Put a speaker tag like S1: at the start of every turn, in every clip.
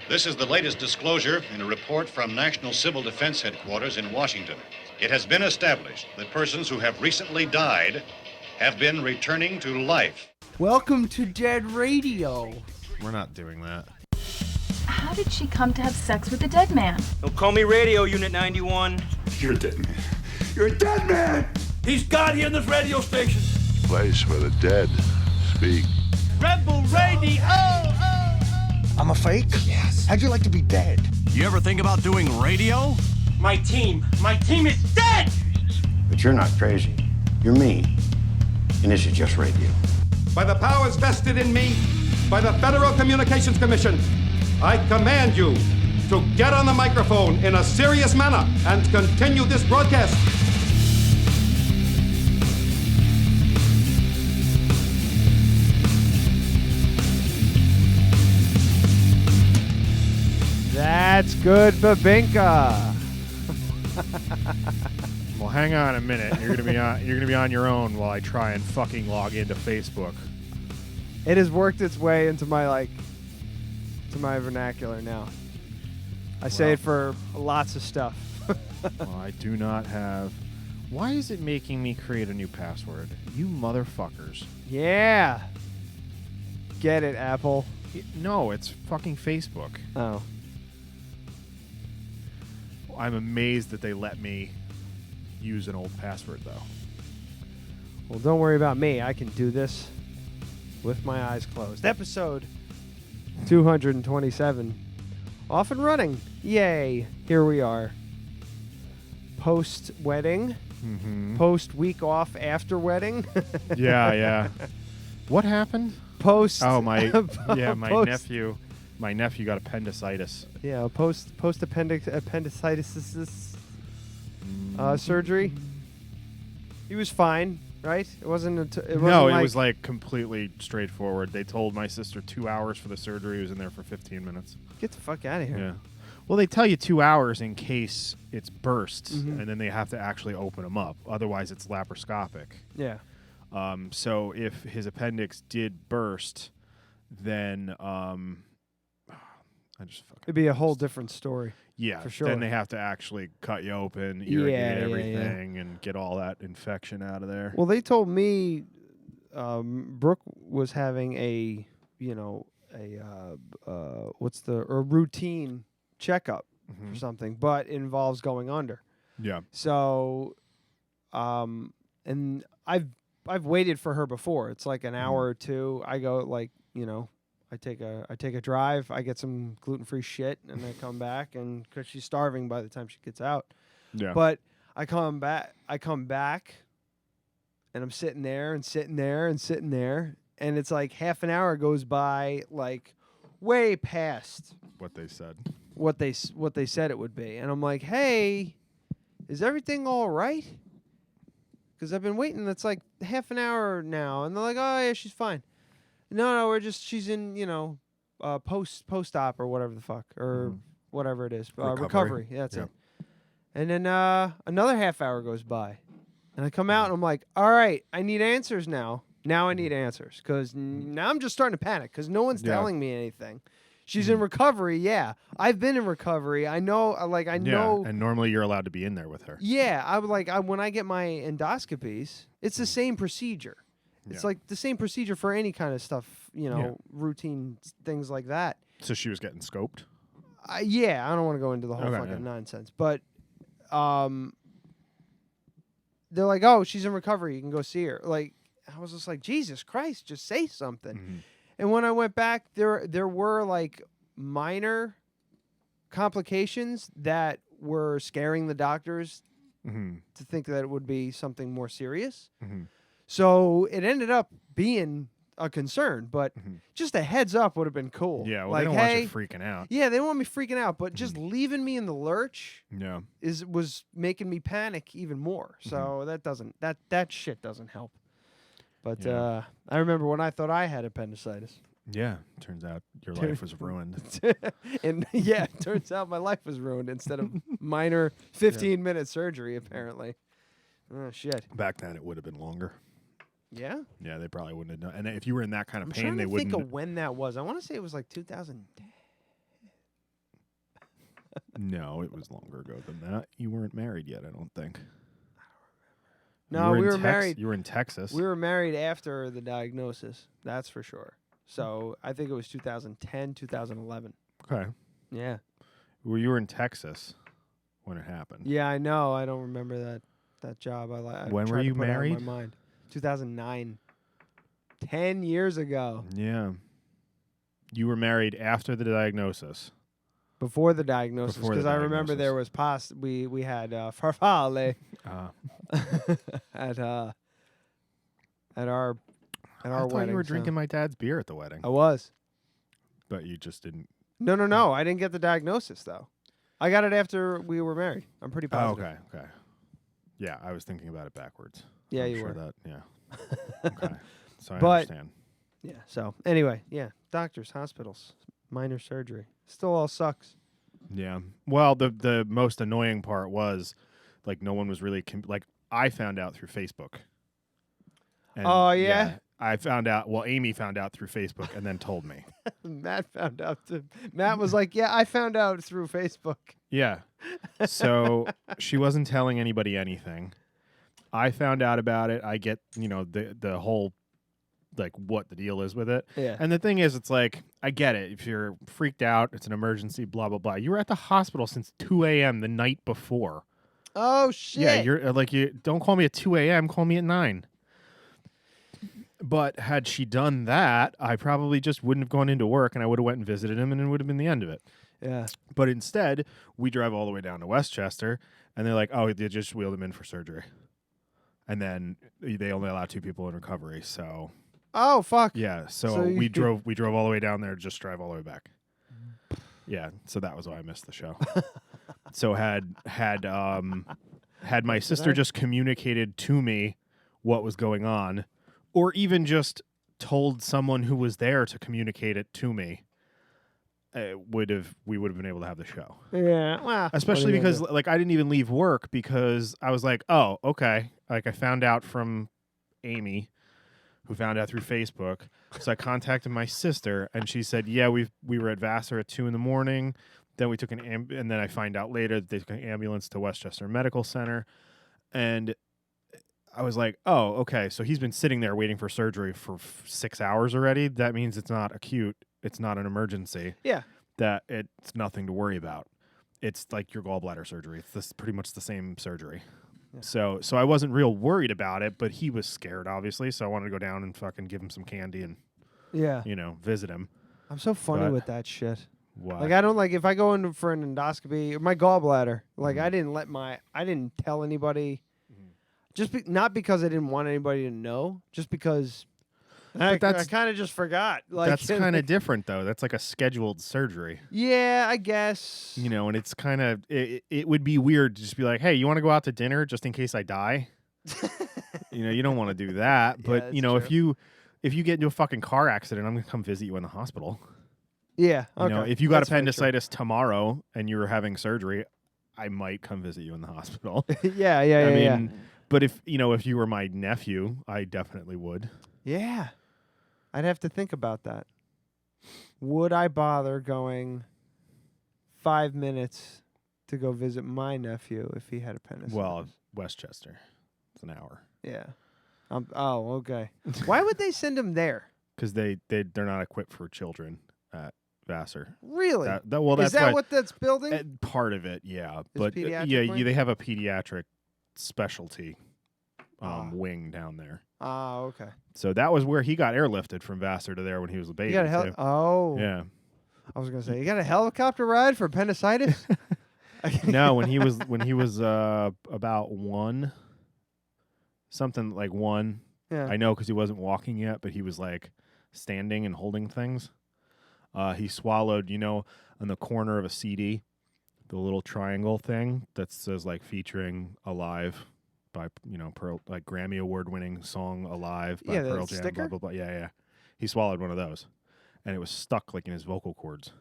S1: This is the latest disclosure in a report from National Civil Defense Headquarters in Washington. It has been established that persons who have recently died have been returning to life.
S2: Welcome to Dead Radio.
S3: We're not doing that.
S4: How did she come to have sex with a dead man?
S5: Don't call me Radio Unit 91.
S6: You're a dead man. You're a dead man!
S5: He's God here in this radio station.
S7: Place where the dead speak.
S5: Rebel Radio!
S6: I'm a fake? Yes. How'd you like to be dead?
S8: You ever think about doing radio?
S5: My team is dead!
S9: But you're not crazy. You're me. And this is just radio.
S10: By the powers vested in me by the Federal Communications Commission, I command you to get on the microphone in a serious manner and continue this broadcast.
S2: That's good, Babinka.
S3: Well, hang on a minute. You're gonna be on your own while I try and fucking log into Facebook.
S2: It has worked its way into my vernacular now. I say it for lots of stuff.
S3: Well, I do not have. Why is it making me create a new password? You motherfuckers.
S2: Yeah. Get it, Apple.
S3: No, it's fucking Facebook.
S2: Oh.
S3: I'm amazed that they let me use an old password, though.
S2: Well, don't worry about me. I can do this with my eyes closed. Episode 227. Off and running. Yay. Here we are. Post-wedding.
S3: Mm-hmm.
S2: Post-week off after wedding.
S3: Yeah. What happened?
S2: Post.
S3: Oh, my
S2: post,
S3: nephew. My nephew got appendicitis.
S2: Yeah, post appendicitis surgery. He was fine, right? It wasn't. It
S3: was like completely straightforward. They told my sister 2 hours for the surgery. He was in there for 15 minutes.
S2: Get the fuck out of here.
S3: Yeah. Well, they tell you 2 hours in case it's burst, and then they have to actually open him up. Otherwise, it's laparoscopic.
S2: Yeah.
S3: So if his appendix did burst, then
S2: it'd be a whole different story.
S3: Yeah,
S2: for sure.
S3: Then they have to actually cut you open, irrigate everything, and get all that infection out of there.
S2: Well, they told me Brooke was having a routine checkup or something, but it involves going under.
S3: Yeah.
S2: So, and I've waited for her before. It's like an hour or two. I go I take a drive. I get some gluten-free shit, and I come back, and because she's starving by the time she gets out.
S3: Yeah.
S2: But I come back, and I'm sitting there, and it's like half an hour goes by, like way past
S3: what they said.
S2: What they said it would be, and I'm like, hey, is everything all right? Because I've been waiting. It's like half an hour now, and they're like, oh yeah, she's fine. No, she's in, post-op or whatever the fuck, or whatever it is. Recovery. Yeah, that's it. And then another half hour goes by. And I come out and I'm like, all right, I need answers now. Now I need answers. Because now I'm just starting to panic because no one's telling me anything. She's in recovery, yeah. I've been in recovery. I know, know.
S3: And normally you're allowed to be in there with her.
S2: Yeah, when I get my endoscopies, it's the same procedure. It's like the same procedure for any kind of stuff, routine things like that.
S3: So she was getting scoped?
S2: Yeah, I don't want to go into the whole fucking nonsense. But they're like, oh, she's in recovery. You can go see her. Like, I was just like, Jesus Christ, just say something. Mm-hmm. And when I went back, there were like minor complications that were scaring the doctors to think that it would be something more serious. Mm-hmm. So it ended up being a concern, but just a heads up would have been cool.
S3: Yeah, well, they don't want you freaking out.
S2: Yeah, they don't want me freaking out, but just leaving me in the lurch was making me panic even more. So that shit doesn't help. But I remember when I thought I had appendicitis.
S3: Yeah, turns out your life was ruined.
S2: And it turns out my life was ruined instead of minor 15-minute surgery, apparently. Oh, shit.
S3: Back then, it would have been longer.
S2: Yeah?
S3: Yeah, they probably wouldn't have known. And if you were in that kind of pain,
S2: I'm
S3: they
S2: trying to
S3: wouldn't.
S2: think of when that was. I want to say it was like 2010.
S3: No, it was longer ago than that. You weren't married yet, I don't think.
S2: No, we were married.
S3: You were in Texas.
S2: We were married after the diagnosis. That's for sure. So I think it was 2010, 2011.
S3: Okay.
S2: Yeah.
S3: Well, you were in Texas when it happened.
S2: Yeah, I know. I don't remember that job.
S3: When were
S2: tried to
S3: you
S2: put it out of
S3: married?
S2: my mind. 2009. 10 years ago.
S3: Yeah. You were married after the diagnosis.
S2: Before the diagnosis,
S3: Before the
S2: because I remember there was we had farfalle at our
S3: I thought
S2: wedding.
S3: you were
S2: so-
S3: drinking my dad's beer at the wedding,
S2: I was.
S3: but you just didn't.
S2: No. I didn't get the diagnosis though. I got it after we were married. I'm pretty
S3: Oh,
S2: positive.
S3: okay. Yeah, I was thinking about it backwards.
S2: Yeah,
S3: I'm
S2: you
S3: sure
S2: were.
S3: That, yeah. Okay. So I
S2: But-
S3: understand.
S2: Yeah. So anyway, yeah, doctors, hospitals, minor surgery, still all sucks.
S3: Yeah. Well, the most annoying part was, like, no one was really like. I found out through Facebook. And,
S2: Oh, yeah?
S3: I found out. Well, Amy found out through Facebook and then told me.
S2: Matt found out. Matt was like, "Yeah, I found out through Facebook."
S3: Yeah. So she wasn't telling anybody anything. I found out about it. I get, the whole, like, what the deal is with it.
S2: Yeah.
S3: And the thing is, it's like, I get it. If you're freaked out, it's an emergency, blah, blah, blah. You were at the hospital since 2 a.m. the night before.
S2: Oh shit.
S3: Yeah, you're like, you don't call me at 2 a.m., call me at 9. But had she done that, I probably just wouldn't have gone into work, and I would have went and visited him, and it would have been the end of it.
S2: Yeah.
S3: But instead, we drive all the way down to Westchester, and they're like, oh, they just wheeled him in for surgery. And then they only allow 2 people in recovery, so...
S2: Oh fuck.
S3: Yeah, so
S2: So
S3: we
S2: you-
S3: drove all the way down there, just drive all the way back. Yeah, so that was why I missed the show. So had my sister just communicated to me what was going on, or even just told someone who was there to communicate it to me, we would have been able to have the show.
S2: Yeah. Well,
S3: Especially because like I didn't even leave work because I was like, oh, okay. Like I found out from Amy, who found out through Facebook. So I contacted my sister, and she said, yeah, we were at Vassar at 2 a.m. Then we took and then I find out later that they took an ambulance to Westchester Medical Center, and I was like, oh, okay. So he's been sitting there waiting for surgery for 6 hours already. That means it's not acute. It's not an emergency.
S2: Yeah.
S3: That it's nothing to worry about. It's like your gallbladder surgery. It's pretty much the same surgery. Yeah. So I wasn't real worried about it, but he was scared, obviously. So I wanted to go down and fucking give him some candy and, visit him.
S2: I'm so funny with that shit.
S3: Why?
S2: Like I don't like if I go in for an endoscopy, my gallbladder. Like I didn't tell anybody. Not because I didn't want anybody to know, just because I kind of just forgot. Like
S3: that's kind of different, though. That's like a scheduled surgery.
S2: Yeah, I guess.
S3: And it's kind of it would be weird to just be like, hey, you want to go out to dinner just in case I die? You don't want to do that. But
S2: true.
S3: if you get into a fucking car accident, I'm gonna come visit you in the hospital.
S2: Yeah. Okay.
S3: If you got appendicitis tomorrow and you're having surgery, I might come visit you in the hospital.
S2: yeah.
S3: I mean, but if you were my nephew, I definitely would.
S2: Yeah. I'd have to think about that. Would I bother going 5 minutes to go visit my nephew if he had appendicitis?
S3: Well, Westchester. It's an hour.
S2: Yeah. Oh, okay. Why would they send him there?
S3: Because they're not equipped for children at Vassar.
S2: Really?
S3: That's
S2: Is that
S3: why,
S2: what that's building?
S3: part of it, yeah. But
S2: pediatric wing?
S3: they have a pediatric specialty wing down there.
S2: Oh, okay.
S3: So that was where he got airlifted from Vassar to there when he was a baby.
S2: You got
S3: yeah.
S2: I was gonna say you got a helicopter ride for appendicitis.
S3: No, when he was about 1, something like 1.
S2: Yeah.
S3: I know because he wasn't walking yet, but he was like standing and holding things. He swallowed, on the corner of a CD, the little triangle thing that says like featuring Alive by Pearl, like Grammy Award-winning song Alive by Pearl Jam.
S2: Sticker?
S3: Blah blah blah. Yeah. He swallowed one of those, and it was stuck like in his vocal cords.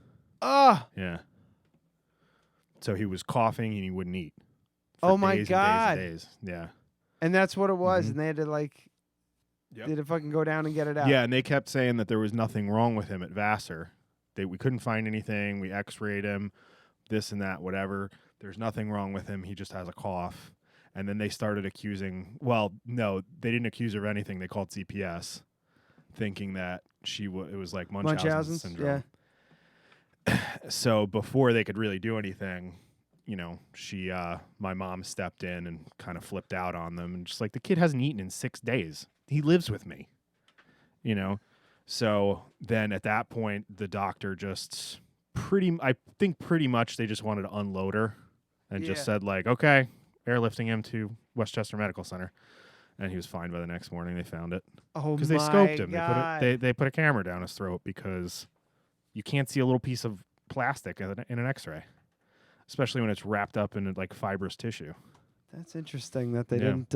S2: Ah.
S3: Yeah. So he was coughing and he wouldn't eat.
S2: Oh my
S3: days
S2: God.
S3: And days. Yeah.
S2: And that's what it was,
S3: Mhm.
S2: and they had to
S3: Yep.
S2: did it fucking go down and get it out.
S3: Yeah, and they kept saying that there was nothing wrong with him at Vassar. We couldn't find anything. We X-rayed him. this and that, whatever. There's nothing wrong with him. He just has a cough. And then they started accusing, well, no, they didn't accuse her of anything. They called CPS, thinking that it was like Munchausen's syndrome.
S2: Yeah.
S3: So before they could really do anything, my mom stepped in and kind of flipped out on them. And just like, the kid hasn't eaten in 6 days. He lives with me, So then at that point, the doctor just pretty much they just wanted to unload her and just said like, okay, airlifting him to Westchester Medical Center. And he was fine by the next morning. They found it.
S2: Oh,
S3: because they scoped him.
S2: God.
S3: They put a camera down his throat because you can't see a little piece of plastic in an X-ray, especially when it's wrapped up in like fibrous tissue.
S2: That's interesting that they didn't.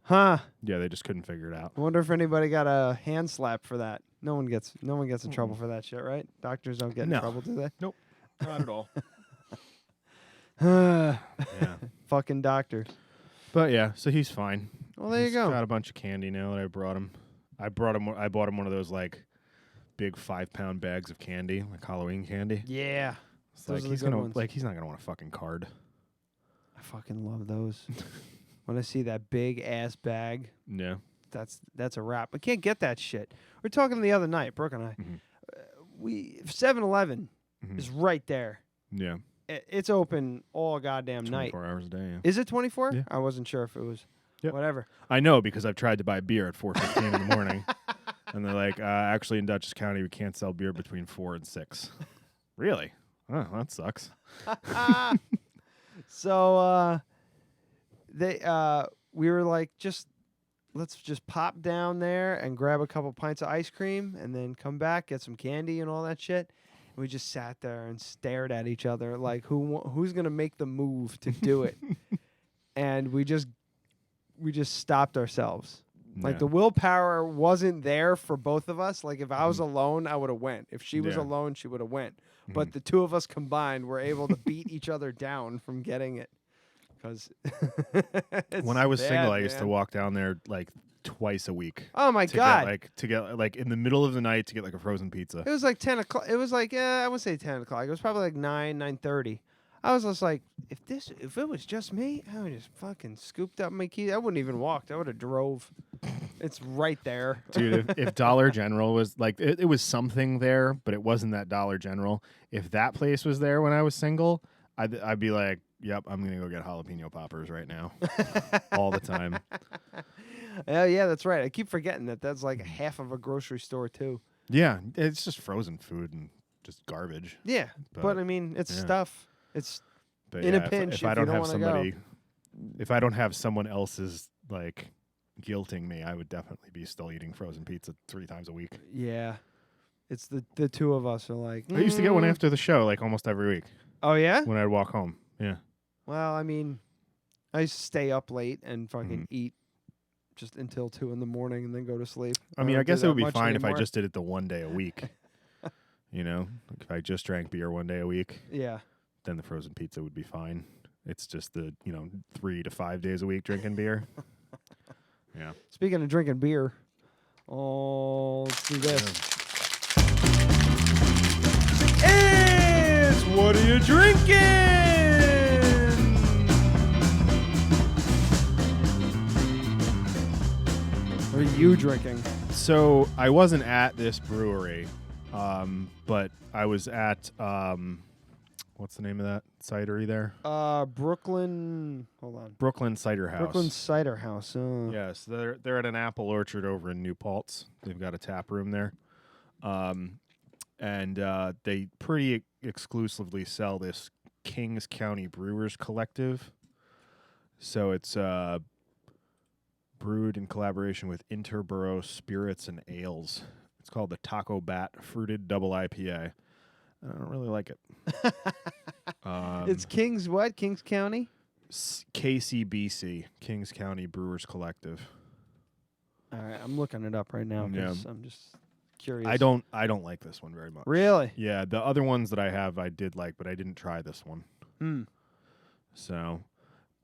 S2: Huh?
S3: Yeah, they just couldn't figure it out.
S2: I wonder if anybody got a hand slap for that. No one gets in trouble for that shit, right? Doctors don't get in trouble, do they?
S3: Nope, not at all.
S2: Yeah.
S3: Fucking
S2: doctors.
S3: But yeah, so he's fine.
S2: Well, there you go.
S3: Got a bunch of candy now that I brought him. I bought him one of those like big 5-pound bags of candy, like Halloween candy.
S2: Yeah.
S3: Those
S2: are the good ones.
S3: He's not gonna want a fucking card.
S2: I fucking love those. When I see that big ass bag,
S3: yeah,
S2: that's a wrap. I can't get that shit. We were talking the other night, Brooke and I.
S3: Mm-hmm.
S2: 7-Eleven is right there.
S3: Yeah.
S2: It's open all goddamn
S3: 24
S2: night.
S3: 24 hours a day. Yeah.
S2: Is it 24?
S3: Yeah.
S2: I wasn't sure if it was.
S3: Yep.
S2: Whatever.
S3: I know because I've tried to buy beer at 4:15 in the morning, and they're like, actually in Dutchess County we can't sell beer between 4 and 6. Really? Oh, that sucks.
S2: So we were like, let's just pop down there and grab a couple pints of ice cream and then come back, get some candy and all that shit. And we just sat there and stared at each other like who's gonna make the move to do it. And we just stopped ourselves. Like the willpower wasn't there for both of us. Like if I was alone, I would have went. If she was alone, she would have went. But the two of us combined were able to beat each other down from getting it. Because
S3: when I was single, I used to walk down there like twice a week.
S2: Oh my God!
S3: To get like in the middle of the night to get like a frozen pizza.
S2: It was like 10 o'clock. It was like I wouldn't say 10 o'clock. It was probably like 9:30. I was just like, if it was just me, I would just fucking scooped up my keys. I wouldn't even walked. I would have drove. It's right there,
S3: dude. If Dollar General was like, it was something there, but it wasn't that Dollar General. If that place was there when I was single, I'd be like, yep, I'm gonna go get jalapeno poppers right now, all the time.
S2: Yeah, that's right. I keep forgetting that's like half of a grocery store too.
S3: Yeah, it's just frozen food and just garbage.
S2: Yeah, but I mean, it's stuff. It's in a pinch.
S3: If I don't have somebody, if I don't have someone else's like guilting me, I would definitely be still eating frozen pizza 3 times a week.
S2: Yeah, it's the two of us are like.
S3: I used to get one after the show, like almost every week.
S2: Oh yeah.
S3: When I'd walk home. Yeah.
S2: Well, I mean, I used to stay up late and fucking eat just until 2 in the morning and then go to sleep.
S3: I mean, I guess it would be fine if I just did it the one day a week. Like if I just drank beer one day a week.
S2: Yeah.
S3: Then the frozen pizza would be fine. It's just the 3 to 5 days a week drinking beer. Yeah.
S2: Speaking of drinking beer, let's do this. It's What Are You Drinking? What are you drinking?
S3: So I wasn't at this brewery, but I was at what's the name of that cidery there?
S2: Brooklyn. Hold on.
S3: Brooklyn Cider House.
S2: Brooklyn Cider House.
S3: Yes, they're at an apple orchard over in New Paltz. They've got a tap room there, and they pretty exclusively sell this Kings County Brewers Collective. So it's brewed in collaboration with Interborough Spirits and Ales. It's called the Taco Bat Fruited Double IPA. I don't really like it.
S2: It's Kings what? Kings County?
S3: KCBC, Kings County Brewers Collective.
S2: All right, I'm looking it up right now because I'm just curious.
S3: I don't like this one very much.
S2: Really?
S3: Yeah, the other ones that I have I did like, but I didn't try this one. So,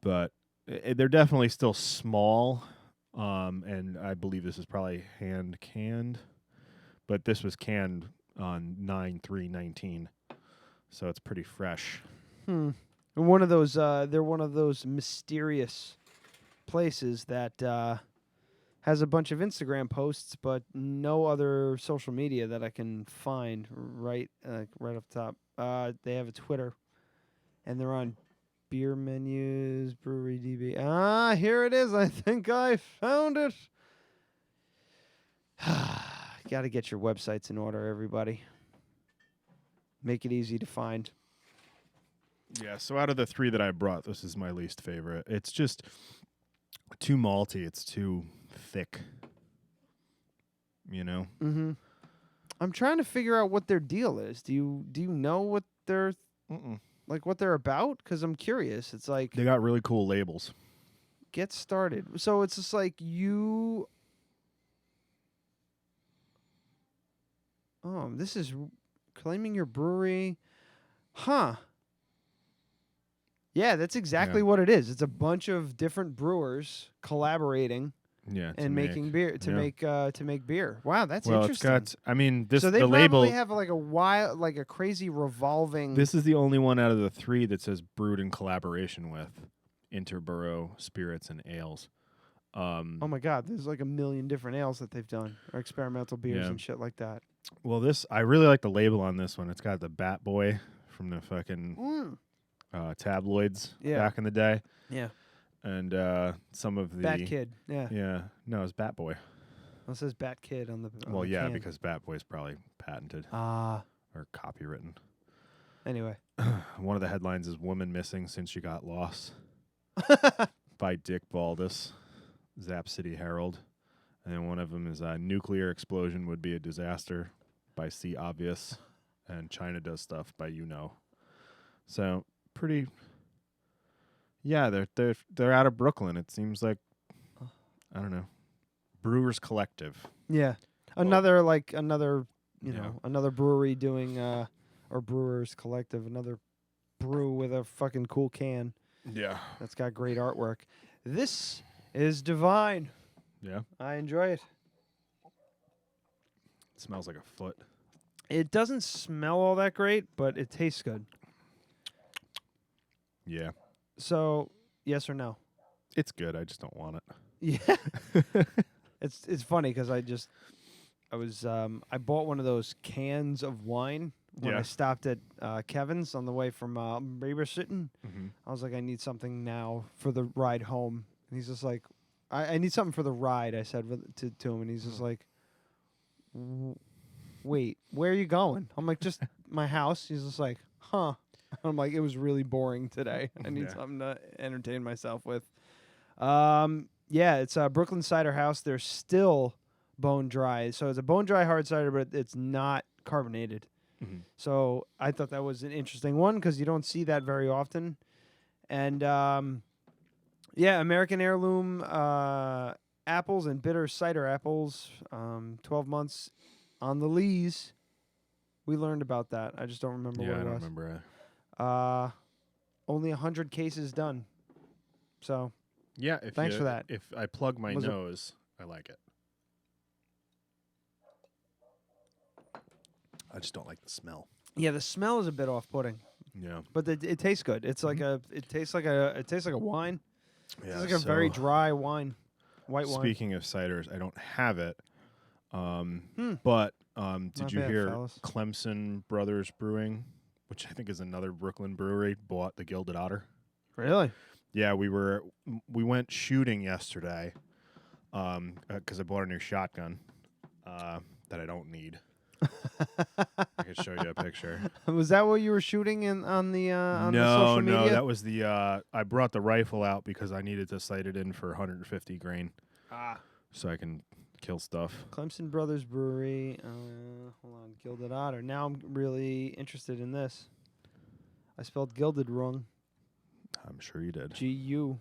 S3: but they're definitely still small, and I believe this is probably hand canned, but this was canned on 9/3/19. so it's pretty fresh.
S2: One of those, they're one of those mysterious places that has a bunch of Instagram posts, but no other social media that I can find right up top. They have a Twitter, and they're on beer menus, Brewery TV. Ah, here it is. I think I found it. Got to get your websites in order, everybody. Make it easy to find.
S3: Yeah, so out of the 3 that I brought, this is my least favorite. It's just too malty. It's too thick. You know?
S2: Mm-hmm. I'm trying to figure out what their deal is. Do you know what they're like? What they're about? Because I'm curious. It's like
S3: They got really cool labels.
S2: get started. So it's just like you. Oh, this is claiming your brewery, huh? Yeah, that's exactly what it is. It's a bunch of different brewers collaborating.
S3: Yeah,
S2: and making beer to make beer. Wow, that's interesting.
S3: It's got. I mean, this
S2: so they
S3: the
S2: probably
S3: label
S2: have like a wild, like a crazy revolving.
S3: This is the only one out of the 3 that says brewed in collaboration with Interborough Spirits and Ales.
S2: Oh my God, there's like a million different ales that they've done, or experimental beers and shit like that.
S3: Well, I really like the label on this one. It's got the Bat Boy from the fucking tabloids back in the day.
S2: Yeah.
S3: And some of the
S2: Bat Kid. Yeah.
S3: Yeah. No, it's Bat Boy.
S2: Well, it says Bat Kid on the.
S3: Well, yeah,
S2: can.
S3: because Bat Boy's probably patented
S2: or
S3: copywritten.
S2: Anyway,
S3: one of the headlines is "Woman Missing Since She Got Lost" by Dick Baldus, Zap City Herald, and then one of them is "Nuclear Explosion Would Be a Disaster" by C Obvious, and "China Does Stuff" by So pretty. Yeah, they're out of Brooklyn. It seems like, I don't know, Brewers Collective.
S2: Yeah, another another brewery doing or Brewers Collective, another brew with a fucking cool can.
S3: Yeah,
S2: that's got great artwork. This is divine.
S3: Yeah,
S2: I enjoy it.
S3: It smells like a foot.
S2: It doesn't smell all that great, but it tastes good.
S3: Yeah.
S2: So, yes or no?
S3: It's good. I just don't want it.
S2: Yeah. It's funny because I bought one of those cans of wine when I stopped at Kevin's on the way from babysitting.
S3: Mm-hmm.
S2: I was like, I need something now for the ride home. And he's just like, I need something for the ride, I said to him. And he's just like, wait, where are you going? I'm like, just my house. He's just like, huh. I'm like, it was really boring today. I need something to entertain myself with. Yeah, it's Brooklyn Cider House. They're still bone dry. So it's a bone dry hard cider, but it's not carbonated.
S3: Mm-hmm.
S2: So I thought that was an interesting one because you don't see that very often. And American Heirloom apples and bitter cider apples, 12 months on the lees. We learned about that. I just don't remember what it was.
S3: Yeah, I don't remember it.
S2: Only 100 cases done. So,
S3: yeah.
S2: Thanks for that.
S3: If I plug my nose, I like it. I just don't like the smell.
S2: Yeah, the smell is a bit off-putting.
S3: Yeah,
S2: but it tastes good. It's like it tastes like a wine.
S3: Yeah,
S2: it's like a very dry wine, white wine.
S3: Speaking of ciders, I don't have it. But did you hear
S2: fellas.
S3: Clemson Brothers Brewing, which I think is another Brooklyn brewery, bought the Gilded Otter?
S2: Really?
S3: Yeah, we went shooting yesterday because I bought a new shotgun that I don't need. I can show you a picture.
S2: Was that what you were shooting on the social media?
S3: No, that was the I brought the rifle out because I needed to sight it in for 150 grain. So I can kill stuff.
S2: Clemson Brothers Brewery. Hold on, Gilded Otter. Now I'm really interested in this. I spelled gilded wrong.
S3: I'm sure you did.
S2: G-U.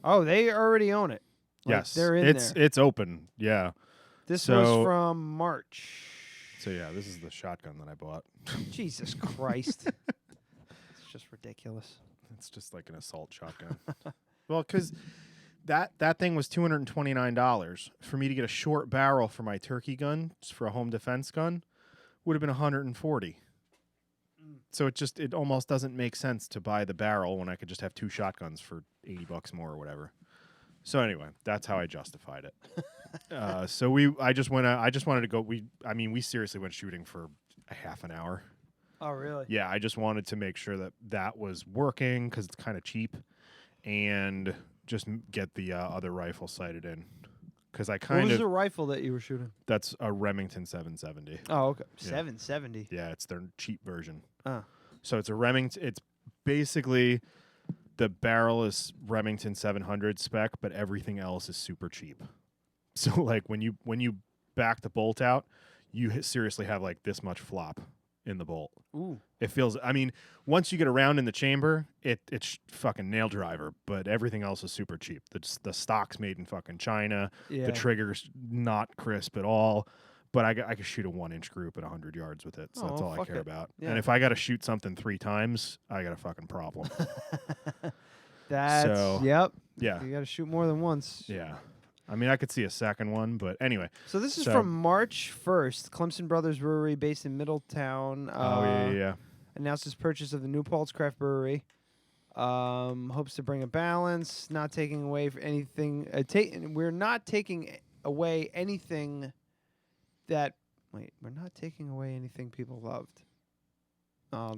S2: Oh, they already own it.
S3: Yes,
S2: they're in there.
S3: It's open. Yeah.
S2: This was from March.
S3: So yeah, this is the shotgun that I bought.
S2: Jesus Christ. It's just ridiculous.
S3: It's just like an assault shotgun. Well, because that thing was $229 for me to get a short barrel for my turkey gun, for a home defense gun, would have been 140. So it almost doesn't make sense to buy the barrel when I could just have 2 shotguns for $80 more or whatever. So anyway, that's how I justified it. I just wanted to go. We seriously went shooting for a half an hour.
S2: Oh, really?
S3: Yeah, I just wanted to make sure that was working because it's kind of cheap, and just get the other rifle sighted in. Because I kind of.
S2: What was the rifle that you were shooting?
S3: That's a Remington 770.
S2: Oh, okay.
S3: Yeah.
S2: 770.
S3: Yeah, it's their cheap version.
S2: Oh.
S3: So it's a Remington. It's basically the barrel is Remington 700 spec, but everything else is super cheap. So like when you back the bolt out, you seriously have like this much flop in the bolt.
S2: Ooh.
S3: It feels. I mean, once you get around in the chamber, it's fucking nail driver. But everything else is super cheap. The stock's made in fucking China.
S2: Yeah.
S3: The trigger's not crisp at all. But I could shoot a 1-inch group at 100 yards with it. So that's all I care about.
S2: Yeah.
S3: And if I got to shoot something 3 times, I got a fucking problem.
S2: Yep.
S3: Yeah.
S2: You got to shoot more than once.
S3: Yeah. I mean, I could see a second one, but anyway.
S2: So this is from March 1st. Clemson Brothers Brewery, based in Middletown.
S3: Yeah.
S2: Announced its purchase of the New Paltz Craft Brewery. Hopes to bring a balance, not taking away for anything. We're not taking away anything that. Wait, we're not taking away anything people loved.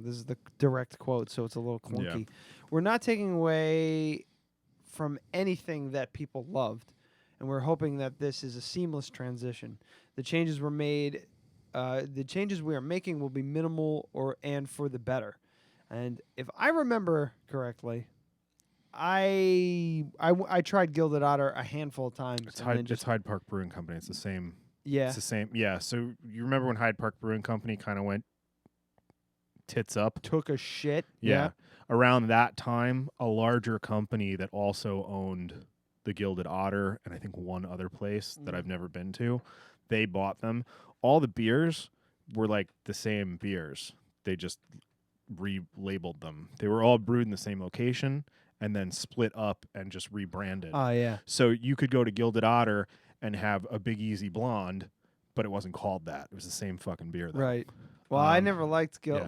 S2: This is the direct quote, so it's a little clunky.
S3: Yeah.
S2: We're not taking away from anything that people loved. And we're hoping that this is a seamless transition. The changes were made. The changes we are making will be minimal and for the better. And if I remember correctly, I tried Gilded Otter a handful of times.
S3: It's Hyde Park Brewing Company. It's the same.
S2: Yeah.
S3: It's the same. Yeah. So you remember when Hyde Park Brewing Company kind of went tits up?
S2: Took a shit.
S3: Yeah. Around that time, a larger company that also owned the Gilded Otter, and I think one other place that I've never been to, they bought them. All the beers were like the same beers. They just relabeled them. They were all brewed in the same location and then split up and just rebranded.
S2: Oh, yeah.
S3: So you could go to Gilded Otter and have a Big Easy Blonde, but it wasn't called that. It was the same fucking beer, though.
S2: Right. Well, I never liked
S3: yeah.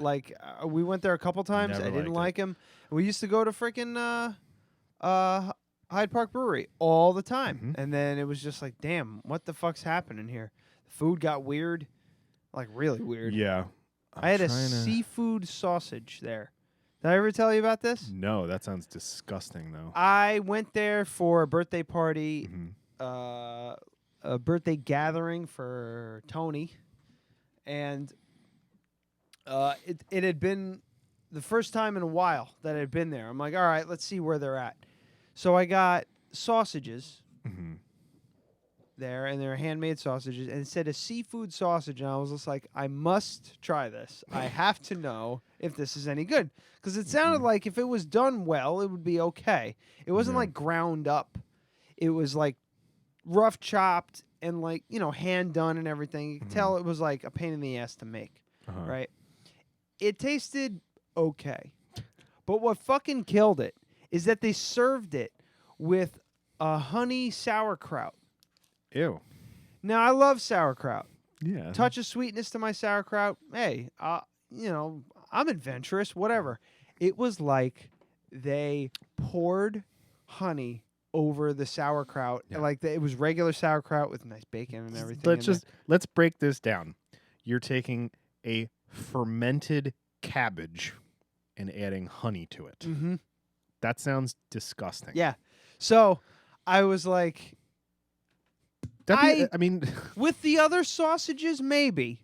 S2: We went there a couple times.
S3: Never
S2: I didn't
S3: liked
S2: like him. We used to go to freaking Hyde Park Brewery all the time.
S3: Mm-hmm.
S2: And then it was just like, damn, what the fuck's happening here? The food got weird, like really weird.
S3: Yeah.
S2: I had a seafood sausage there. Did I ever tell you about this?
S3: No, that sounds disgusting, though.
S2: I went there for a birthday party,
S3: Mm-hmm.
S2: a birthday gathering for Tony, and it had been the first time in a while that I had been there. I'm like, all right, let's see where they're at. So I got sausages there, and they're handmade sausages, and it said a seafood sausage, and I was just like, I must try this. I have to know if this is any good, because it sounded like if it was done well, it would be okay. It wasn't like ground up. It was like rough chopped and like, hand done and everything. You could tell it was like a pain in the ass to make, right? It tasted okay. But what fucking killed it is that they served it with a honey sauerkraut.
S3: Ew.
S2: Now, I love sauerkraut.
S3: Yeah.
S2: Touch of sweetness to my sauerkraut. Hey, I'm adventurous, whatever. It was like they poured honey over the sauerkraut.
S3: Yeah.
S2: Like it was regular sauerkraut with nice bacon and everything.
S3: Let's break this down. You're taking a fermented cabbage and adding honey to it.
S2: Mm-hmm.
S3: That sounds disgusting.
S2: Yeah. So I was like,
S3: I mean,
S2: with the other sausages, maybe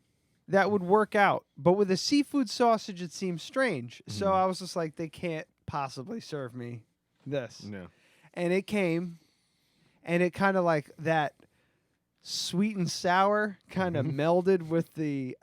S2: that would work out. But with a seafood sausage, it seems strange. So I was just like, they can't possibly serve me this.
S3: No.
S2: And it came, and it kind of like that sweet and sour kind of melded with the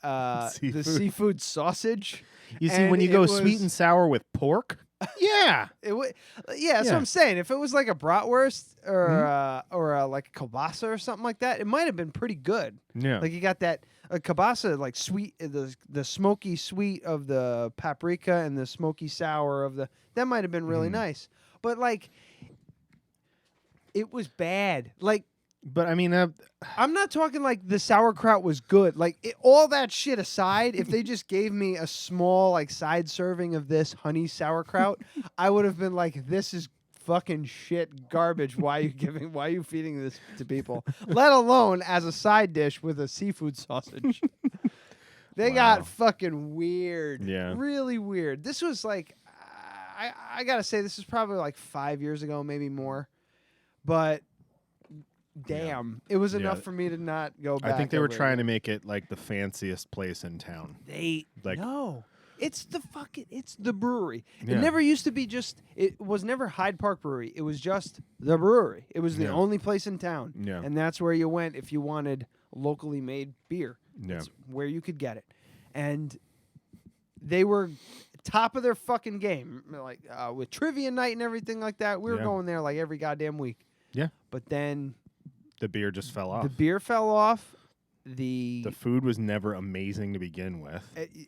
S2: seafood sausage.
S3: You see, when you go sweet and sour with pork, yeah,
S2: that's what I'm saying. If it was like a bratwurst or like a kielbasa or something like that, it might have been pretty good.
S3: Yeah,
S2: like you got that kielbasa, like sweet, the smoky sweet of the paprika and the smoky sour of that might have been really nice. But like, it was bad. Like
S3: But I mean,
S2: I'm not talking like the sauerkraut was good. Like all that shit aside, if they just gave me a small like side serving of this honey sauerkraut, I would have been like, "This is fucking shit garbage. Why are you feeding this to people?" Let alone as a side dish with a seafood sausage. They got fucking weird.
S3: Yeah.
S2: Really weird. This was like, I gotta say, this is probably like 5 years ago, maybe more. But damn, it was enough for me to not go back.
S3: I think they were trying to make it like the fanciest place in town.
S2: No. It's the brewery.
S3: Yeah.
S2: It never used to be it was never Hyde Park Brewery. It was just the brewery. It was the only place in town.
S3: Yeah.
S2: And that's where you went if you wanted locally made beer.
S3: Yeah.
S2: That's where you could get it. And they were top of their fucking game. Like with trivia night and everything like that. We were going there like every goddamn week.
S3: Yeah.
S2: But then
S3: the beer just fell off.
S2: The beer fell off. The
S3: food was never amazing to begin with.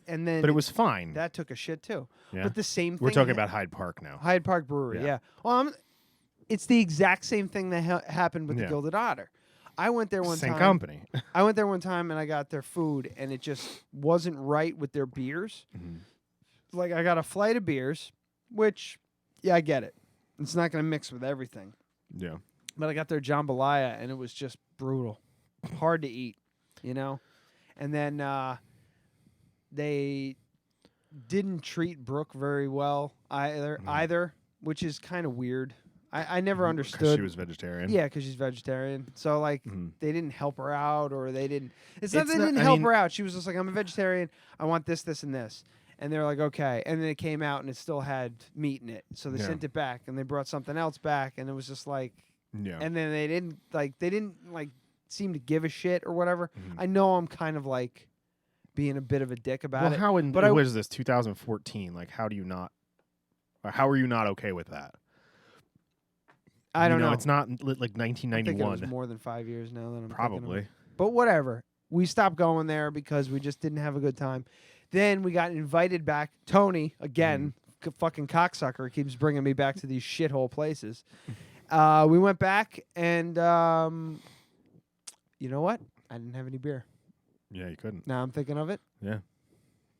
S2: And then
S3: but it was fine.
S2: That took a shit too.
S3: Yeah.
S2: But the same thing.
S3: We're talking about Hyde Park now.
S2: Hyde Park Brewery, yeah. Well, it's the exact same thing that happened with the
S3: Yeah.
S2: Gilded Otter. I went there one time.
S3: Same company.
S2: I went there one time and I got their food and it just wasn't right with their beers.
S3: Mm-hmm.
S2: Like I got a flight of beers, which, yeah, I get it. It's not going to mix with everything.
S3: Yeah.
S2: But I got their jambalaya and it was just brutal. Hard to eat, you know? And then they didn't treat Brooke very well either, which is kind of weird. I never understood.
S3: She was vegetarian.
S2: Yeah, because she's vegetarian. So, like, they didn't help her out or they didn't. It's not
S3: It's
S2: they
S3: not-
S2: didn't
S3: I
S2: help
S3: mean-
S2: her out. She was just like, I'm a vegetarian. I want this, this, and this. And they're like, okay. And then it came out and it still had meat in it. So they
S3: Yeah.
S2: sent it back and they brought something else back. And it was just like,
S3: Yeah.
S2: and then they didn't seem to give a shit or whatever. I know I'm kind of like being a bit of a dick about
S3: well,
S2: it.
S3: how in
S2: but
S3: what is this 2014? Like, how are you not okay with that?
S2: I don't know.
S3: It's not like
S2: I think it
S3: 1991.
S2: was more than 5 years now that I'm thinking of
S3: Probably.
S2: it. But whatever. We stopped going there because we just didn't have a good time. Then we got invited back. Tony, again, fucking cocksucker, keeps bringing me back to these shithole places. We went back and you know what? I didn't have any beer.
S3: Yeah, you couldn't.
S2: Now I'm thinking of it.
S3: Yeah.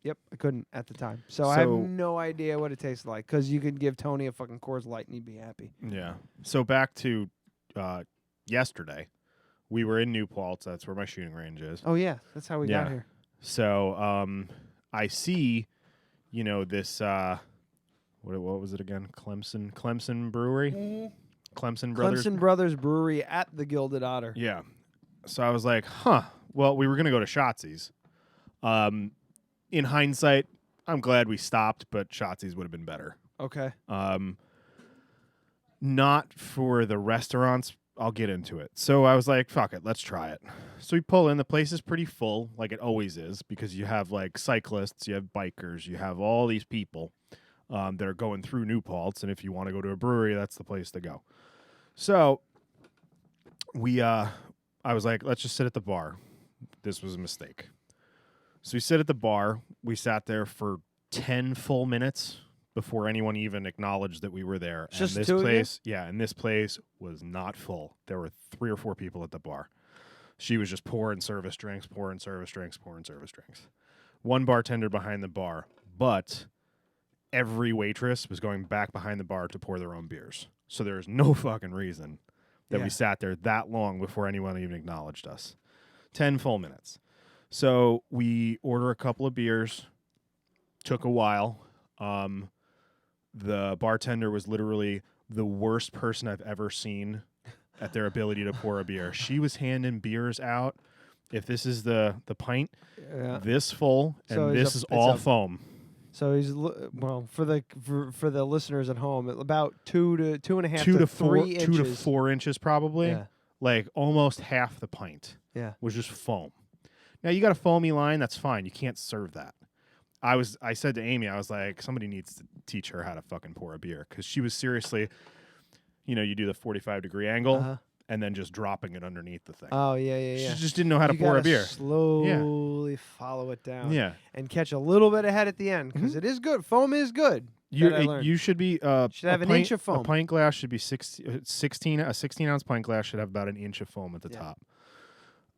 S2: Yep, I couldn't at the time. So I have no idea what it tastes like because you could give Tony a fucking Coors Light and he'd be happy.
S3: Yeah. So back to yesterday, we were in New Paltz. That's where my shooting range is.
S2: Oh, yeah. That's how we got here.
S3: So I see, this, what was it again? Clemson Brewery? Clemson Brothers?
S2: Clemson Brothers Brewery at the Gilded Otter.
S3: Yeah. So I was like, well, we were going to go to Shotzi's. In hindsight, I'm glad we stopped, but Shotzi's would have been better.
S2: Okay.
S3: Not for the restaurants. I'll get into it. So I was like, fuck it, let's try it. So we pull in. The place is pretty full, like it always is, because you have like cyclists, you have bikers, you have all these people that are going through New Paltz, and if you want to go to a brewery, that's the place to go. So I was like, let's just sit at the bar. This was a mistake. So we sit at the bar. We sat there for 10 full minutes before anyone even acknowledged that we were there.
S2: Just
S3: and this
S2: two of you?
S3: place, yeah, and this place was not full. There were 3 or 4 people at the bar. She was just pouring service drinks. One bartender behind the bar, but every waitress was going back behind the bar to pour their own beers. So there's no fucking reason that we sat there that long before anyone even acknowledged us. 10 full minutes. So we order a couple of beers. Took a while. The bartender was literally the worst person I've ever seen at their ability to pour a beer. She was handing beers out. If this is the pint, this full, and
S2: So
S3: this is all foam.
S2: So he's for the listeners at home, about 2 to 2.5
S3: 2 to
S2: 3 inches.
S3: 2 to 4 inches probably.
S2: Yeah.
S3: Like almost half the pint.
S2: Yeah.
S3: Was just foam. Now you got a foamy line, that's fine. You can't serve that. I said to Amy, I was like, somebody needs to teach her how to fucking pour a beer, because she was seriously, you do the 45-degree angle and then just dropping it underneath the thing.
S2: Oh yeah.
S3: She just didn't know how to pour a beer.
S2: Slowly follow it down.
S3: Yeah.
S2: And catch a little bit of head at the end because it is good. Foam is good. that I learned.
S3: You should be
S2: should have an inch of foam.
S3: A pint glass should be 16. A 16-ounce pint glass should have about an inch of foam at the top.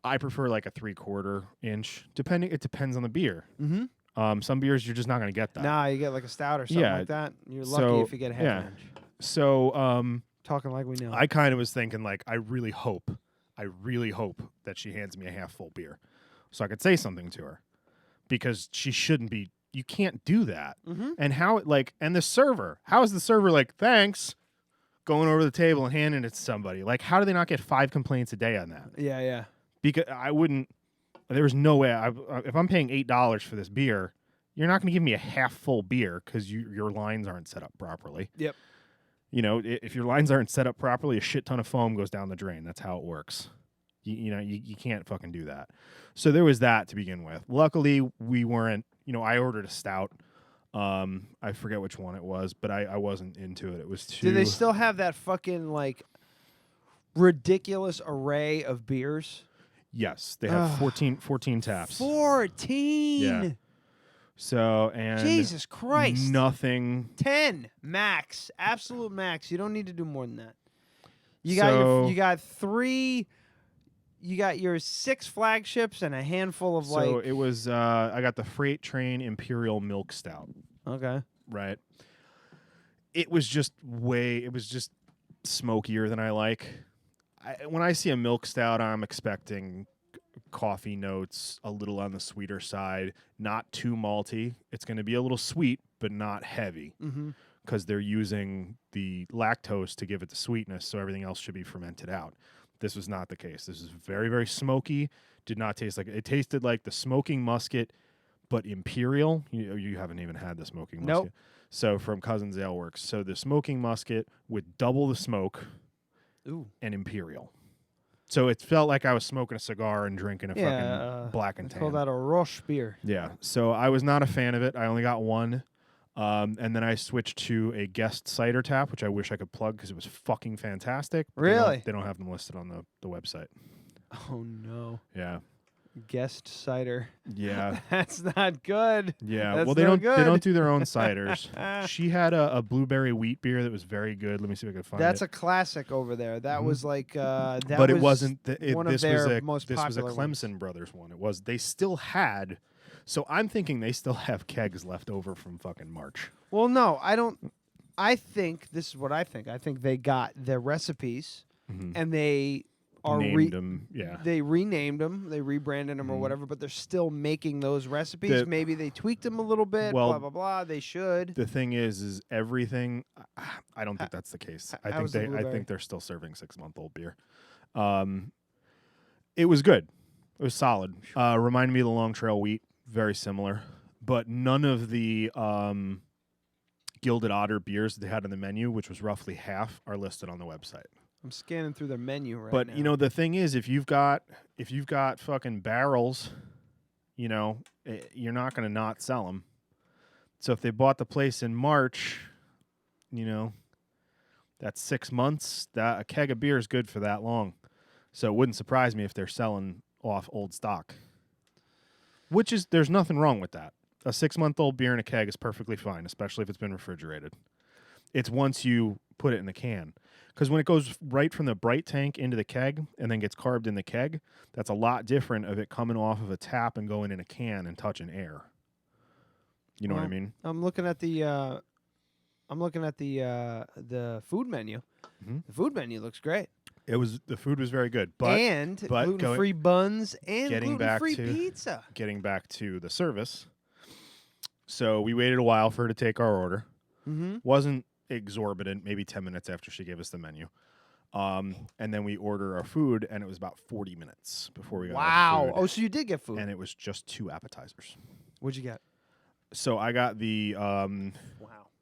S3: I prefer like a 3/4 inch. It depends on the beer.
S2: Mm-hmm.
S3: Some beers you're just not going to get that.
S2: Nah, you get like a stout or something like that. You're lucky if you get a half an inch.
S3: So
S2: talking like we know.
S3: I kind of was thinking like I really hope that she hands me a half full beer so I could say something to her, because she shouldn't be. You can't do that.
S2: Mm-hmm.
S3: And and the server, how is the server like, thanks, going over the table and handing it to somebody? Like, how do they not get 5 complaints a day on that?
S2: Yeah.
S3: Because there was no way. If I'm paying $8 for this beer, you're not going to give me a half full beer because your lines aren't set up properly.
S2: Yep.
S3: You know, if your lines aren't set up properly, a shit ton of foam goes down the drain. That's how it works. You can't fucking do that. So there was that to begin with. Luckily, we weren't. I ordered a stout. I forget which one it was, but I wasn't into it. It was too.
S2: Do they still have that fucking like ridiculous array of beers?
S3: Yes, they have 14 taps.
S2: 14.
S3: Yeah. So and
S2: Jesus Christ.
S3: Nothing.
S2: 10 max, absolute max. You don't need to do more than that. You got 3. You got your 6 flagships and a handful of
S3: So it was. I got the Freight Train Imperial Milk Stout.
S2: Okay.
S3: Right. It was just smokier than I like. When I see a milk stout, I'm expecting coffee notes, a little on the sweeter side, not too malty. It's going to be a little sweet, but not heavy, because they're using the lactose to give it the sweetness, so everything else should be fermented out. This was not the case. This is very, very smoky. Did not taste like it. Tasted like the smoking musket, but Imperial. You haven't even had the smoking musket.
S2: Nope.
S3: So from Cousins Ale Works. So the smoking musket with double the smoke.
S2: Ooh.
S3: And Imperial. So it felt like I was smoking a cigar and drinking a fucking black and tan.
S2: Call that a Roche beer.
S3: Yeah. So I was not a fan of it. I only got one. And then I switched to a guest cider tap, which I wish I could plug because it was fucking fantastic.
S2: Really?
S3: They don't have them listed on the website.
S2: Oh, no.
S3: Yeah.
S2: Guest cider.
S3: Yeah.
S2: That's not good.
S3: Yeah.
S2: That's
S3: well, they
S2: no
S3: don't do their own ciders. She had a blueberry wheat beer that was very good. Let me see if I can find it.
S2: That's a classic over there. That was like
S3: but it wasn't.
S2: One of their most
S3: this was a
S2: popular
S3: Clemson
S2: ones.
S3: Brothers one. It was. They still had. So I'm thinking they still have kegs left over from fucking March.
S2: Well, no, I don't. I think this is what I think. I think they got their recipes and they are
S3: named them. Yeah.
S2: They renamed them, they rebranded them or whatever, but they're still making those recipes. Maybe they tweaked them a little bit.
S3: Well,
S2: blah blah blah. They should.
S3: The thing is everything. I don't think that's the case. I think they're still serving 6-month-old beer. It was good. It was solid. Reminded me of the Long Trail Wheat. Very similar, but none of the Gilded Otter beers that they had on the menu, which was roughly half, are listed on the website.
S2: I'm scanning through their menu right
S3: but
S2: now.
S3: the thing is, if you've got fucking barrels, you're not going to not sell them. So if they bought the place in March, that's 6 months. That a keg of beer is good for that long. So it wouldn't surprise me if they're selling off old stock. There's nothing wrong with that. A 6-month-old beer in a keg is perfectly fine, especially if it's been refrigerated. It's once you put it in the can. Because when it goes right from the bright tank into the keg and then gets carved in the keg, that's a lot different of it coming off of a tap and going in a can and touching air. You know what I mean?
S2: I'm looking at the food menu. The food menu looks great.
S3: The food was very good, but
S2: gluten-free buns and gluten-free pizza.
S3: Getting back to the service, so we waited a while for her to take our order. Wasn't exorbitant. Maybe 10 minutes after she gave us the menu, and then we ordered our food, and it was about 40 minutes before we got our food.
S2: Oh, so you did get food,
S3: and it was just 2 appetizers.
S2: What'd you get?
S3: So I got the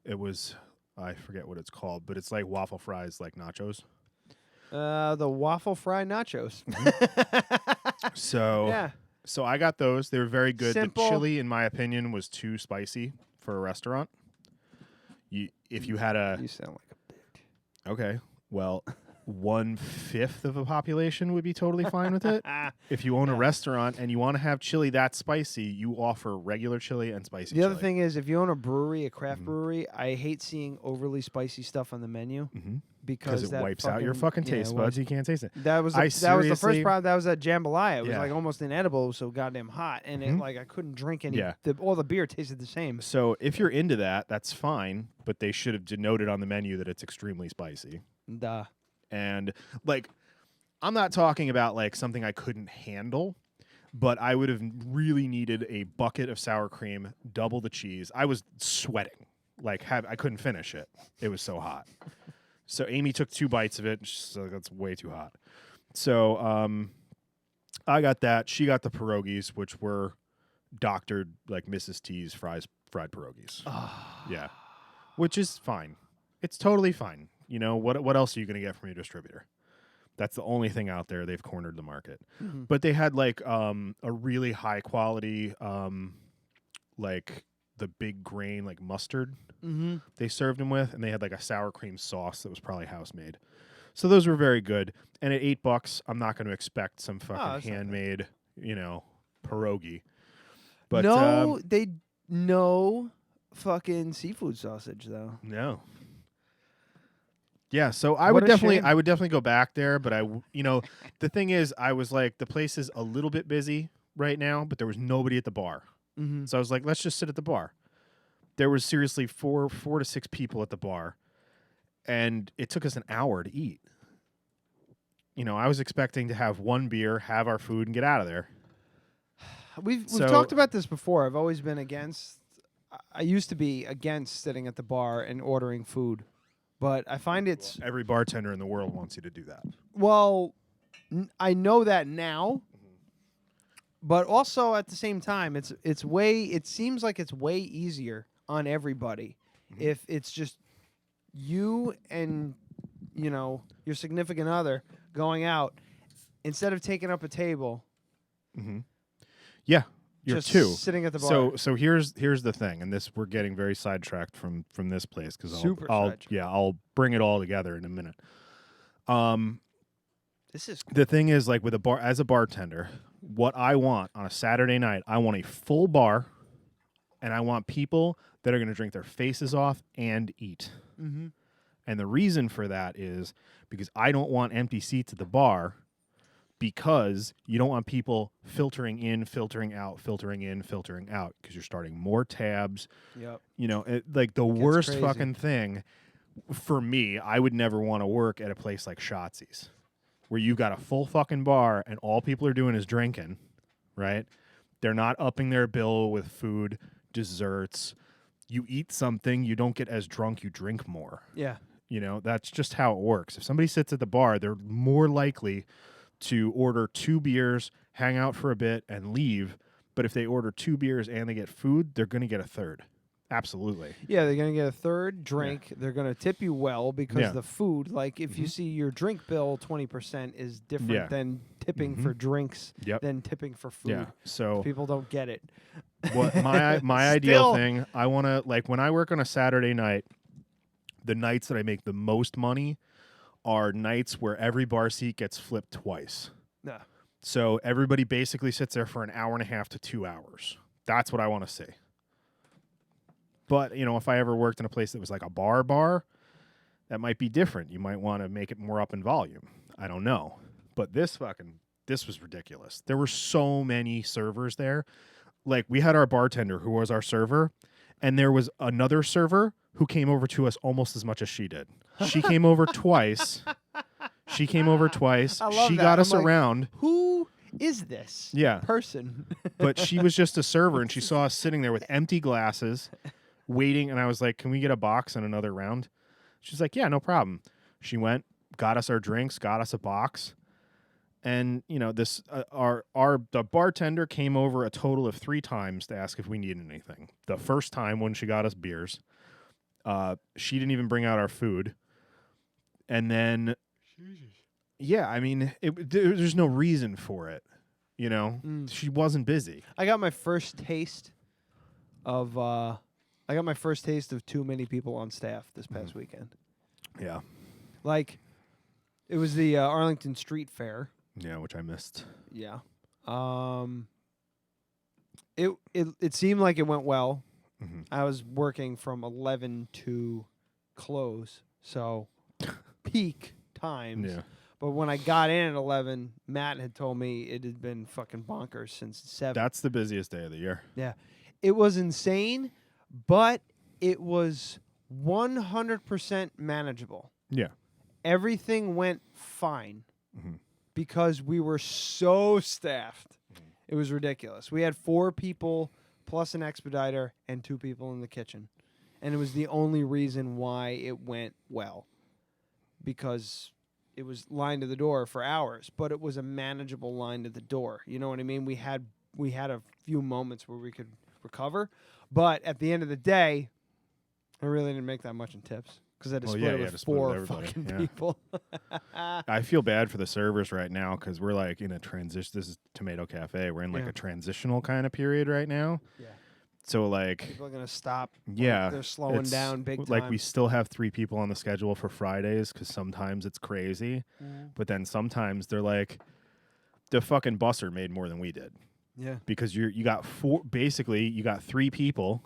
S3: It was, I forget what it's called, but it's like waffle fries, like nachos.
S2: The waffle fry nachos.
S3: So I got those. They were very good.
S2: Simple.
S3: The chili, in my opinion, was too spicy for a restaurant. You sound
S2: like a bitch.
S3: Okay, well, 1/5 of a population would be totally fine with it. If you own a restaurant and you want to have chili that spicy, you offer regular chili and spicy
S2: The
S3: chili.
S2: other thing is, if you own a brewery, a craft brewery, I hate seeing overly spicy stuff on the menu because
S3: it wipes out your fucking taste buds. You can't taste it.
S2: That was the first problem. That was at jambalaya. It was like almost inedible. It was so goddamn hot, and it I couldn't drink any.
S3: Yeah.
S2: All the beer tasted the same.
S3: So if you're into that, that's fine. But they should have denoted on the menu that it's extremely spicy.
S2: Duh.
S3: And like, I'm not talking about like something I couldn't handle, but I would have really needed a bucket of sour cream, double the cheese. I was sweating, like I couldn't finish it. It was so hot. So Amy took 2 bites of it. And she's like, that's way too hot. So I got that. She got the pierogies, which were doctored like Mrs. T's fried pierogies. Yeah, which is fine. It's totally fine. You know, what else are you going to get from your distributor? That's the only thing out there. They've cornered the market. But they had like a really high quality, like the big grain, like mustard they served them with. And they had like a sour cream sauce that was probably house made. So those were very good. And at $8, I'm not going to expect some fucking handmade, you know, pierogi. But
S2: no fucking seafood sausage though.
S3: No. Yeah, so I would definitely go back there, but the thing is, I was like, the place is a little bit busy right now, but there was nobody at the bar. So I was like, let's just sit at the bar. There was seriously 4 to 6 people at the bar, and it took us an hour to eat. You know, I was expecting to have 1 beer, have our food, and get out of there.
S2: We've talked about this before. I've always been against. I used to be against sitting at the bar and ordering food. But I find
S3: every bartender in the world wants you to do that.
S2: Well, I know that now, but also at the same time, it seems like it's way easier on everybody if it's just you and your significant other going out instead of taking up a table.
S3: Yeah. You're
S2: just
S3: 2
S2: sitting at the bar.
S3: So here's the thing, and we're getting very sidetracked from this place because I'll bring it all together in a minute.
S2: This is
S3: the thing is, like with as a bartender, what I want on a Saturday night, I want a full bar, and I want people that are going to drink their faces off and eat. And the reason for that is because I don't want empty seats at the bar. Because you don't want people filtering in, filtering out, filtering in, filtering out, because you're starting more tabs.
S2: Yep.
S3: You know, like the worst fucking thing for me, I would never want to work at a place like Shotzi's, where you got a full fucking bar and all people are doing is drinking, right? They're not upping their bill with food, desserts. You eat something, you don't get as drunk, you drink more.
S2: Yeah.
S3: You know, that's just how it works. If somebody sits at the bar, they're more likely to order 2 beers, hang out for a bit, and leave. But if they order 2 beers and they get food, they're going to get a third. Absolutely.
S2: Yeah, they're going to get a third drink. Yeah. They're going to tip you well because the food, like if you see your drink bill, 20% is different than tipping for drinks than tipping for food.
S3: Yeah, so
S2: people don't get it.
S3: What my ideal thing, I want to, like when I work on a Saturday night, the nights that I make the most money are nights where every bar seat gets flipped twice.
S2: Yeah.
S3: So everybody basically sits there for an hour and a half to 2 hours. That's what I want to see. But, if I ever worked in a place that was like a bar, that might be different. You might want to make it more up in volume. I don't know. But this was ridiculous. There were so many servers there. Like, we had our bartender who was our server, and there was another server who came over to us almost as much as she did. She came over twice. She got us around.
S2: Who is this person?
S3: But she was just a server, and she saw us sitting there with empty glasses, waiting, and I was like, can we get a box and another round? She's like, yeah, no problem. She went, got us our drinks, got us a box, and the bartender came over a total of 3 times to ask if we needed anything. The first time when she got us beers, she didn't even bring out our food. And then, there's no reason for it. She wasn't busy.
S2: I got my first taste of too many people on staff this past weekend.
S3: Yeah.
S2: Like, It was the Arlington Street Fair.
S3: Yeah, which I missed.
S2: Yeah. It seemed like it went well.
S3: Mm-hmm.
S2: I was working from 11 to close, so peak times.
S3: Yeah.
S2: But when I got in at 11, Matt had told me it had been fucking bonkers since 7.
S3: That's the busiest day of the year.
S2: Yeah. It was insane, but it was 100% manageable.
S3: Yeah.
S2: Everything went fine
S3: Mm-hmm.
S2: because we were so staffed. It was ridiculous. We had 4 people plus an expediter and 2 people in the kitchen. And it was the only reason why it went well, because it was line to the door for hours, but it was a manageable line to the door. You know what I mean? We had a few moments where we could recover, but at the end of the day, I really didn't make that much in tips because I had to split it with 4 fucking people.
S3: I feel bad for the servers right now because we're like in a transition. This is Tomato Cafe. We're in like a transitional kind of period right now.
S2: Yeah.
S3: So like
S2: People are gonna stop.
S3: Yeah,
S2: They're slowing down big time.
S3: Like we still have 3 people on the schedule for Fridays because sometimes it's crazy, but then sometimes they're like, the fucking busser made more than we did.
S2: Yeah.
S3: Because you got 4. Basically, you got 3 people,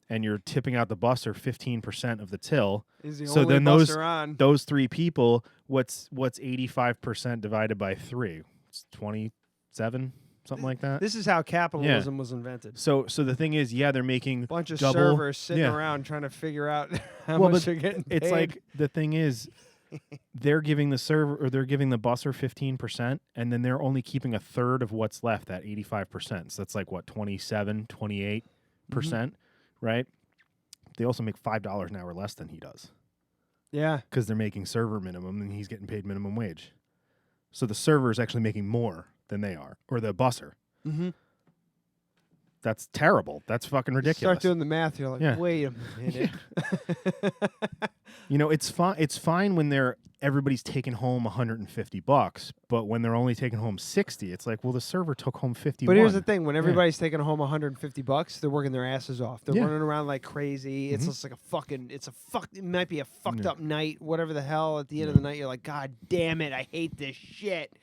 S3: and you're tipping out the busser 15% of the till.
S2: He's the
S3: so
S2: only
S3: then
S2: busser on.
S3: those 3 people, what's 85% divided by 3? It's 27. Something like that.
S2: This is how capitalism was invented.
S3: So the thing is, they're making
S2: Bunch of
S3: double,
S2: servers sitting around trying to figure out how much they're getting paid.
S3: It's like the thing is, they're giving the server or they're giving the busser 15%, and then they're only keeping a third of what's left, that 85%. So that's like what 27, 28%, right? They also make $5 an hour less than he does.
S2: Yeah,
S3: because they're making server minimum and he's getting paid minimum wage. So the server is actually making more than they are, or the busser.
S2: Mm-hmm.
S3: That's terrible. That's fucking ridiculous.
S2: Start doing the math. You're like, wait a minute.
S3: You know, it's fine. It's fine when everybody's taking home $150, but when they're only taking home 60, it's like, well, the server took home 51.
S2: But here's the thing: when everybody's taking home $150, they're working their asses off. They're running around like crazy. It's just like it might be a fucked up night, whatever the hell. At the end of the night, you're like, God damn it, I hate this shit.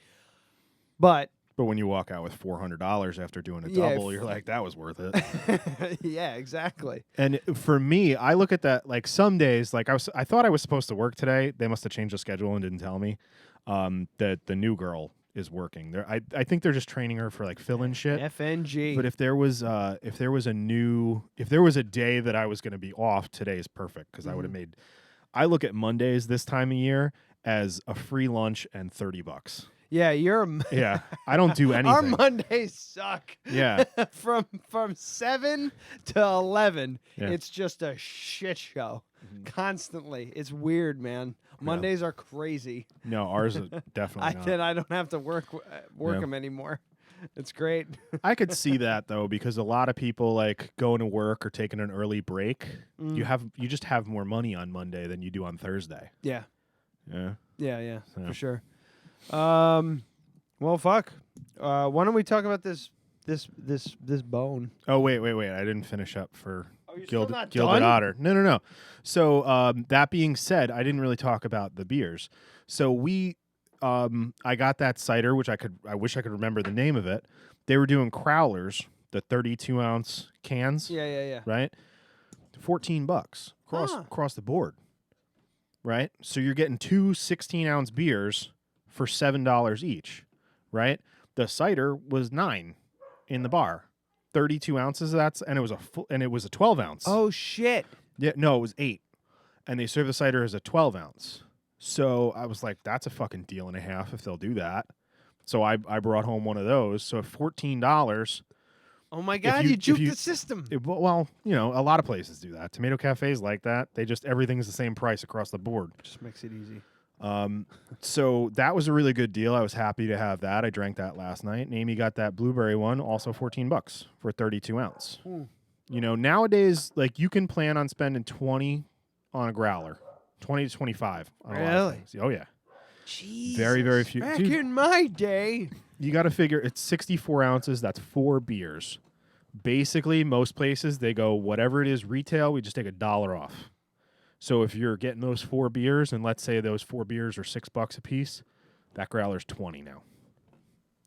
S2: But
S3: when you walk out with $400 after doing a double, you're like, that was worth it.
S2: Yeah, exactly.
S3: And for me, I look at that like some days, like I thought I was supposed to work today. They must have changed the schedule and didn't tell me that the new girl is working there. I think they're just training her for like fill-in shit.
S2: FNG.
S3: But if there was a day that I was going to be off, today is perfect because I would have made. I look at Mondays this time of year as a free lunch and $30.
S2: Yeah,
S3: yeah, I don't do anything.
S2: Our Mondays suck.
S3: Yeah.
S2: from 7 to 11,
S3: Yeah.
S2: it's just a shit show. Constantly. It's weird, man. Mondays are crazy.
S3: No, ours is definitely not.
S2: I don't have to work them anymore. It's great.
S3: I could see that though, because a lot of people like going to work or taking an early break. You just have more money on Monday than you do on Thursday.
S2: Yeah.
S3: Yeah.
S2: Yeah,
S3: So.
S2: for sure. Well, fuck. Why don't we talk about this bone?
S3: Oh wait! I didn't finish up for
S2: you're
S3: Gilded
S2: still not done?
S3: Otter. No. So that being said, I didn't really talk about the beers. So I got that cider, which I wish I could remember the name of it. They were doing crowlers, the 32-ounce cans.
S2: Yeah.
S3: Right, $14 across the board. Right, so you're getting 2 16-ounce beers for $7 each. Right, the cider was $9 in the bar, 32 ounces. And it was a 12-ounce.
S2: Oh shit!
S3: Yeah, no, it was 8, and they serve the cider as a 12-ounce. So I was like, that's a fucking deal and a half if they'll do that. So I brought home one of those. So $14.
S2: Oh my God, you juked the system.
S3: Well, you know, a lot of places do that. Tomato cafes like that. Everything's the same price across the board.
S2: Just makes it easy.
S3: So that was a really good deal. I was happy to have that. I drank that last night. And Amy got that blueberry one, also $14 for 32 ounce. You know, nowadays, like you can plan on spending $20 on a growler, 20 to 25 on a lot of things. Oh yeah.
S2: Jesus.
S3: Very, very few.
S2: Back
S3: Dude,
S2: in my day.
S3: you got to figure it's 64 ounces. That's 4 beers. Basically, most places they go whatever it is retail. We just take $1 off. So if you're getting those 4 beers, and let's say those 4 beers are $6 a piece, that growler's 20 now.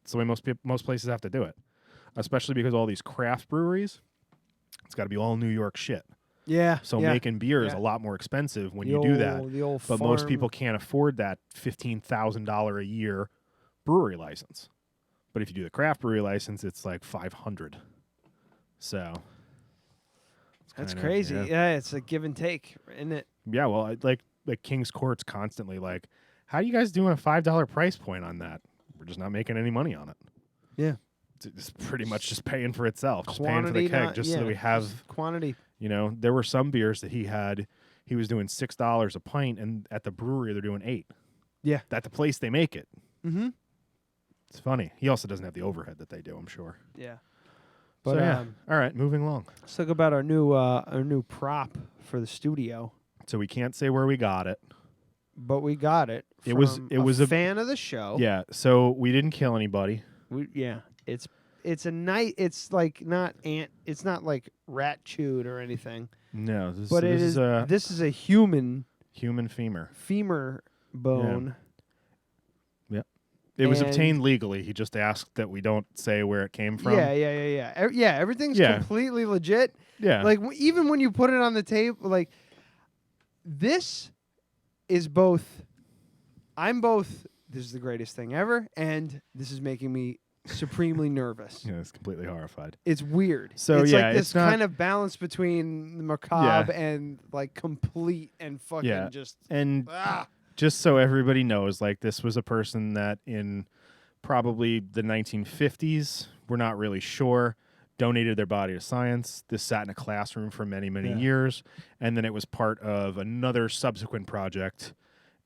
S3: That's the way most places have to do it, especially because all these craft breweries, it's got to be all New York shit.
S2: Yeah.
S3: So making beer is a lot more expensive when you do that. But most people can't afford that $15,000 a year brewery license. But if you do the craft brewery license, it's like $500. So
S2: that's crazy. Yeah, it's a give and take, isn't it?
S3: Yeah, well, like King's Court's constantly like, how are you guys doing a $5 price point on that? We're just not making any money on it.
S2: Yeah.
S3: It's pretty much just paying for itself, just paying for the keg, so that we have
S2: quantity.
S3: You know, there were some beers that he was doing $6 a pint, and at the brewery they're doing $8.
S2: Yeah.
S3: At the place they make it.
S2: Mm-hmm.
S3: It's funny. He also doesn't have the overhead that they do, I'm sure.
S2: Yeah.
S3: But so, yeah. All right, moving along.
S2: Let's talk about our new prop for the studio.
S3: So we can't say where we got it.
S2: But we got it.
S3: It was a
S2: fan of the show.
S3: Yeah. So we didn't kill anybody.
S2: It's a night. It's like it's not like rat chewed or anything.
S3: No,
S2: this is a human
S3: femur
S2: bone.
S3: Yeah. It was obtained legally. He just asked that we don't say where it came from.
S2: Yeah. Everything's completely legit.
S3: Yeah.
S2: Like even when you put it on the table, like this is both. I'm both. This is the greatest thing ever, and this is making me supremely nervous.
S3: Yeah, it's completely horrified.
S2: It's weird.
S3: So
S2: it's
S3: yeah,
S2: like this
S3: it's not,
S2: kind of balance between the macabre and like complete and fucking just.
S3: And just so everybody knows, like this was a person that in probably the 1950s, we're not really sure, donated their body to science. This sat in a classroom for many, many years, and then it was part of another subsequent project,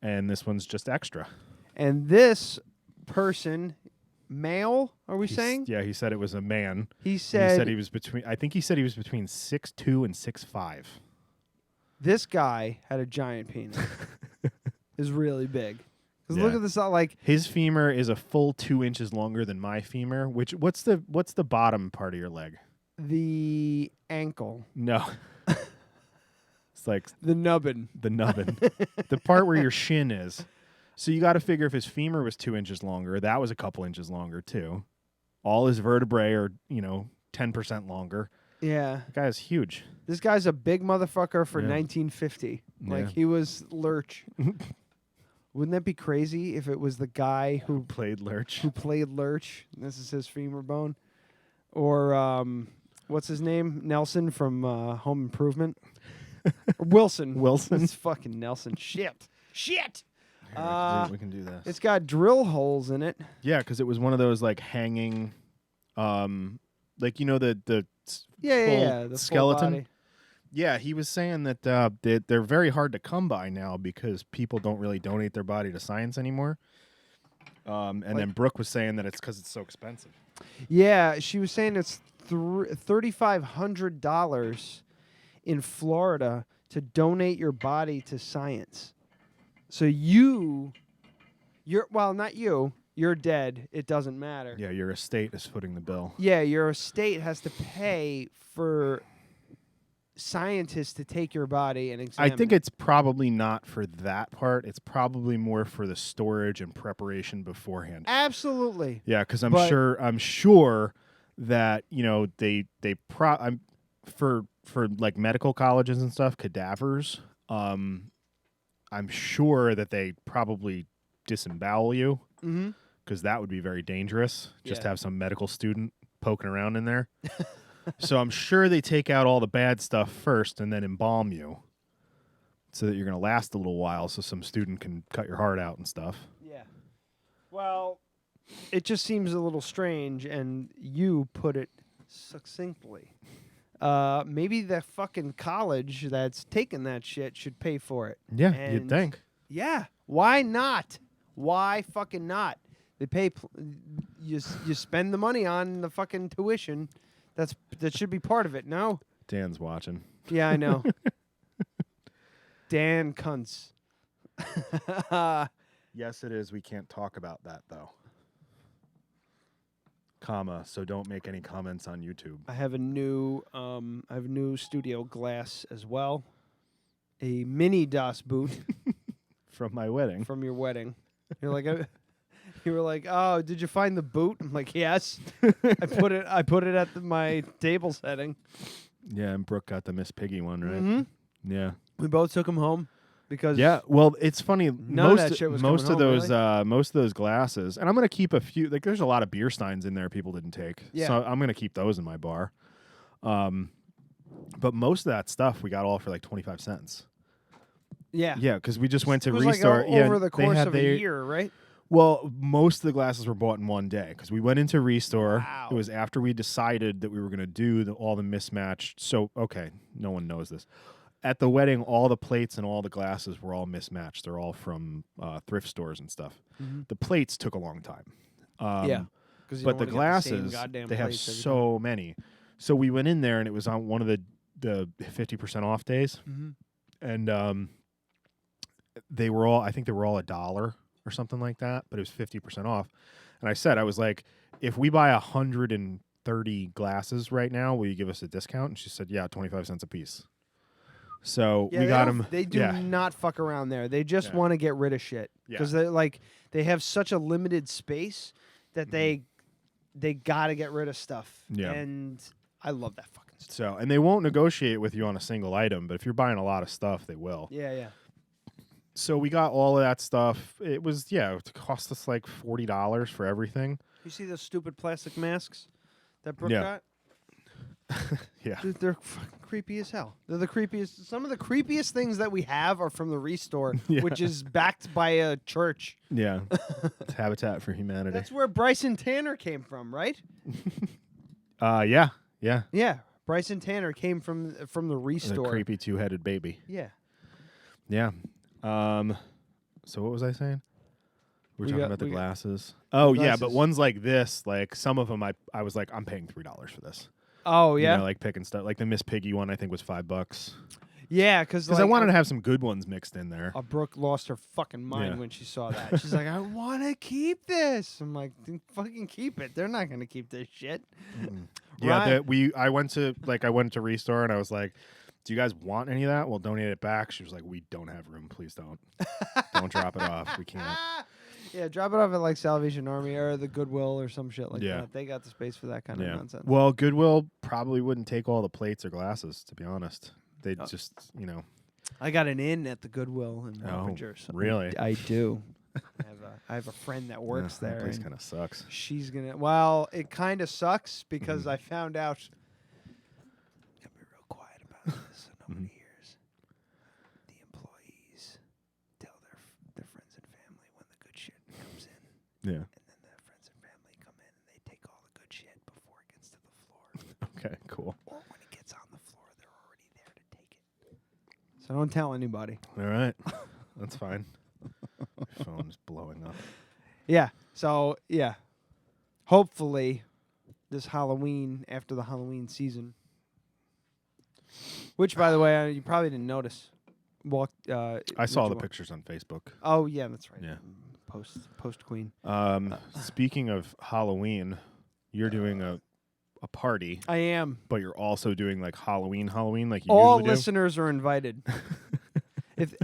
S3: and this one's just extra.
S2: And this person, male, are we saying?
S3: Yeah, he said it was a man.
S2: He said
S3: he was between. I think he said he was between 6'2" and 6'5".
S2: This guy had a giant penis. Is really big. Because look at this, like
S3: his femur is a full 2 inches longer than my femur. What's the bottom part of your leg?
S2: The ankle.
S3: No. It's like
S2: the nubbin.
S3: The nubbin. The part where your shin is. So you got to figure if his femur was 2 inches longer, that was a couple inches longer too. All his vertebrae are, 10% longer.
S2: Yeah.
S3: The guy is huge.
S2: This guy's a big motherfucker for 1950. Like he was Lurch. Wouldn't that be crazy if it was the guy who
S3: played Lurch?
S2: This is his femur bone. Or what's his name? Nelson from Home Improvement. Wilson. It's fucking Nelson. Shit.
S3: We can do this.
S2: It's got drill holes in it.
S3: Yeah, because it was one of those like hanging, the
S2: the
S3: skeleton.
S2: Full body.
S3: Yeah, he was saying that they're very hard to come by now because people don't really donate their body to science anymore. And then Brooke was saying that it's because it's so expensive.
S2: Yeah, she was saying it's $3,500 in Florida to donate your body to science. So you're not you. You're dead. It doesn't matter.
S3: Yeah, your estate is footing the bill.
S2: Yeah, your estate has to pay for scientists to take your body and examine.
S3: I think it's probably not for that part. It's probably more for the storage and preparation beforehand.
S2: Absolutely.
S3: Yeah, because I'm sure that for like medical colleges and stuff, cadavers. I'm sure that they probably disembowel you because that would be very dangerous. Just have some medical student poking around in there. So I'm sure they take out all the bad stuff first and then embalm you so that you're going to last a little while so some student can cut your heart out and stuff.
S2: Yeah. Well, it just seems a little strange, and you put it succinctly. Maybe the fucking college that's taking that shit should pay for it.
S3: Yeah, you'd think.
S2: Yeah. Why not? Why fucking not? They pay. You spend the money on the fucking tuition. That should be part of it. No.
S3: Dan's watching.
S2: Yeah, I know. Dan cunts.
S3: Yes, it is. We can't talk about that though. So don't make any comments on YouTube.
S2: I have a new studio glass as well. a mini Das Boot
S3: From my wedding.
S2: from your wedding. You're like, you were like, oh, did you find the boot? I'm like, yes. I put it at my table setting.
S3: Yeah, and Brooke got the Miss Piggy one, right?
S2: Mm-hmm.
S3: Yeah.
S2: We both took them home because
S3: Well, it's funny.
S2: None of that shit was
S3: most of
S2: coming home,
S3: those
S2: really?
S3: most of those glasses, and I'm gonna keep a few. Like, there's a lot of beer steins in there people didn't take.
S2: Yeah.
S3: So I'm gonna keep those in my bar. But most of that stuff we got all for like 25 cents.
S2: Yeah.
S3: Yeah, because we just went to
S2: It was
S3: Restore.
S2: like over the course of a year, right?
S3: Well, most of the glasses were bought in one day because we went into Restore.
S2: Wow.
S3: It was after we decided that we were going to do all the mismatched. So, okay, no one knows this. At the wedding, all the plates and all the glasses were all mismatched. They're all from thrift stores and stuff.
S2: Mm-hmm.
S3: The plates took a long time.
S2: Yeah.
S3: But the glasses, they have so many. So we went in there, and it was on one of the 50% off days.
S2: Mm-hmm.
S3: And they were all, I think they were all $1 or something like that, but it was 50% off. And I was like, if we buy 130 glasses right now, will you give us a discount? And she said, yeah, 25 cents a piece. So we got them.
S2: They do not fuck around there. They just want to get rid of shit because they have such a limited space that they got to get rid of stuff.
S3: Yeah.
S2: And I love that fucking stuff.
S3: So, and they won't negotiate with you on a single item, but if you're buying a lot of stuff, they will.
S2: Yeah, yeah.
S3: So we got all of that stuff. It was, it cost us like $40 for everything.
S2: You see those stupid plastic masks that Brooke
S3: Yeah.
S2: got?
S3: Yeah.
S2: Dude, they're fucking creepy as hell. They're the creepiest. Some of the creepiest things that we have are from the Restore,
S3: Yeah.
S2: which is backed by a church.
S3: Yeah. It's Habitat for Humanity.
S2: That's where Bryson Tanner came from, right?
S3: Yeah. Yeah.
S2: Yeah. Bryson Tanner came from the Restore.
S3: The creepy two-headed baby.
S2: Yeah.
S3: Yeah. So what was I saying? We were talking about the
S2: we got-
S3: glasses. Oh, yeah, but
S2: glasses.
S3: ones like this, like some of them, I was like, I'm paying $3 for this.
S2: Oh, yeah?
S3: You know, like picking stuff. Like the Miss Piggy one, I think was $5.
S2: Yeah, because
S3: I wanted to have some good ones mixed in there.
S2: Brooke lost her fucking mind
S3: Yeah.
S2: when she saw that. She's like, I want to keep this. I'm like, then fucking keep it. They're not going to keep this shit.
S3: Yeah,
S2: Right.
S3: I went to Restore and I was like, do you guys want any of that? We'll donate it back. She was like, we don't have room. Please don't. Don't drop it off. We can't.
S2: Yeah, drop it off at like Salvation Army or the Goodwill or some shit like
S3: Yeah.
S2: that. They got the space for that kind of nonsense.
S3: Well, Goodwill probably wouldn't take all the plates or glasses, to be honest. They'd just,
S2: I got an inn at the Goodwill in
S3: Oh,
S2: Harbinger. So
S3: really?
S2: I do. I have a friend that works
S3: That
S2: there.
S3: place
S2: and
S3: kind of sucks.
S2: She's gonna. Well, it kind of sucks because I found out. Gotta be real quiet about this so nobody hears. The employees tell their friends and family when the good shit comes in,
S3: Yeah.
S2: and then the friends and family come in and they take all the good shit before it gets to the floor.
S3: Okay, cool.
S2: Or when it gets on the floor, they're already there to take it. So don't tell anybody.
S3: All right. That's fine. My phone's blowing up.
S2: Yeah. So yeah. Hopefully, this Halloween after the Halloween season. Which, by the way, you probably didn't notice.
S3: I saw the pictures on Facebook.
S2: Oh yeah, that's right.
S3: Yeah.
S2: Post Queen.
S3: Speaking of Halloween, you're doing a party,
S2: I am.
S3: but you're also doing like Halloween, like you
S2: All
S3: usually do.
S2: listeners are invited. If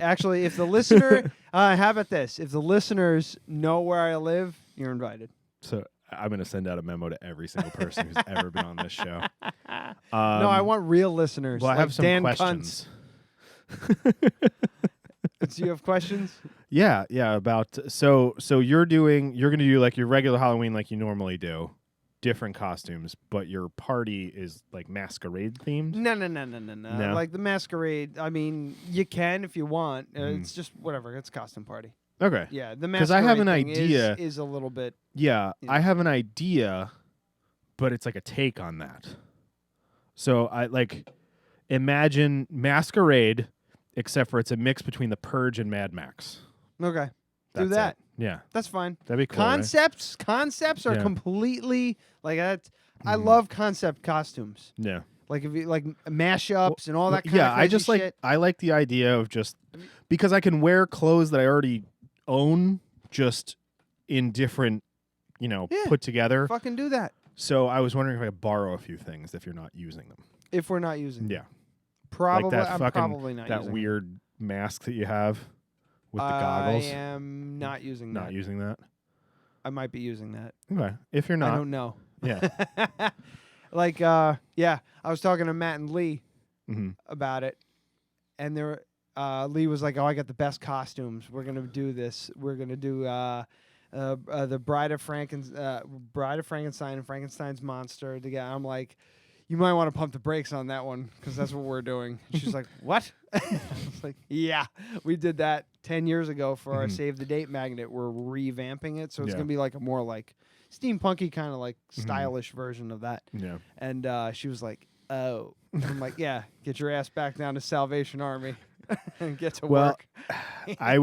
S2: the listener, how about this? If the listeners know where I live, you're invited.
S3: So I'm going to send out a memo to every single person who's ever been on this show.
S2: No, I want real listeners.
S3: Well, I
S2: like
S3: have some
S2: Dan
S3: questions.
S2: Cunts. Do you have questions?
S3: Yeah, about so you're going to do like your regular Halloween like you normally do, different costumes, but your party is like masquerade themed.
S2: No.
S3: No?
S2: Like the masquerade. I mean, you can if you want. It's just whatever. It's a costume party.
S3: Okay.
S2: Yeah, the
S3: Because
S2: masquerade
S3: I have an
S2: thing
S3: idea.
S2: is a little bit.
S3: Yeah,
S2: you know.
S3: I have an idea, but it's like a take on that. So I like imagine masquerade, except for it's a mix between The Purge and Mad Max.
S2: Okay,
S3: That's
S2: do that.
S3: it. Yeah,
S2: That's fine.
S3: that'd be cool. right?
S2: Concepts are
S3: Yeah.
S2: completely like that. I love concept costumes.
S3: Yeah.
S2: Like if you like mashups and all that. Kind
S3: Yeah,
S2: of crazy
S3: I just
S2: shit.
S3: I like the idea of just because I can wear clothes that I already own, just in different,
S2: Yeah.
S3: put together.
S2: Fucking do that
S3: So I was wondering if I could borrow a few things if you're not using them.
S2: if we're not using.
S3: Yeah.
S2: Probably.
S3: like that
S2: I'm
S3: fucking
S2: probably not
S3: that
S2: using.
S3: weird mask that you have with the goggles?
S2: I am not using that.
S3: Not using that?
S2: I might be using that.
S3: Okay. If you're not.
S2: I don't know.
S3: Yeah.
S2: Like, I was talking to Matt and Lee about it, and Lee was like, "Oh, I got the best costumes. We're gonna do this. We're gonna do the Bride of Frankenstein and Frankenstein's monster together." I'm like, "You might want to pump the brakes on that one because that's what we're doing." And she's like, "What?" I was like, "Yeah, we did that 10 years ago for our Save the Date magnet. We're revamping it, so it's gonna be like a more like steampunky kind of like stylish version of that."
S3: Yeah.
S2: And she was like, "Oh," and I'm like, "Yeah, get your ass back down to Salvation Army and get to work."
S3: I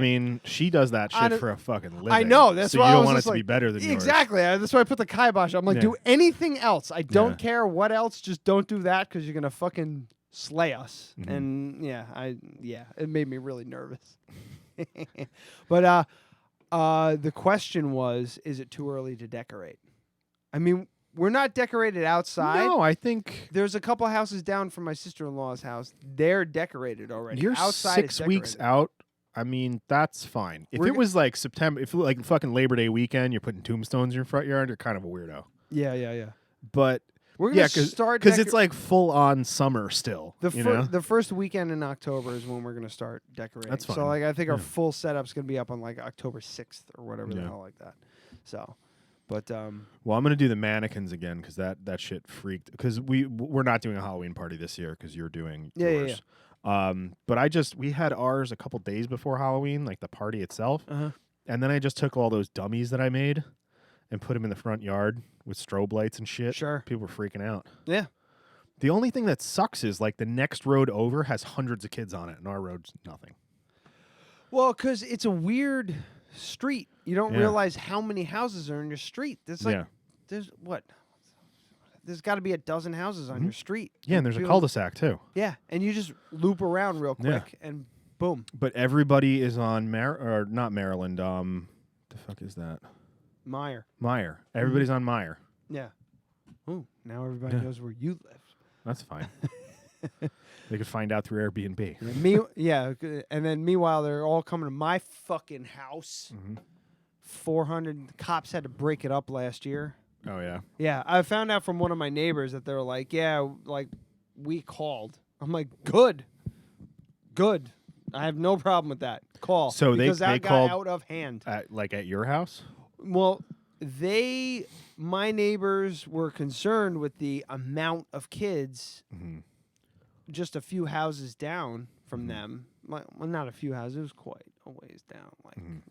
S3: mean, she does that shit for a fucking living.
S2: I know. That's
S3: so
S2: why
S3: you
S2: I
S3: don't
S2: was
S3: want it
S2: just
S3: to be
S2: like,
S3: better than yours.
S2: exactly. That's why I put the kibosh. I'm like, do anything else. I don't care what else. Just don't do that because you're gonna fucking slay us. And it made me really nervous. But the question was, is it too early to decorate? I mean, we're not decorated outside.
S3: No, I think
S2: there's a couple houses down from my sister-in-law's house. They're decorated already.
S3: You're
S2: outside
S3: 6 weeks out. I mean, that's fine. If it was like September, if it was like fucking Labor Day weekend, you're putting tombstones in your front yard, you're kind of a weirdo.
S2: Yeah.
S3: But
S2: we're gonna start
S3: because it's like full on summer still.
S2: The first weekend in October is when we're gonna start decorating.
S3: That's fine.
S2: So like I think our full setup's gonna be up on like October 6th or whatever the hell like that. So, but
S3: well, I'm gonna do the mannequins again because that shit freaked. Because we're not doing a Halloween party this year because you're doing yours. But we had ours a couple days before Halloween, like the party itself, and then I just took all those dummies that I made and put them in the front yard with strobe lights and shit.
S2: Sure.
S3: People were freaking out.
S2: Yeah.
S3: The only thing that sucks is like the next road over has hundreds of kids on it, and our road's nothing.
S2: Well, because it's a weird street. You don't realize how many houses are in your street. There's like, there's what? There's got to be a dozen houses on your street.
S3: Yeah, and there's a cul-de-sac too.
S2: Yeah, and you just loop around real quick, and boom.
S3: But everybody is on not Maryland. The fuck is that?
S2: Meyer.
S3: Everybody's on Meyer.
S2: Yeah. Ooh, now everybody knows where you live.
S3: That's fine. They could find out through Airbnb.
S2: And then meanwhile, they're all coming to my fucking house. 400 cops had to break it up last year.
S3: Oh, yeah?
S2: Yeah, I found out from one of my neighbors that they were like, we called. I'm like, good. I have no problem with that. Call.
S3: So
S2: because
S3: they
S2: got
S3: called
S2: out of hand.
S3: At your house?
S2: Well, my neighbors were concerned with the amount of kids just a few houses down from them. Well, not a few houses. It was quite a ways down.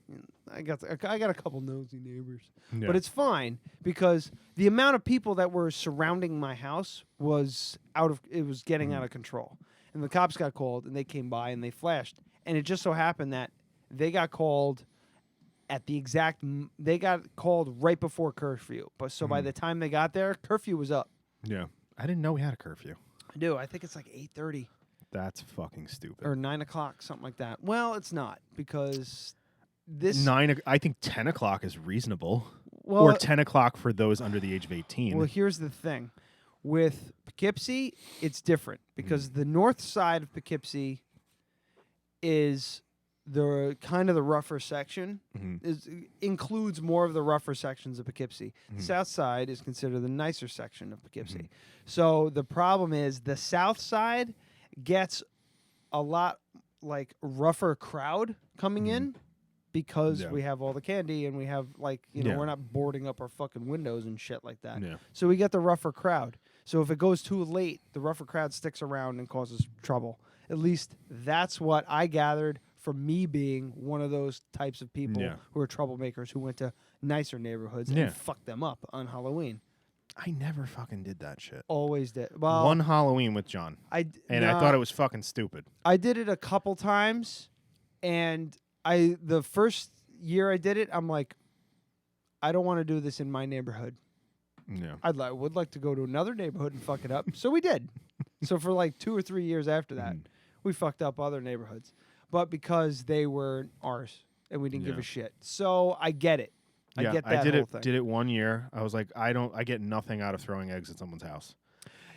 S2: I got a couple nosy neighbors.
S3: Yeah.
S2: But it's fine because the amount of people that were surrounding my house was getting out of control. And the cops got called, and they came by, and they flashed. And it just so happened that they got called they got called right before curfew. But so by the time they got there, curfew was up.
S3: Yeah. I didn't know we had a curfew.
S2: I do. I think it's like 8:30.
S3: That's fucking stupid.
S2: Or 9 o'clock, something like that. Well, it's not because
S3: I think 10 o'clock is reasonable.
S2: Well,
S3: or 10 o'clock for those under the age of 18.
S2: Well, here's the thing. With Poughkeepsie, it's different because the north side of Poughkeepsie is the kind of the rougher section. Includes more of the rougher sections of Poughkeepsie. The south side is considered the nicer section of Poughkeepsie. So the problem is the south side gets a lot like rougher crowd coming in because we have all the candy and we have we're not boarding up our fucking windows and shit like that.
S3: Yeah.
S2: So we get the rougher crowd. So if it goes too late, the rougher crowd sticks around and causes trouble. At least that's what I gathered from me being one of those types of people who are troublemakers who went to nicer neighborhoods and fucked them up on Halloween.
S3: I never fucking did that shit.
S2: Always did. Well,
S3: one Halloween with John. I thought it was fucking stupid.
S2: I did it a couple times, and the first year I did it, I'm like, I don't want to do this in my neighborhood.
S3: Yeah.
S2: I would like to go to another neighborhood and fuck it up. So we did. So for like 2 or 3 years after that, we fucked up other neighborhoods. But because they were ours and we didn't give a shit. So I get it. I get that whole thing.
S3: Did it 1 year. I was like, I get nothing out of throwing eggs at someone's house.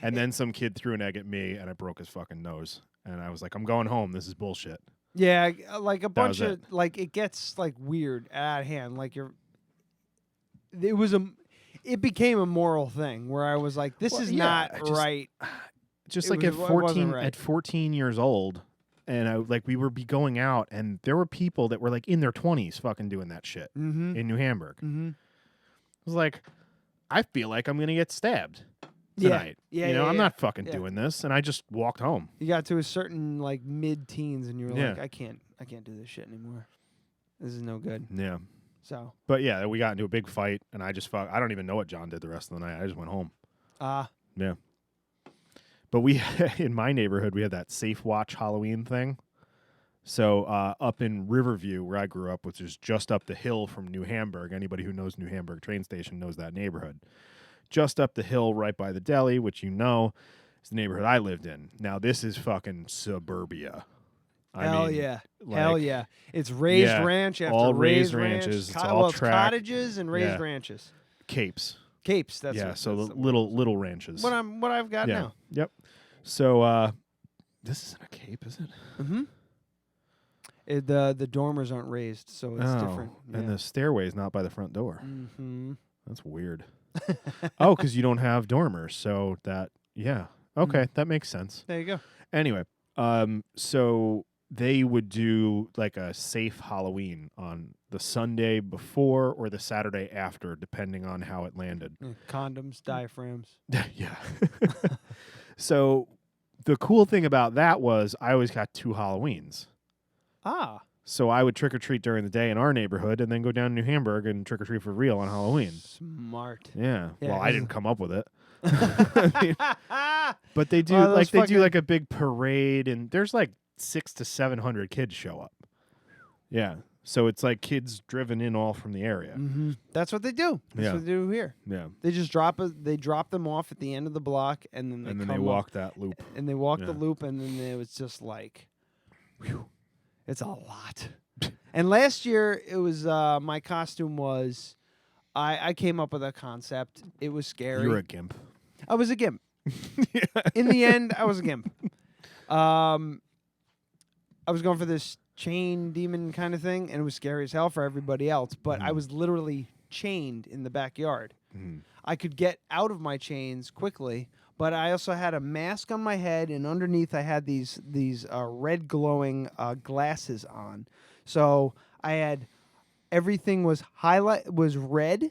S3: And then some kid threw an egg at me, and I broke his fucking nose. And I was like, I'm going home. This is bullshit.
S2: Yeah, like a bunch of
S3: it.
S2: like it gets like weird out of hand. Like it became a moral thing where I was like, this is not right.
S3: Just
S2: It
S3: like
S2: was-
S3: at
S2: it wasn't
S3: 14,
S2: right.
S3: at 14 years old, and we were going out, and there were people that were like in their 20s fucking doing that shit in New Hamburg.
S2: Mm-hmm.
S3: I was like, I feel like I'm gonna get stabbed tonight.
S2: Yeah,
S3: you know,
S2: yeah,
S3: I'm
S2: yeah.
S3: not fucking
S2: Yeah.
S3: doing this, and I just walked home.
S2: You got to a certain like mid-teens, and you were
S3: Yeah.
S2: like, I can't do this shit anymore. This is no good.
S3: Yeah,
S2: So,
S3: but yeah, we got into a big fight, and I don't even know what John did the rest of the night. I just went home. Yeah. But we, in my neighborhood, we had that Safe Watch Halloween thing. So up in Riverview, where I grew up, which is just up the hill from New Hamburg. Anybody who knows New Hamburg train station knows that neighborhood. Just up the hill, right by the deli, which you know, is the neighborhood I lived in. Now this is fucking suburbia.
S2: hell
S3: mean,
S2: yeah.
S3: like,
S2: Hell yeah. It's raised ranch after
S3: all
S2: raised
S3: ranches.
S2: ranch.
S3: It's all
S2: it's
S3: track.
S2: cottages and raised
S3: Yeah.
S2: ranches.
S3: Capes.
S2: Capes. That's
S3: Yeah,
S2: what,
S3: so
S2: that's
S3: the
S2: the
S3: little ranches.
S2: what I've got
S3: yeah.
S2: now.
S3: Yep. So this isn't a cape, is it?
S2: Mm-hmm. The dormers aren't raised, so it's different.
S3: And the stairway's not by the front door.
S2: Mm-hmm.
S3: That's weird. Oh, because you don't have dormers, so that okay, that makes sense.
S2: There you go.
S3: Anyway, so they would do like a safe Halloween on the Sunday before or the Saturday after, depending on how it landed.
S2: Condoms, diaphragms.
S3: Yeah. So the cool thing about that was I always got 2 Halloweens. So I would trick or treat during the day in our neighborhood and then go down to New Hamburg and trick or treat for real on Halloween.
S2: Smart.
S3: Yeah.
S2: Yeah,
S3: Well, I
S2: 'cause-
S3: didn't come up with it. I mean, but they do
S2: Oh, those
S3: they do
S2: fucking-
S3: like a big parade, and there's like 600 to 700 kids show up. Yeah. So it's like kids driven in all from the area.
S2: Mm-hmm. That's what they do. That's
S3: Yeah.
S2: what they do here.
S3: Yeah.
S2: They just drop them off at the end of the block, and then they come
S3: walk
S2: up,
S3: that loop.
S2: and they walk the
S3: Yeah.
S2: loop, and then it was just like, whew, it's a lot. And last year it was my costume was, I came up with a concept. It was scary.
S3: You're a gimp.
S2: I was a gimp. In the end, I was a gimp. I was going for this chain demon kind of thing, and it was scary as hell for everybody else. But I was literally chained in the backyard. I could get out of my chains quickly, but I also had a mask on my head, and underneath I had these red glowing glasses on. So I had everything was red.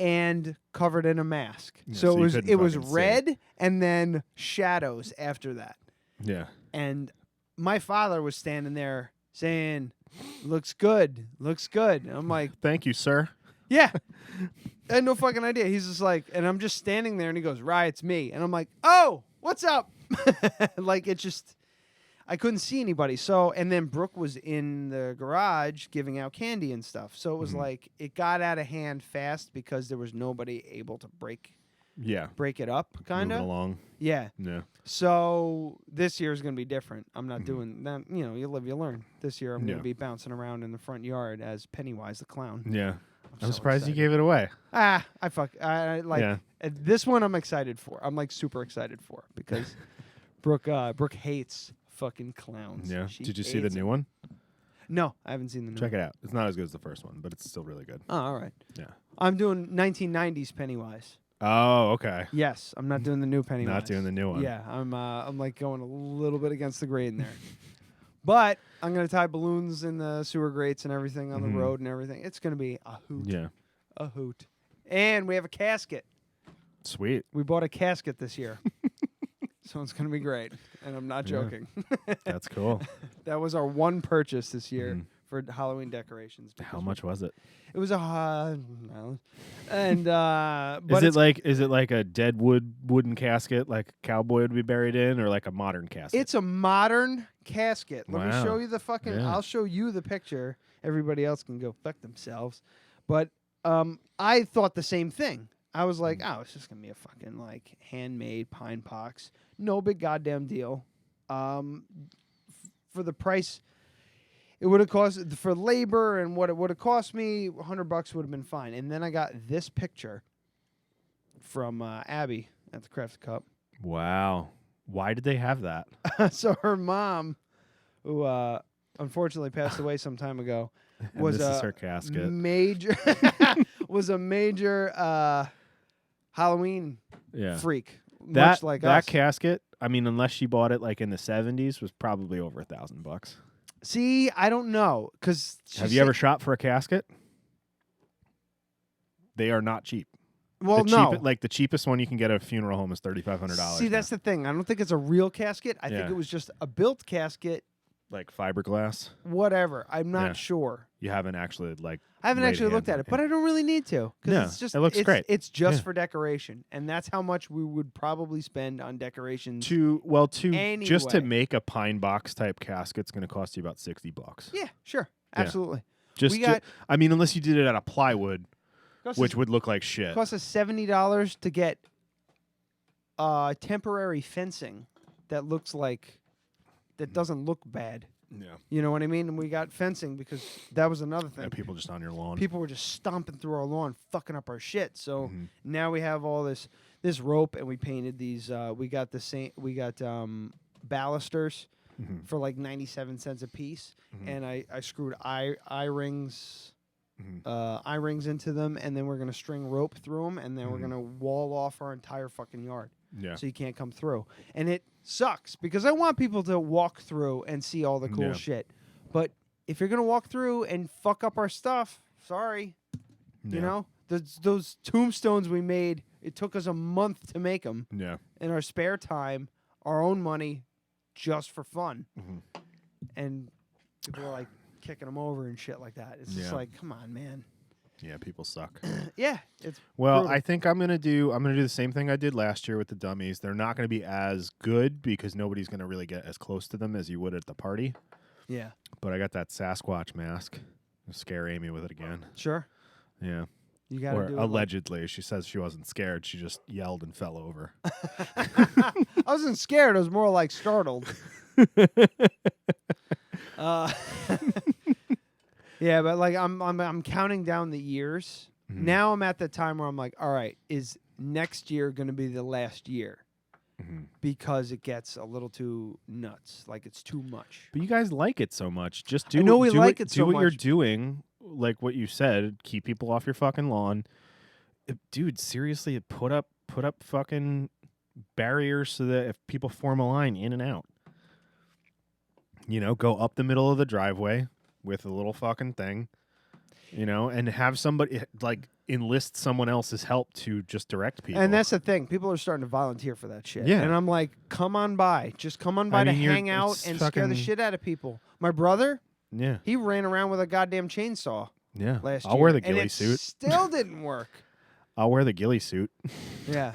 S2: And covered in a mask.
S3: Yeah,
S2: so
S3: so you
S2: it
S3: couldn't
S2: was
S3: fucking see.
S2: red and then shadows after that.
S3: Yeah.
S2: And my father was standing there saying, looks good. And I'm like,
S3: Thank you, sir.
S2: yeah. I had no fucking idea. He's just like, and I'm just standing there and he goes, "Right, it's me." And I'm like, "Oh, what's up?" Like it just, I couldn't see anybody. So, and then Brooke was in the garage giving out candy and stuff. So it was like, it got out of hand fast because there was nobody able to break it up, kind
S3: Moving
S2: of.
S3: along.
S2: Yeah.
S3: Yeah.
S2: So this year is going to be different. I'm not doing that. You know, you live, you learn. This year I'm going
S3: Yeah.
S2: to be bouncing around in the front yard as Pennywise the clown.
S3: Yeah. I'm
S2: so
S3: surprised you
S2: excited.
S3: gave it away.
S2: I like
S3: Yeah.
S2: this one. I'm excited for. I'm like super excited for because Brooke hates fucking clowns.
S3: Yeah.
S2: She
S3: Did you see the
S2: hates
S3: new
S2: them.
S3: one?
S2: No, I haven't seen the new
S3: Check
S2: one.
S3: it out. It's not as good as the first one, but it's still really good.
S2: Oh, all right.
S3: Yeah.
S2: I'm doing 1990s Pennywise.
S3: Oh, okay.
S2: Yes, I'm not doing the new Pennywise.
S3: Not doing the new one.
S2: Yeah, I'm like going a little bit against the grain there. But I'm gonna tie balloons in the sewer grates and everything on the road and everything. It's gonna be a hoot.
S3: Yeah.
S2: A hoot. And we have a casket.
S3: Sweet.
S2: We bought a casket this year. So it's going to be great. And I'm not joking.
S3: That's cool.
S2: That was our one purchase this year for Halloween decorations.
S3: How much was it?
S2: It was and but
S3: Is it like a dead wooden casket like a cowboy would be buried in, or like a modern casket?
S2: it's a modern casket. Let me
S3: Wow.
S2: show you the fucking
S3: Yeah.
S2: I'll show you the picture. Everybody else can go fuck themselves. But I thought the same thing. I was like, oh, it's just gonna be a fucking like handmade pine box. No big goddamn deal. For the price, it would have cost for labor and what it would have cost me. $100 would have been fine. And then I got this picture from Abby at the Craft Cup.
S3: Wow. Why did they have that?
S2: So her mom, who unfortunately passed away some time ago, was
S3: this is her casket.
S2: major was a major Halloween freak, much like
S3: that
S2: us.
S3: casket. I mean, unless she bought it like in the 70s, was probably over $1,000.
S2: See, I don't know, because
S3: have you ever shopped for a casket? They are not cheap.
S2: Well, no.
S3: Like the cheapest one you can get at a funeral home is $3,500.
S2: See, that's the thing. I don't think it's a real casket. I think
S3: Yeah.
S2: it was just a built casket.
S3: Like fiberglass.
S2: Whatever. I'm not
S3: Yeah.
S2: sure.
S3: You haven't actually
S2: I haven't actually looked at it, but I don't really need to.
S3: No,
S2: it's just,
S3: it looks great.
S2: It's just
S3: Yeah.
S2: for decoration, and that's how much we would probably spend on decorations.
S3: Just to
S2: anyway.
S3: make a pine box type casket's going to cost you about $60.
S2: Yeah, sure,
S3: Yeah.
S2: absolutely.
S3: Just, I mean, unless you did it out of plywood, which would look like shit.
S2: It costs us $70 to get temporary fencing that doesn't look bad.
S3: Yeah.
S2: You know what I mean? And we got fencing because that was another thing.
S3: Yeah, people just on your lawn.
S2: People were just stomping through our lawn, fucking up our shit. So now we have all this rope, and we painted these. We got balusters for like 97 cents a piece, and I screwed eye rings. Eye rings into them, and then we're gonna string rope through them, and then we're gonna wall off our entire fucking yard.
S3: Yeah.
S2: So you can't come through. And it sucks because I want people to walk through and see all the cool
S3: Yeah.
S2: shit. But if you're going to walk through and fuck up our stuff, sorry. You
S3: Yeah.
S2: know? Those tombstones we made, it took us a month to make them.
S3: Yeah.
S2: In our spare time, our own money, just for fun. And people are like kicking them over and shit like that. It's just
S3: Yeah.
S2: like, come on, man.
S3: Yeah, people suck.
S2: Yeah, it's
S3: Well,
S2: brutal.
S3: I think I'm gonna do the same thing I did last year with the dummies. They're not gonna be as good because nobody's gonna really get as close to them as you would at the party.
S2: Yeah.
S3: But I got that Sasquatch mask. I'll scare Amy with it again.
S2: Sure.
S3: Yeah.
S2: You got to
S3: Or
S2: do it.
S3: allegedly, she says she wasn't scared. She just yelled and fell over.
S2: I wasn't scared. I was more like startled. Yeah, but like I'm counting down the years. Now I'm at the time where I'm like, all right, is next year going to be the last year? Because it gets a little too nuts. Like it's too much.
S3: But you guys like it so much. Just do.
S2: I know we
S3: do
S2: like
S3: it,
S2: it
S3: do
S2: so
S3: what you're
S2: much.
S3: doing, like what you said. Keep people off your fucking lawn, dude. Seriously, put up fucking barriers so that if people form a line in and out, go up the middle of the driveway with a little fucking thing, and have somebody like enlist someone else's help to just direct people.
S2: And that's the thing. People are starting to volunteer for that shit.
S3: Yeah.
S2: And I'm like, come on by. Just come on by to hang out and scare the shit out of people. My brother,
S3: yeah,
S2: he ran around with a goddamn chainsaw.
S3: Yeah.
S2: Last year.
S3: I'll wear the
S2: and
S3: ghillie
S2: it
S3: suit.
S2: Still didn't work.
S3: I'll wear the ghillie suit.
S2: Yeah.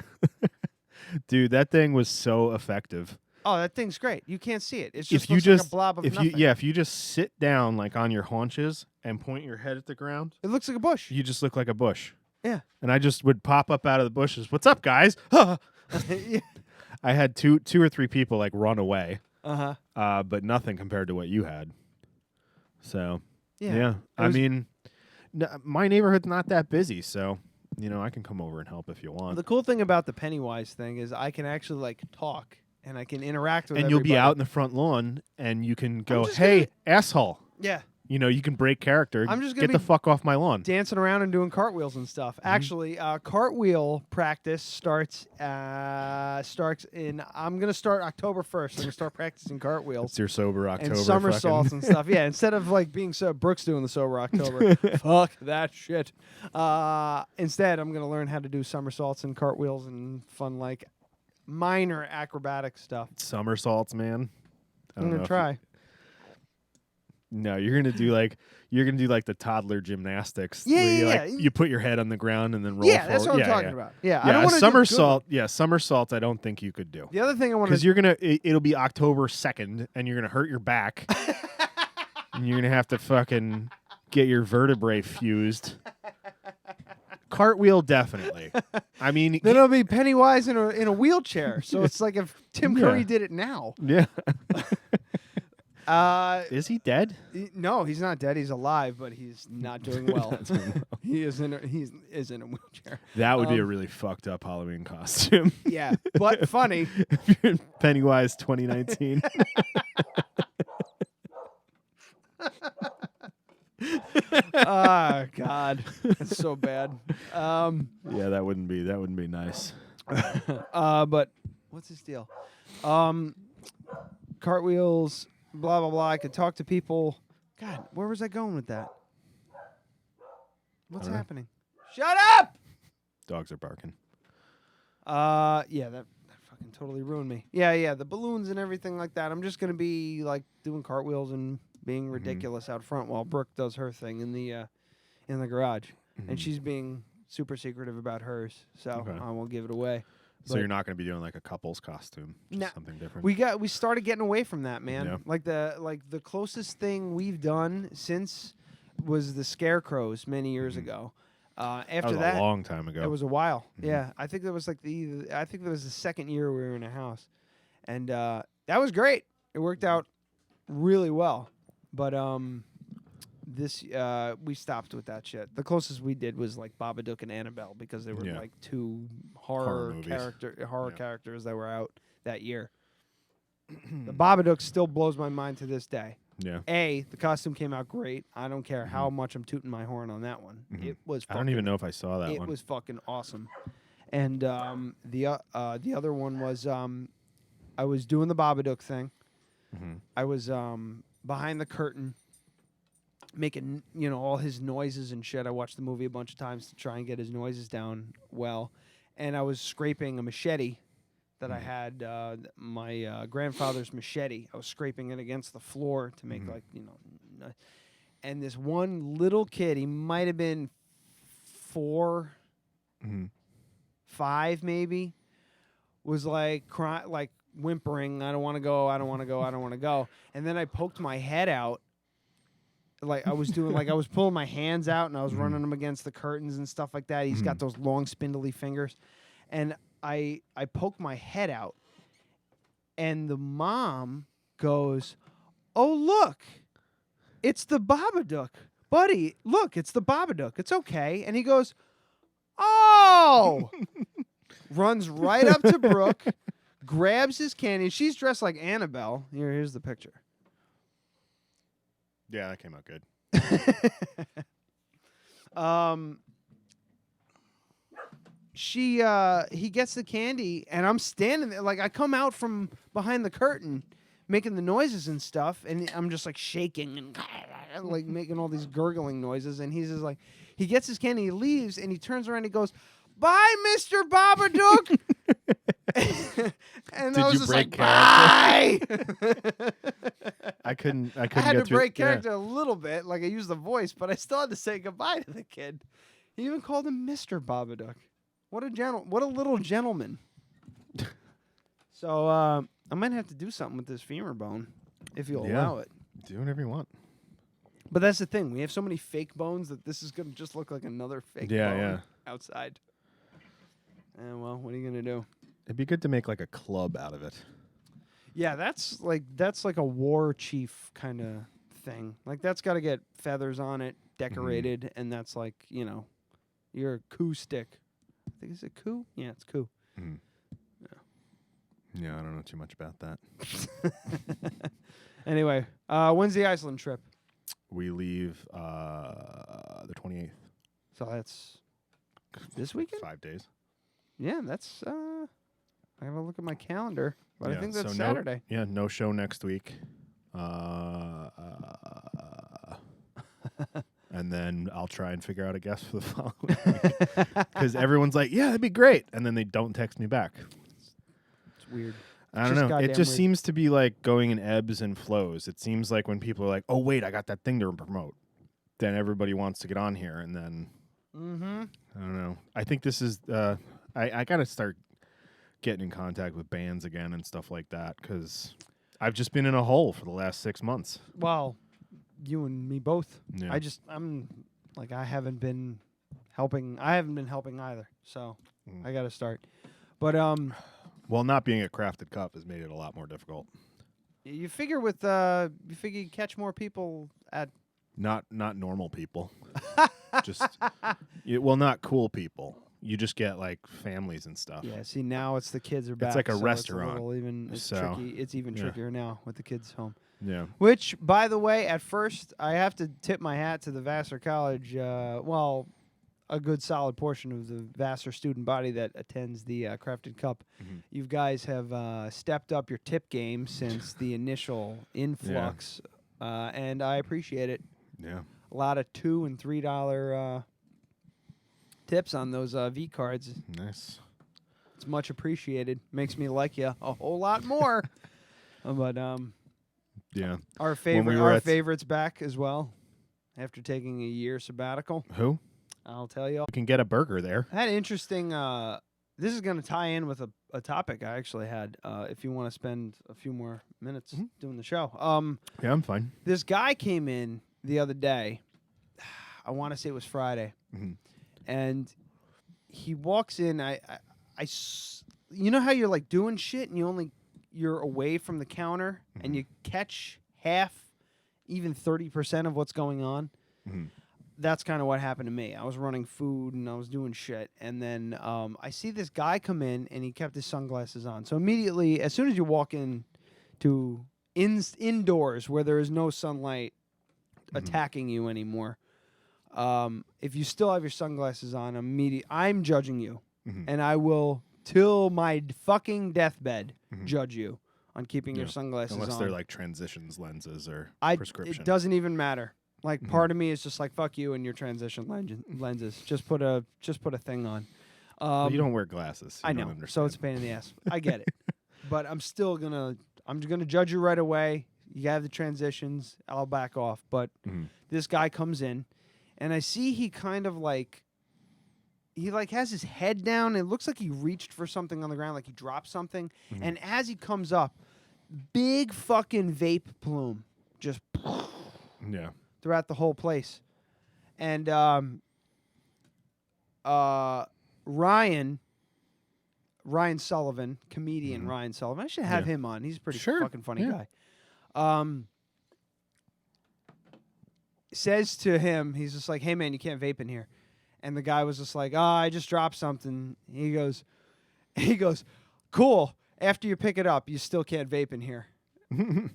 S3: Dude, that thing was so effective.
S2: Oh, that thing's great. You can't see it. It's just
S3: If you
S2: looks
S3: just
S2: like a blob of
S3: if
S2: nothing.
S3: you just sit down like on your haunches and point your head at the ground,
S2: It looks like a bush.
S3: you just look like a bush.
S2: Yeah.
S3: And I just would pop up out of the bushes. What's up, guys? I had two or three people like run away. But nothing compared to what you had. So
S2: Yeah.
S3: I mean, my neighborhood's not that busy, so I can come over and help if you want.
S2: The cool thing about the Pennywise thing is I can actually like talk and I can interact with
S3: And
S2: everybody.
S3: you'll be out in the front lawn, and you can go,
S2: just
S3: "Hey,
S2: gonna-
S3: asshole!"
S2: Yeah.
S3: You can break character.
S2: I'm just gonna
S3: get the
S2: be
S3: fuck off my lawn.
S2: dancing around and doing cartwheels and stuff. Actually, cartwheel practice starts in. I'm gonna start October 1st. I'm gonna start practicing cartwheels.
S3: It's your sober October
S2: And somersaults
S3: fucking-
S2: and stuff. Yeah, instead of like being Brooks doing the sober October. Fuck that shit. Instead, I'm gonna learn how to do somersaults and cartwheels and fun like minor acrobatic stuff.
S3: Somersaults, man.
S2: I'm gonna try.
S3: No, you're gonna do like the toddler gymnastics.
S2: Yeah,
S3: where you,
S2: yeah,
S3: you put your head on the ground and then roll.
S2: Yeah, that's what
S3: forward.
S2: I'm talking about. Yeah, I
S3: yeah.
S2: don't wanna do
S3: Somersault. Yeah, somersaults. I don't think you could do.
S2: The other thing I want to
S3: Because you're gonna. It'll be October 2nd, and you're gonna hurt your back, and you're gonna have to fucking get your vertebrae fused. Cartwheel, definitely. I mean,
S2: then it'll be Pennywise in a wheelchair. So it's like if Tim
S3: Yeah.
S2: Curry did it now.
S3: yeah. Is he dead?
S2: No, he's not dead. He's alive, but he's not doing well. He is in a wheelchair.
S3: That would be a really fucked up Halloween costume.
S2: Yeah, but funny.
S3: If you're in Pennywise 2019.
S2: Oh God, that's so bad.
S3: Yeah, that wouldn't be nice.
S2: But what's his deal? Cartwheels, blah blah blah. I could talk to people. God, where was I going with that? What's happening? Shut up!
S3: Dogs are barking.
S2: Yeah, that fucking totally ruined me. Yeah, the balloons and everything like that. I'm just gonna be like doing cartwheels and being ridiculous out front while Brooke does her thing in the garage, and she's being super secretive about hers. So I won't give it away.
S3: So you're not going to be doing like a couple's costume, just something different.
S2: We started getting away from that, man.
S3: Yeah.
S2: Like the closest thing we've done since was the Scarecrows many years ago. After
S3: that was a long time ago.
S2: It was a while. Yeah, I think that was like the second year we were in a house, and that was great. It worked out really well, but this we stopped with that shit. The closest we did was like Babadook and Annabelle because they were like two horror characters that were out that year. The Babadook still blows my mind to this day.
S3: Yeah.
S2: The costume came out great. I don't care how much I'm tooting my horn on that one. It was.
S3: I don't even know if I saw that one.
S2: It was fucking awesome. And the other one was I was doing the Babadook thing. I was behind the curtain, making all his noises and shit. I watched the movie a bunch of times to try and get his noises down well, and I was scraping a machete that I had, my grandfather's machete. I was scraping it against the floor to make and this one little kid, he might have been 4, 5 maybe, was like crying, like whimpering, I don't want to go, I don't want to go, I don't want to go. And then I poked my head out. Like I was doing, like I was pulling my hands out and I was running them against the curtains and stuff like that. He's got those long spindly fingers. And I poked my head out and the mom goes, "Oh, look, it's the Babadook. Buddy, look, it's the Babadook. It's okay." And he goes, "Oh!" Runs right up to Brooke, grabs his candy. She's dressed like Annabelle. Here's the picture.
S3: Yeah, that came out good.
S2: He gets the candy, and I'm standing there. Like, I come out from behind the curtain, making the noises and stuff, and I'm just, like, shaking and, like, making all these gurgling noises. And he's just like, he gets his candy, he leaves, and he turns around and he goes, "Bye, Mr. Babadook." And
S3: Did
S2: I was
S3: you
S2: just
S3: break
S2: like,
S3: character?
S2: "Bye."
S3: I couldn't
S2: I had
S3: get
S2: to break
S3: through,
S2: character a little bit. Like, I used the voice, but I still had to say goodbye to the kid. He even called him Mr. Babadook. What a little gentleman. So I might have to do something with this femur bone, if you'll allow it.
S3: Do whatever you want.
S2: But that's the thing. We have so many fake bones that this is going to just look like another fake bone outside. And, well, what are you going to do?
S3: It'd be good to make like a club out of it.
S2: Yeah, that's like a war chief kind of thing. Like, that's got to get feathers on it, decorated, and that's like, your coup stick. I think it's a coup? Yeah, it's coup.
S3: Yeah, I don't know too much about that.
S2: Anyway, when's the Iceland trip?
S3: We leave the 28th.
S2: So that's this weekend?
S3: 5 days.
S2: Yeah, that's I gotta look at my calendar, but I think that's
S3: so
S2: Saturday.
S3: No show next week. And then I'll try and figure out a guest for the following week. Because everyone's like, "Yeah, that'd be great," and then they don't text me back.
S2: It's weird.
S3: I don't know. It just seems to be like going in ebbs and flows. It seems like when people are like, "Oh wait, I got that thing to promote," then everybody wants to get on here, and then I don't know. I think this is I got to start getting in contact with bands again and stuff like that because I've just been in a hole for the last 6 months.
S2: Well, you and me both.
S3: Yeah.
S2: I'm like I haven't been helping either. So I got to start. But
S3: well, not being a crafted cup has made it a lot more difficult.
S2: You figure you catch more people at
S3: Not normal people. Just not cool people. You just get like families and stuff.
S2: Yeah, see now it's the kids are back.
S3: It's like a
S2: so
S3: restaurant.
S2: It's tricky. It's even trickier now with the kids home.
S3: Yeah.
S2: Which, by the way, at first I have to tip my hat to the Vassar College. A good solid portion of the Vassar student body that attends the Crafted Cup.
S3: Mm-hmm.
S2: You guys have stepped up your tip game since the initial influx, and I appreciate it.
S3: Yeah.
S2: A lot of $2 and $3 tips on those V cards.
S3: Nice.
S2: It's much appreciated. Makes me like you a whole lot more. But
S3: yeah,
S2: our favorite's back as well after taking a year sabbatical.
S3: Who?
S2: I'll tell you.
S3: You can get a burger there.
S2: I had an interesting. This is going to tie in with a topic I actually had. If you want to spend a few more minutes doing the show.
S3: Yeah, I'm fine.
S2: This guy came in the other day. I want to say it was Friday, and he walks in. You know how you're like doing shit and you're away from the counter and you catch half, even 30% of what's going on. That's kind of what happened to me. I was running food and I was doing shit, and then I see this guy come in and he kept his sunglasses on. So immediately, as soon as you walk in to indoors where there is no sunlight attacking you anymore, if you still have your sunglasses on, I'm judging you, and I will till my fucking deathbed judge you on keeping your sunglasses on.
S3: Unless they're like transitions lenses or prescription.
S2: It doesn't even matter. Like part of me is just like fuck you and your transition lenses. Just put a thing on.
S3: You don't wear glasses.
S2: I know, so it's a pain in the ass. I get it, but I'm gonna judge you right away. You have the transitions. I'll back off. But this guy comes in, and I see he kind of like has his head down. It looks like he reached for something on the ground, like he dropped something. And as he comes up, big fucking vape plume just throughout the whole place. And Ryan Sullivan, comedian Ryan Sullivan. I should have him on. He's a pretty fucking funny guy. Says to him, he's just like, "Hey man, you can't vape in here." And the guy was just like, "Oh, I just dropped something." He goes, "Cool. After you pick it up, you still can't vape in here."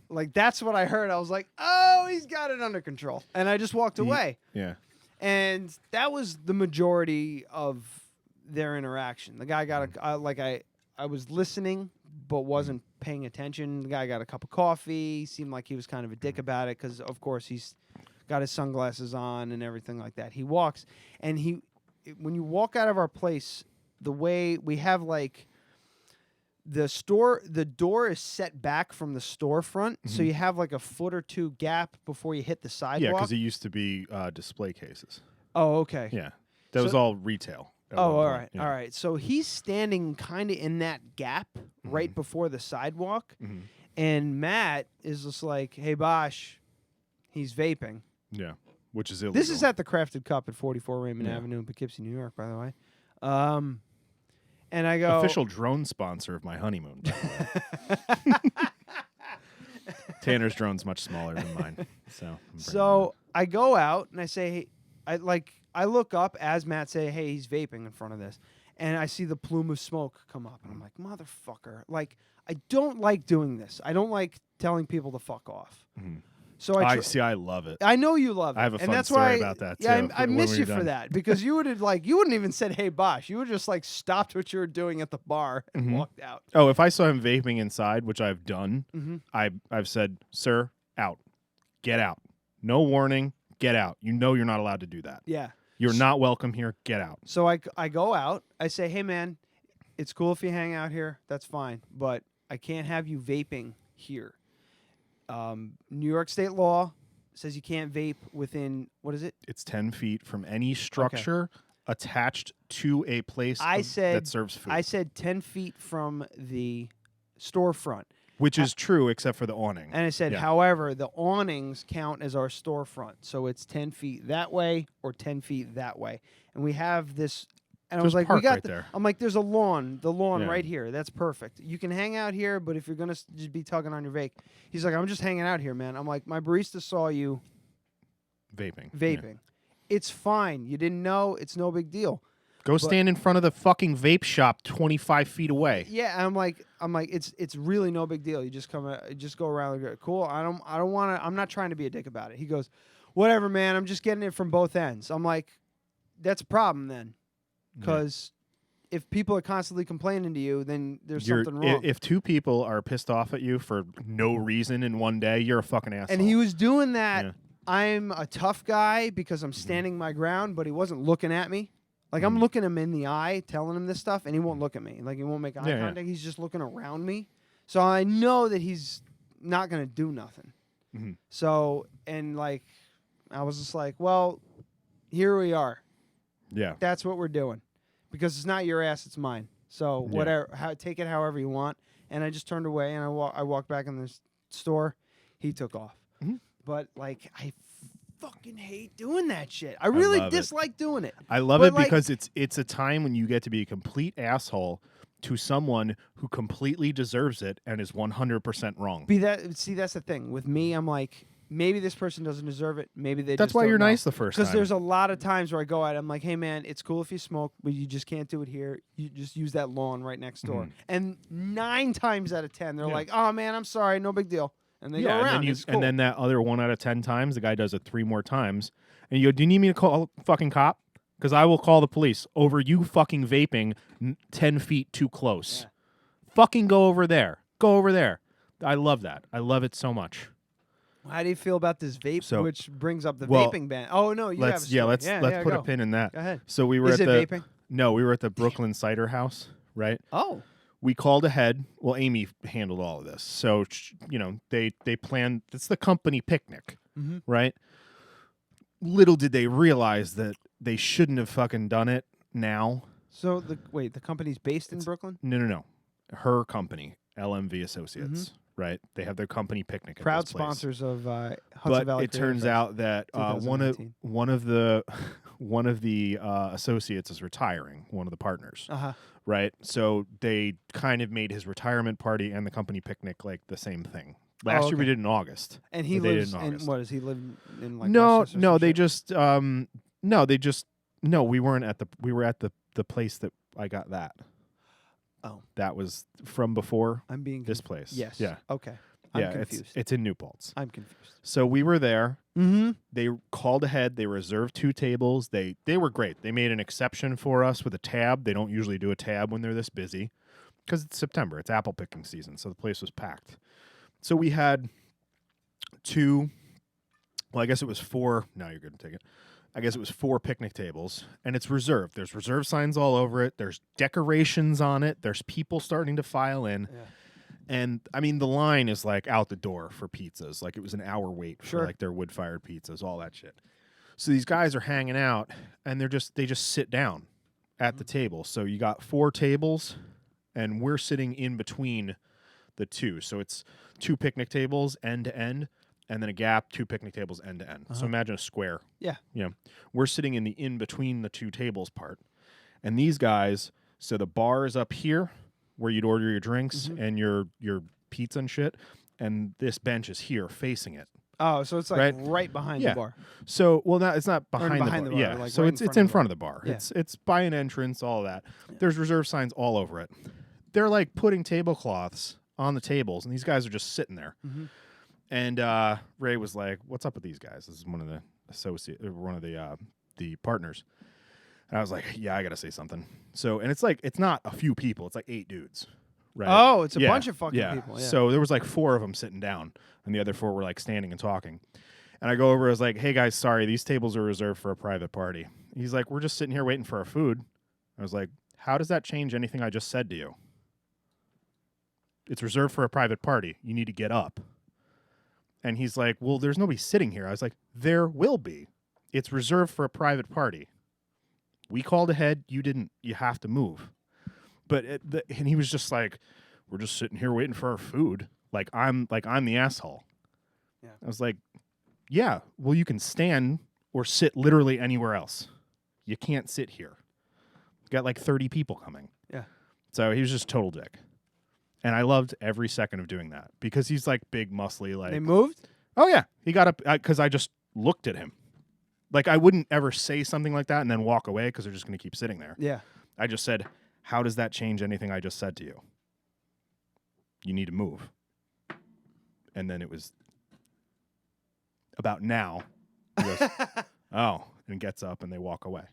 S2: Like, that's what I heard. I was like, "Oh, he's got it under control." And I just walked away.
S3: Yeah.
S2: And that was the majority of their interaction. The guy got I was listening but wasn't paying attention. The guy got a cup of coffee. Seemed like he was kind of a dick about it because, of course, he's got his sunglasses on and everything like that. He walks, and when you walk out of our place, the way we have like the door is set back from the storefront, so you have like a foot or two gap before you hit the sidewalk.
S3: Yeah, because it used to be display cases.
S2: Oh, okay.
S3: Yeah, that was all retail.
S2: Oh, all right, all right. So he's standing kind of in that gap right before the sidewalk, and Matt is just like, "Hey, Bosh, he's vaping."
S3: Yeah, which is illegal.
S2: This is at the Crafted Cup at 44 Raymond Avenue in Poughkeepsie, New York, by the way. And I go,
S3: official drone sponsor of my honeymoon. By the way. Tanner's drone's much smaller than mine, so
S2: I go out and I say, "Hey," I look up as Matt say, "Hey, he's vaping in front of this," and I see the plume of smoke come up, and I'm like, "Motherfucker!" Like, I don't like doing this. I don't like telling people to fuck off. So
S3: I love it.
S2: I know you love it.
S3: I have a
S2: and
S3: fun
S2: that's
S3: story
S2: why,
S3: about that,
S2: yeah,
S3: too,
S2: I miss you for
S3: done.
S2: that, because you would have you wouldn't even said, "Hey, Bosh." You would just like stopped what you were doing at the bar and walked out.
S3: Oh, if I saw him vaping inside, which I've done, I've said, "Sir, out. Get out. No warning. Get out. You know you're not allowed to do that.
S2: Yeah.
S3: You're not welcome here. Get out."
S2: So I go out. I say, "Hey, man, it's cool if you hang out here. That's fine. But I can't have you vaping here. New York state law says you can't vape within, what is it?
S3: It's 10 feet from any structure attached to a place that serves food.
S2: I said 10 feet from the storefront.
S3: Which is true, except for the awning.
S2: And I said, however, the awnings count as our storefront. So it's 10 feet that way or 10 feet that way. And we have this And I was like, we
S3: park
S2: got
S3: right there.
S2: I'm like, there's the lawn
S3: Yeah.
S2: right here. That's perfect. You can hang out here, but if you're going to just be tugging on your vape. He's like, I'm just hanging out here, man. I'm like, my barista saw you
S3: Vaping.
S2: vaping. It's fine. You didn't know. It's no big deal.
S3: Go stand in front of the fucking vape shop 25 feet away.
S2: Yeah, I'm like, it's really no big deal. You just just go around and go, cool. I don't want to. I'm not trying to be a dick about it. He goes, whatever, man. I'm just getting it from both ends. I'm like, that's a problem then, because if people are constantly complaining to you, then there's something wrong.
S3: If two people are pissed off at you for no reason in one day, you're a fucking asshole.
S2: And he was doing that.
S3: Yeah.
S2: I'm a tough guy because I'm standing my ground, but he wasn't looking at me. Like, I'm looking him in the eye, telling him this stuff, and he won't look at me. Like, he won't make eye contact. He's just looking around me. So I know that he's not going to do nothing. So, and, like, I was just like, well, here we are.
S3: Yeah.
S2: That's what we're doing. Because it's not your ass, it's mine. So whatever, take it however you want. And I just turned away, and I walked back in the store. He took off. But, like, I fucking hate doing that shit. I really dislike doing it.
S3: I love it because it's a time when you get to be a complete asshole to someone who completely deserves it and is 100% wrong.
S2: See, that's the thing. With me, I'm like, maybe this person doesn't deserve it. Maybe they
S3: That's
S2: just
S3: why
S2: don't
S3: you're
S2: know.
S3: nice the first time.
S2: Because there's a lot of times where I go out, I'm like, hey, man, it's cool if you smoke, but you just can't do it here. You just use that lawn right next door. And 9 times out of 10, they're like, oh, man, I'm sorry. No big deal. And they go around.
S3: And then that other 1 out of 10 times, the guy does it 3 more times. And you go, do you need me to call a fucking cop? Because I will call the police over you fucking vaping 10 feet too close. Yeah. Fucking go over there. Go over there. I love that. I love it so much.
S2: How do you feel about this vape, which brings up the
S3: well,
S2: vaping ban? Oh, no, you have a story.
S3: Let's put a pin in that.
S2: Go ahead.
S3: So we were
S2: Is
S3: at
S2: it
S3: the
S2: vaping?
S3: No, we were at the Brooklyn Cider House, right?
S2: Oh.
S3: We called ahead. Well, Amy handled all of this. So, they planned, it's the company picnic, right? Little did they realize that they shouldn't have fucking done it now.
S2: So, the company's based in Brooklyn?
S3: No. Her company, LMV Associates, right? They have their company picnic at
S2: Proud
S3: this place.
S2: sponsors of Hudson
S3: But
S2: Valley
S3: it
S2: Creative
S3: turns
S2: Fest
S3: out that one of the associates is retiring, one of the partners. Right? So they kind of made his retirement party and the company picnic like the same thing. Last year we did in August.
S2: And he lives in what, does he live in like
S3: No,
S2: Westchester or
S3: no,
S2: some
S3: they
S2: shit?
S3: just we weren't at we were at the place that I got that.
S2: Oh.
S3: That was from before
S2: I'm being
S3: this place.
S2: Yes.
S3: Yeah.
S2: Okay. I'm confused.
S3: It's in New Paltz.
S2: I'm confused.
S3: So we were there.
S2: Mm-hmm.
S3: They called ahead. They reserved 2 tables. They were great. They made an exception for us with a tab. They don't usually do a tab when they're this busy because it's September. It's apple picking season, so the place was packed. So we had 2. Well, I guess it was 4. Now you're good to take it. I guess it was 4 picnic tables, and it's reserved. There's reserve signs all over it. There's decorations on it. There's people starting to file in. Yeah. And, I mean, the line is, like, out the door for pizzas. Like, it was an hour wait for, like, their wood-fired pizzas, all that shit. So these guys are hanging out, and they just sit down at the table. So you got 4 tables, and we're sitting in between the 2. So it's 2 picnic tables end to end, and then a gap, 2 picnic tables end to end. So imagine a square. Yeah. We're sitting in the in-between the 2 tables part. And these guys, so the bar is up here, where you'd order your drinks and your pizza and shit, and this bench is here facing it.
S2: Oh, so it's like right behind the bar.
S3: So, well, it's not behind the bar. Yeah,
S2: like
S3: so
S2: right
S3: it's in front of the bar.
S2: Yeah.
S3: It's by an entrance, all of that. Yeah. There's reserve signs all over it. They're like putting tablecloths on the tables, and these guys are just sitting there. And Ray was like, "What's up with these guys?" This is one of the partners. And I was like, yeah, I got to say something. So, and it's like, it's not a few people. It's like 8 dudes. Right?
S2: Oh, it's a bunch of fucking people. Yeah.
S3: So there was like 4 of them sitting down, and the other 4 were like standing and talking. And I go over, I was like, hey guys, sorry, these tables are reserved for a private party. He's like, we're just sitting here waiting for our food. I was like, how does that change anything I just said to you? It's reserved for a private party. You need to get up. And he's like, well, there's nobody sitting here. I was like, there will be. It's reserved for a private party. We called ahead. You didn't. You have to move. But and he was just like, we're just sitting here waiting for our food. Like I'm the asshole. Yeah. I was like, yeah. Well, you can stand or sit literally anywhere else. You can't sit here. Got like 30 people coming.
S2: Yeah.
S3: So he was just total dick. And I loved every second of doing that because he's like big, muscly. Like
S2: They moved?
S3: Oh, yeah. He got up because I just looked at him. Like, I wouldn't ever say something like that and then walk away because they're just going to keep sitting there.
S2: Yeah.
S3: I just said, how does that change anything I just said to you? You need to move. And then it was about now. He goes, oh, and gets up and they walk away.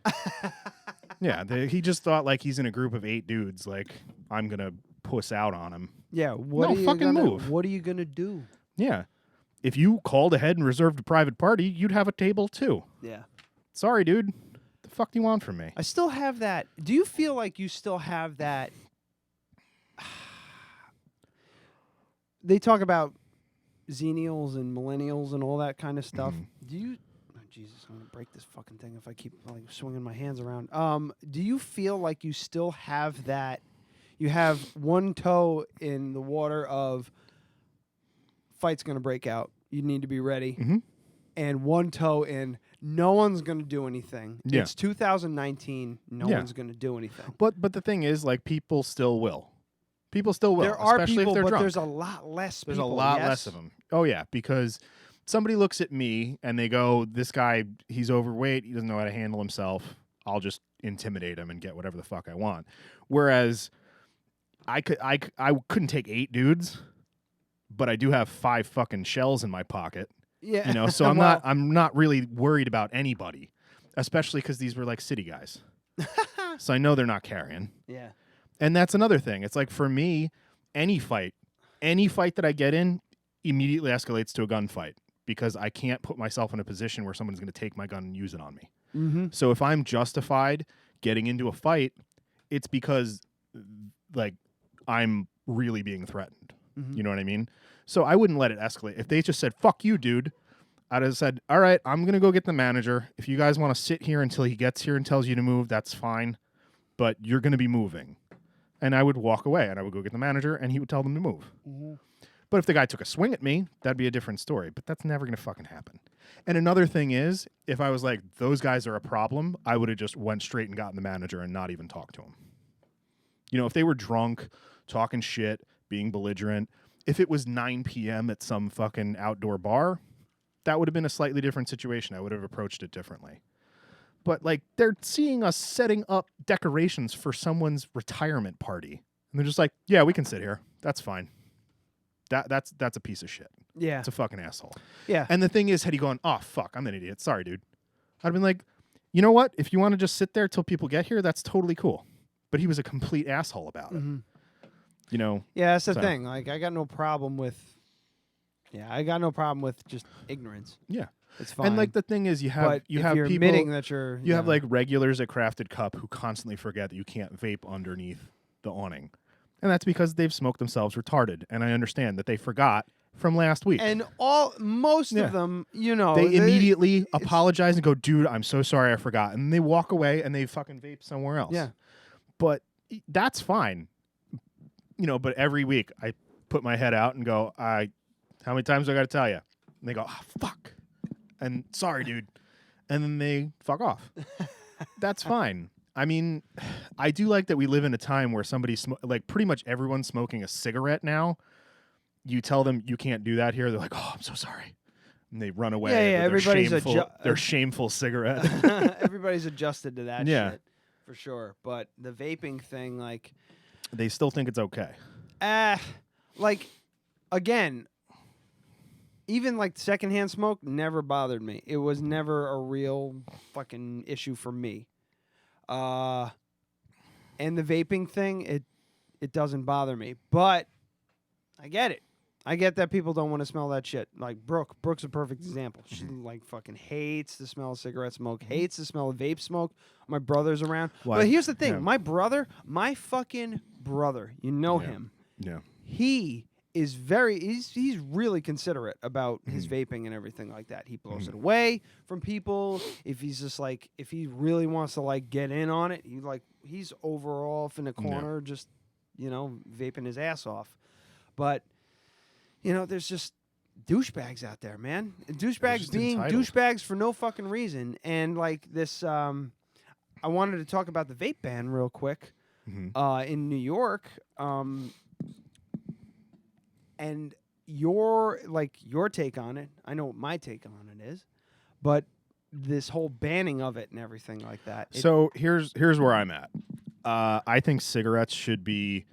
S3: Yeah, he just thought like he's in a group of 8 dudes. Like, I'm going to puss out on him.
S2: Yeah.
S3: No, fucking move.
S2: What are you going to do?
S3: Yeah. If you called ahead and reserved a private party, you'd have a table too.
S2: Yeah.
S3: Sorry, dude. The fuck do you want from me?
S2: I still have that. Do you feel like you still have that? They talk about Xennials and millennials and all that kind of stuff. Do you? Oh, Jesus, I'm gonna break this fucking thing if I keep like swinging my hands around. Do you feel like you still have that? You have one toe in the water of fight's gonna break out. You need to be ready, and one toe in. No one's going to do anything.
S3: Yeah.
S2: It's 2019. No
S3: Yeah.
S2: one's going to do anything.
S3: But the thing is, like, people still will. People still will.
S2: There are
S3: especially
S2: people,
S3: if they're
S2: but
S3: drunk.
S2: there's a lot less
S3: There's
S2: people.
S3: a lot
S2: yes?
S3: less of them. Oh, yeah, because somebody looks at me and they go, this guy, he's overweight. He doesn't know how to handle himself. I'll just intimidate him and get whatever the fuck I want. Whereas I couldn't take 8 dudes, but I do have 5 fucking shells in my pocket.
S2: Yeah.
S3: You know, so I'm not really worried about anybody, especially because these were like city guys. So I know they're not carrying.
S2: Yeah.
S3: And that's another thing. It's like for me, any fight that I get in immediately escalates to a gunfight because I can't put myself in a position where someone's going to take my gun and use it on me.
S2: Mm-hmm.
S3: So if I'm justified getting into a fight, it's because like I'm really being threatened. You know what I mean? So I wouldn't let it escalate. If they just said, fuck you, dude, I'd have said, all right, I'm going to go get the manager. If you guys want to sit here until he gets here and tells you to move, that's fine. But you're going to be moving. And I would walk away and I would go get the manager and he would tell them to move. But if the guy took a swing at me, that'd be a different story. But that's never going to fucking happen. And another thing is, if I was like, those guys are a problem, I would have just went straight and gotten the manager and not even talked to him. You know, if they were drunk, talking shit, being belligerent, if it was 9 p.m. at some fucking outdoor bar, that would have been a slightly different situation. I would have approached it differently. But, like, they're seeing us setting up decorations for someone's retirement party. And they're just like, yeah, we can sit here. That's fine. That's a piece of shit.
S2: Yeah.
S3: It's a fucking asshole.
S2: Yeah.
S3: And the thing is, had he gone, oh, fuck, I'm an idiot. Sorry, dude. I'd have been like, you know what? If you want to just sit there till people get here, that's totally cool. But he was a complete asshole about it. You know?
S2: Yeah, that's the
S3: so.
S2: thing. Like, I got no problem with just ignorance.
S3: Yeah.
S2: It's fine.
S3: And like the thing is, you have
S2: But
S3: you
S2: if
S3: have
S2: you're
S3: people
S2: admitting that you're
S3: you have like regulars at Crafted Cup who constantly forget that you can't vape underneath the awning, and that's because they've smoked themselves retarded. And I understand that they forgot from last week.
S2: And most of them, you know,
S3: they immediately apologize and go, "Dude, I'm so sorry, I forgot," and they walk away and they fucking vape somewhere else.
S2: Yeah,
S3: but that's fine, you know. But every week I put my head out and go, how many times do I got to tell you? And they go, oh, fuck. And sorry, dude. And then they fuck off. That's fine. I mean, I do like that we live in a time where somebody's like pretty much everyone's smoking a cigarette now. You tell them you can't do that here. They're like, oh, I'm so sorry. And they run away.
S2: Yeah, everybody's
S3: their shameful cigarette.
S2: Everybody's adjusted to that shit for sure. But the vaping thing, like,
S3: they still think it's okay.
S2: Like, again, even like secondhand smoke never bothered me. It was never a real fucking issue for me. And the vaping thing, it doesn't bother me. But I get it. I get that people don't want to smell that shit. Like Brooke's a perfect example. She like fucking hates the smell of cigarette smoke, hates the smell of vape smoke. My brother's around.
S3: Why?
S2: But here's the thing.
S3: Yeah.
S2: My fucking brother, you know him.
S3: Yeah.
S2: He is he's really considerate about his vaping and everything like that. He blows it away from people. If he's just like, if he really wants to like get in on it, he's over off in a corner, just, you know, vaping his ass off. But, you know, there's just douchebags out there, man. Douchebags being
S3: entitled.
S2: douchebags for no fucking reason. And like this, I wanted to talk about the vape ban real quick in New York. And your take on it. I know what my take on it is, but this whole banning of it and everything like that.
S3: So here's where I'm at. I think cigarettes should be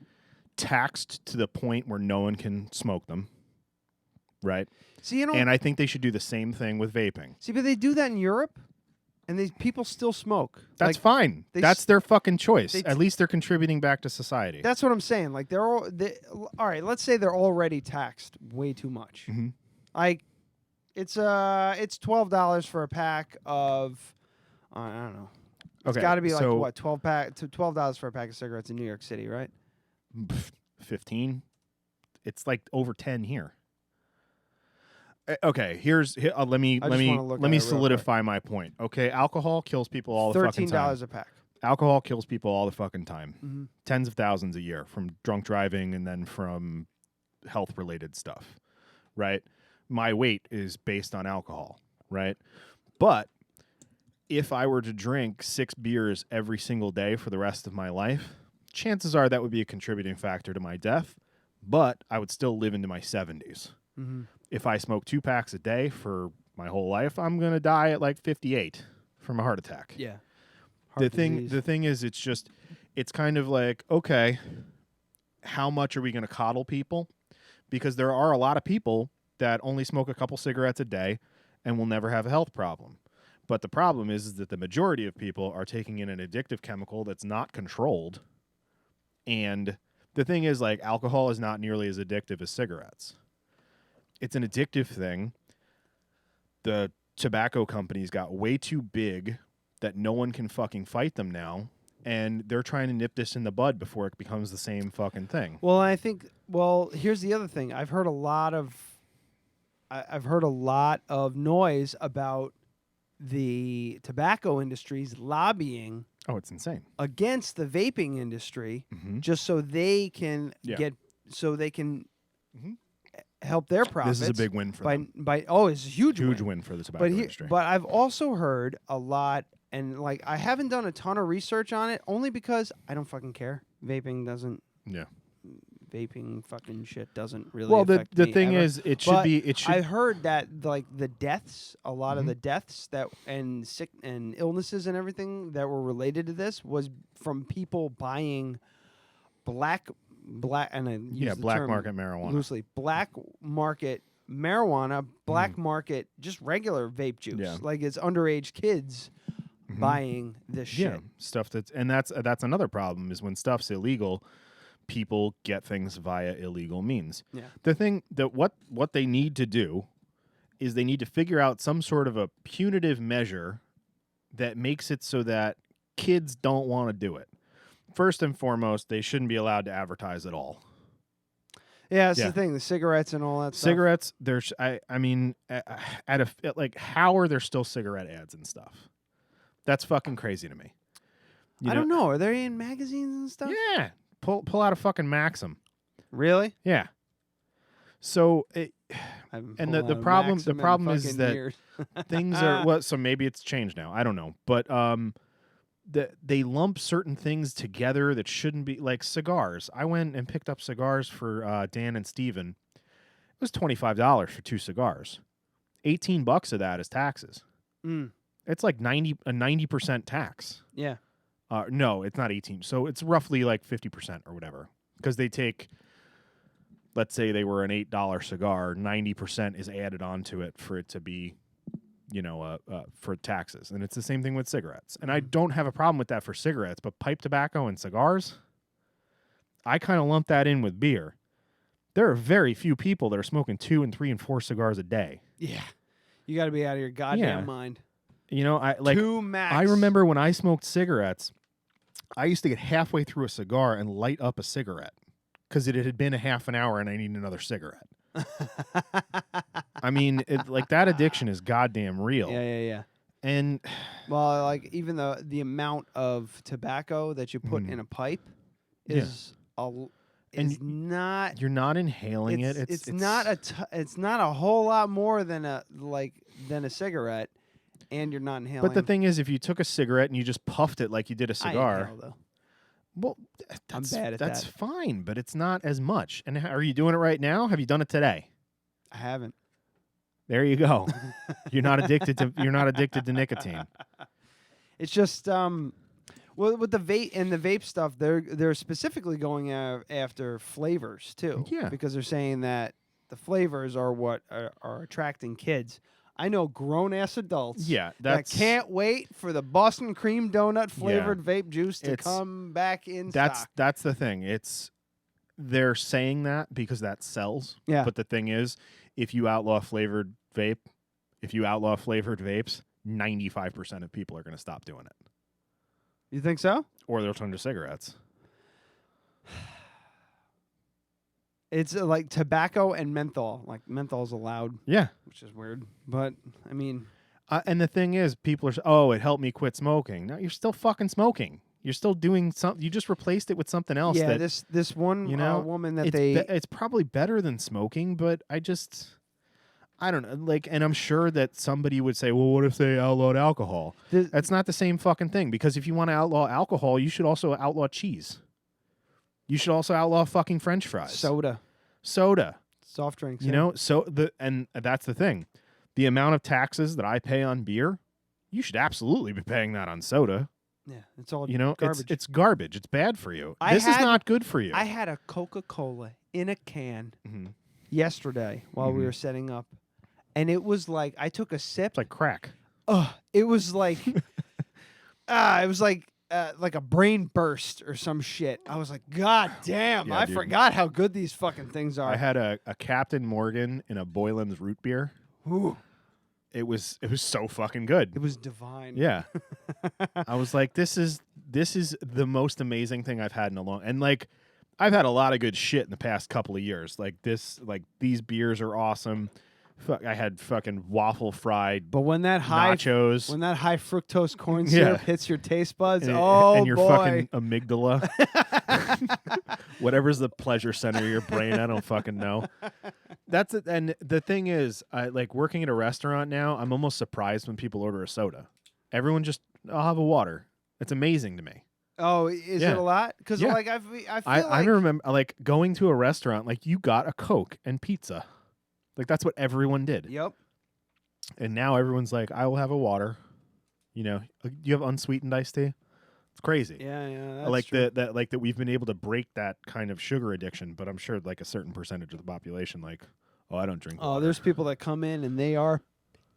S3: taxed to the point where no one can smoke them. Right.
S2: See,
S3: and I think they should do the same thing with vaping.
S2: See, but they do that in Europe, and these people still smoke.
S3: That's fine. That's their fucking choice. At least they're contributing back to society.
S2: That's what I'm saying. Like all right. Let's say they're already taxed way too much. Like it's $12 for a pack of I don't know. It's got to be like what $12 for a pack of cigarettes in New York City, right?
S3: 15. It's like over 10 here. Okay, let me solidify my point. Okay, alcohol kills people all the fucking time.
S2: $13 a pack.
S3: Alcohol kills people all the fucking time. Tens of thousands a year from drunk driving and then from health-related stuff, right? My weight is based on alcohol, right? But if I were to drink 6 beers every single day for the rest of my life, chances are that would be a contributing factor to my death, but I would still live into my 70s. If I smoke 2 packs a day for my whole life, I'm going to die at like 58 from a heart attack.
S2: Yeah.
S3: The thing is, it's kind of like, okay, how much are we going to coddle people? Because there are a lot of people that only smoke a couple cigarettes a day and will never have a health problem. But the problem is that the majority of people are taking in an addictive chemical that's not controlled. And the thing is, like, alcohol is not nearly as addictive as cigarettes. It's an addictive thing. The tobacco companies got way too big that no one can fucking fight them now, and they're trying to nip this in the bud before it becomes the same fucking thing.
S2: Well, here's the other thing. I've heard a lot of noise about the tobacco industry's lobbying.
S3: Oh, it's insane.
S2: Against the vaping industry, just so they can help their profits.
S3: This is a big win for them.
S2: It's a huge
S3: win for the tobacco industry.
S2: But I've also heard a lot, and like I haven't done a ton of research on it, only because I don't fucking care. Vaping fucking shit doesn't really. Well,
S3: the thing is, it should be.
S2: I heard that like the deaths, a lot of the deaths and sick and illnesses and everything that were related to this was from people buying black and I use the
S3: black
S2: term
S3: market marijuana
S2: loosely. Black market marijuana, black market just regular vape juice.
S3: Yeah.
S2: Like it's underage kids buying this shit.
S3: Yeah, stuff that's another problem is when stuff's illegal, people get things via illegal means.
S2: Yeah.
S3: The thing that what they need to do is they need to figure out some sort of a punitive measure that makes it so that kids don't want to do it. First and foremost, they shouldn't be allowed to advertise at all.
S2: Yeah, that's the thing. The cigarettes and all that stuff.
S3: Cigarettes, how are there still cigarette ads and stuff? That's fucking crazy to me.
S2: I don't know. Are they in magazines and stuff?
S3: Yeah. Pull out a fucking Maxim.
S2: Really?
S3: Yeah. So, the problem is that things are so maybe it's changed now. I don't know, but they lump certain things together that shouldn't be, like cigars. I went and picked up cigars for Dan and Steven. It was $25 for 2 cigars. $18 of that is taxes. It's like 90% tax.
S2: Yeah.
S3: No, it's not 18. So it's roughly like 50% or whatever. Because they take, let's say they were an $8 cigar, 90% is added onto it for it to be, for taxes. And it's the same thing with cigarettes. And I don't have a problem with that for cigarettes, but pipe tobacco and cigars, I kind of lump that in with beer. There are very few people that are smoking 2 and 3 and 4 cigars a day.
S2: Yeah. You got to be out of your goddamn mind.
S3: I remember when I smoked cigarettes, I used to get halfway through a cigar and light up a cigarette because it had been a half an hour and I need another cigarette. I mean, that addiction is goddamn real.
S2: Yeah.
S3: And
S2: well, like even the amount of tobacco that you put in a pipe is not.
S3: You're not inhaling it.
S2: It's not a whole lot more than a cigarette. and you're not inhaling.
S3: But the thing is, if you took a cigarette and you just puffed it like you did a
S2: I
S3: cigar,
S2: inhale, though.
S3: well,
S2: I'm bad at
S3: that's
S2: that.
S3: fine, but it's not as much. And are you doing it right now? Have you done it today?
S2: I haven't.
S3: There you go. You're not addicted to nicotine.
S2: It's just well, with the vape stuff, they're specifically going after flavors too.
S3: Yeah.
S2: Because they're saying that the flavors are what are attracting kids. I know grown-ass adults that can't wait for the Boston cream donut flavored vape juice to come back in stock.
S3: That's the thing. They're saying that because that sells.
S2: Yeah.
S3: But the thing is, if you outlaw flavored vapes, 95% of people are going to stop doing it.
S2: You think so?
S3: Or they'll turn to cigarettes.
S2: It's like tobacco and menthol. Like menthol's allowed.
S3: Yeah.
S2: Which is weird. But, I mean.
S3: And the thing is, people are, it helped me quit smoking. No, you're still fucking smoking. You're still doing something. You just replaced it with something else.
S2: Yeah,
S3: that,
S2: this one woman that
S3: it's probably better than smoking, but I don't know. Like, and I'm sure that somebody would say, well, what if they outlawed alcohol? That's not the same fucking thing, because if you want to outlaw alcohol, you should also outlaw cheese. You should also outlaw fucking French fries.
S2: Soda.
S3: Soft
S2: drinks.
S3: You know, and that's the thing. The amount of taxes that I pay on beer, you should absolutely be paying that on soda.
S2: Yeah, it's all
S3: garbage. It's garbage. It's bad for you. This is not good for you.
S2: I had a Coca-Cola in a can yesterday while we were setting up, and it was like I took a sip.
S3: It's like crack.
S2: It was like, like a brain burst or some shit. I was like, God damn!
S3: Yeah,
S2: I
S3: dude.
S2: forgot how good these fucking things are.
S3: I had a Captain Morgan in a Boylan's root beer.
S2: Ooh.
S3: It was so fucking good.
S2: It was divine.
S3: Yeah. I was like, this is the most amazing thing I've had in a long, and like I've had a lot of good shit in the past couple of years. Like these beers are awesome. I had fucking waffle fried,
S2: but when that high
S3: nachos,
S2: when that high fructose corn syrup hits your taste buds,
S3: and your
S2: boy.
S3: fucking amygdala, whatever's the pleasure center of your brain, I don't fucking know. That's it. And the thing is, I like working at a restaurant now. I'm almost surprised when people order a soda. Everyone just, I'll have a water. It's amazing to me.
S2: Oh, is it a lot? Because like
S3: I remember like going to a restaurant, like you got a Coke and pizza. Like, that's what everyone did.
S2: Yep.
S3: And now everyone's like, I will have a water. You know, you have unsweetened iced tea? It's crazy.
S2: Yeah, that's
S3: like
S2: true.
S3: that we've been able to break that kind of sugar addiction, but I'm sure like a certain percentage of the population, like, oh, I don't drink water.
S2: There's people that come in and they are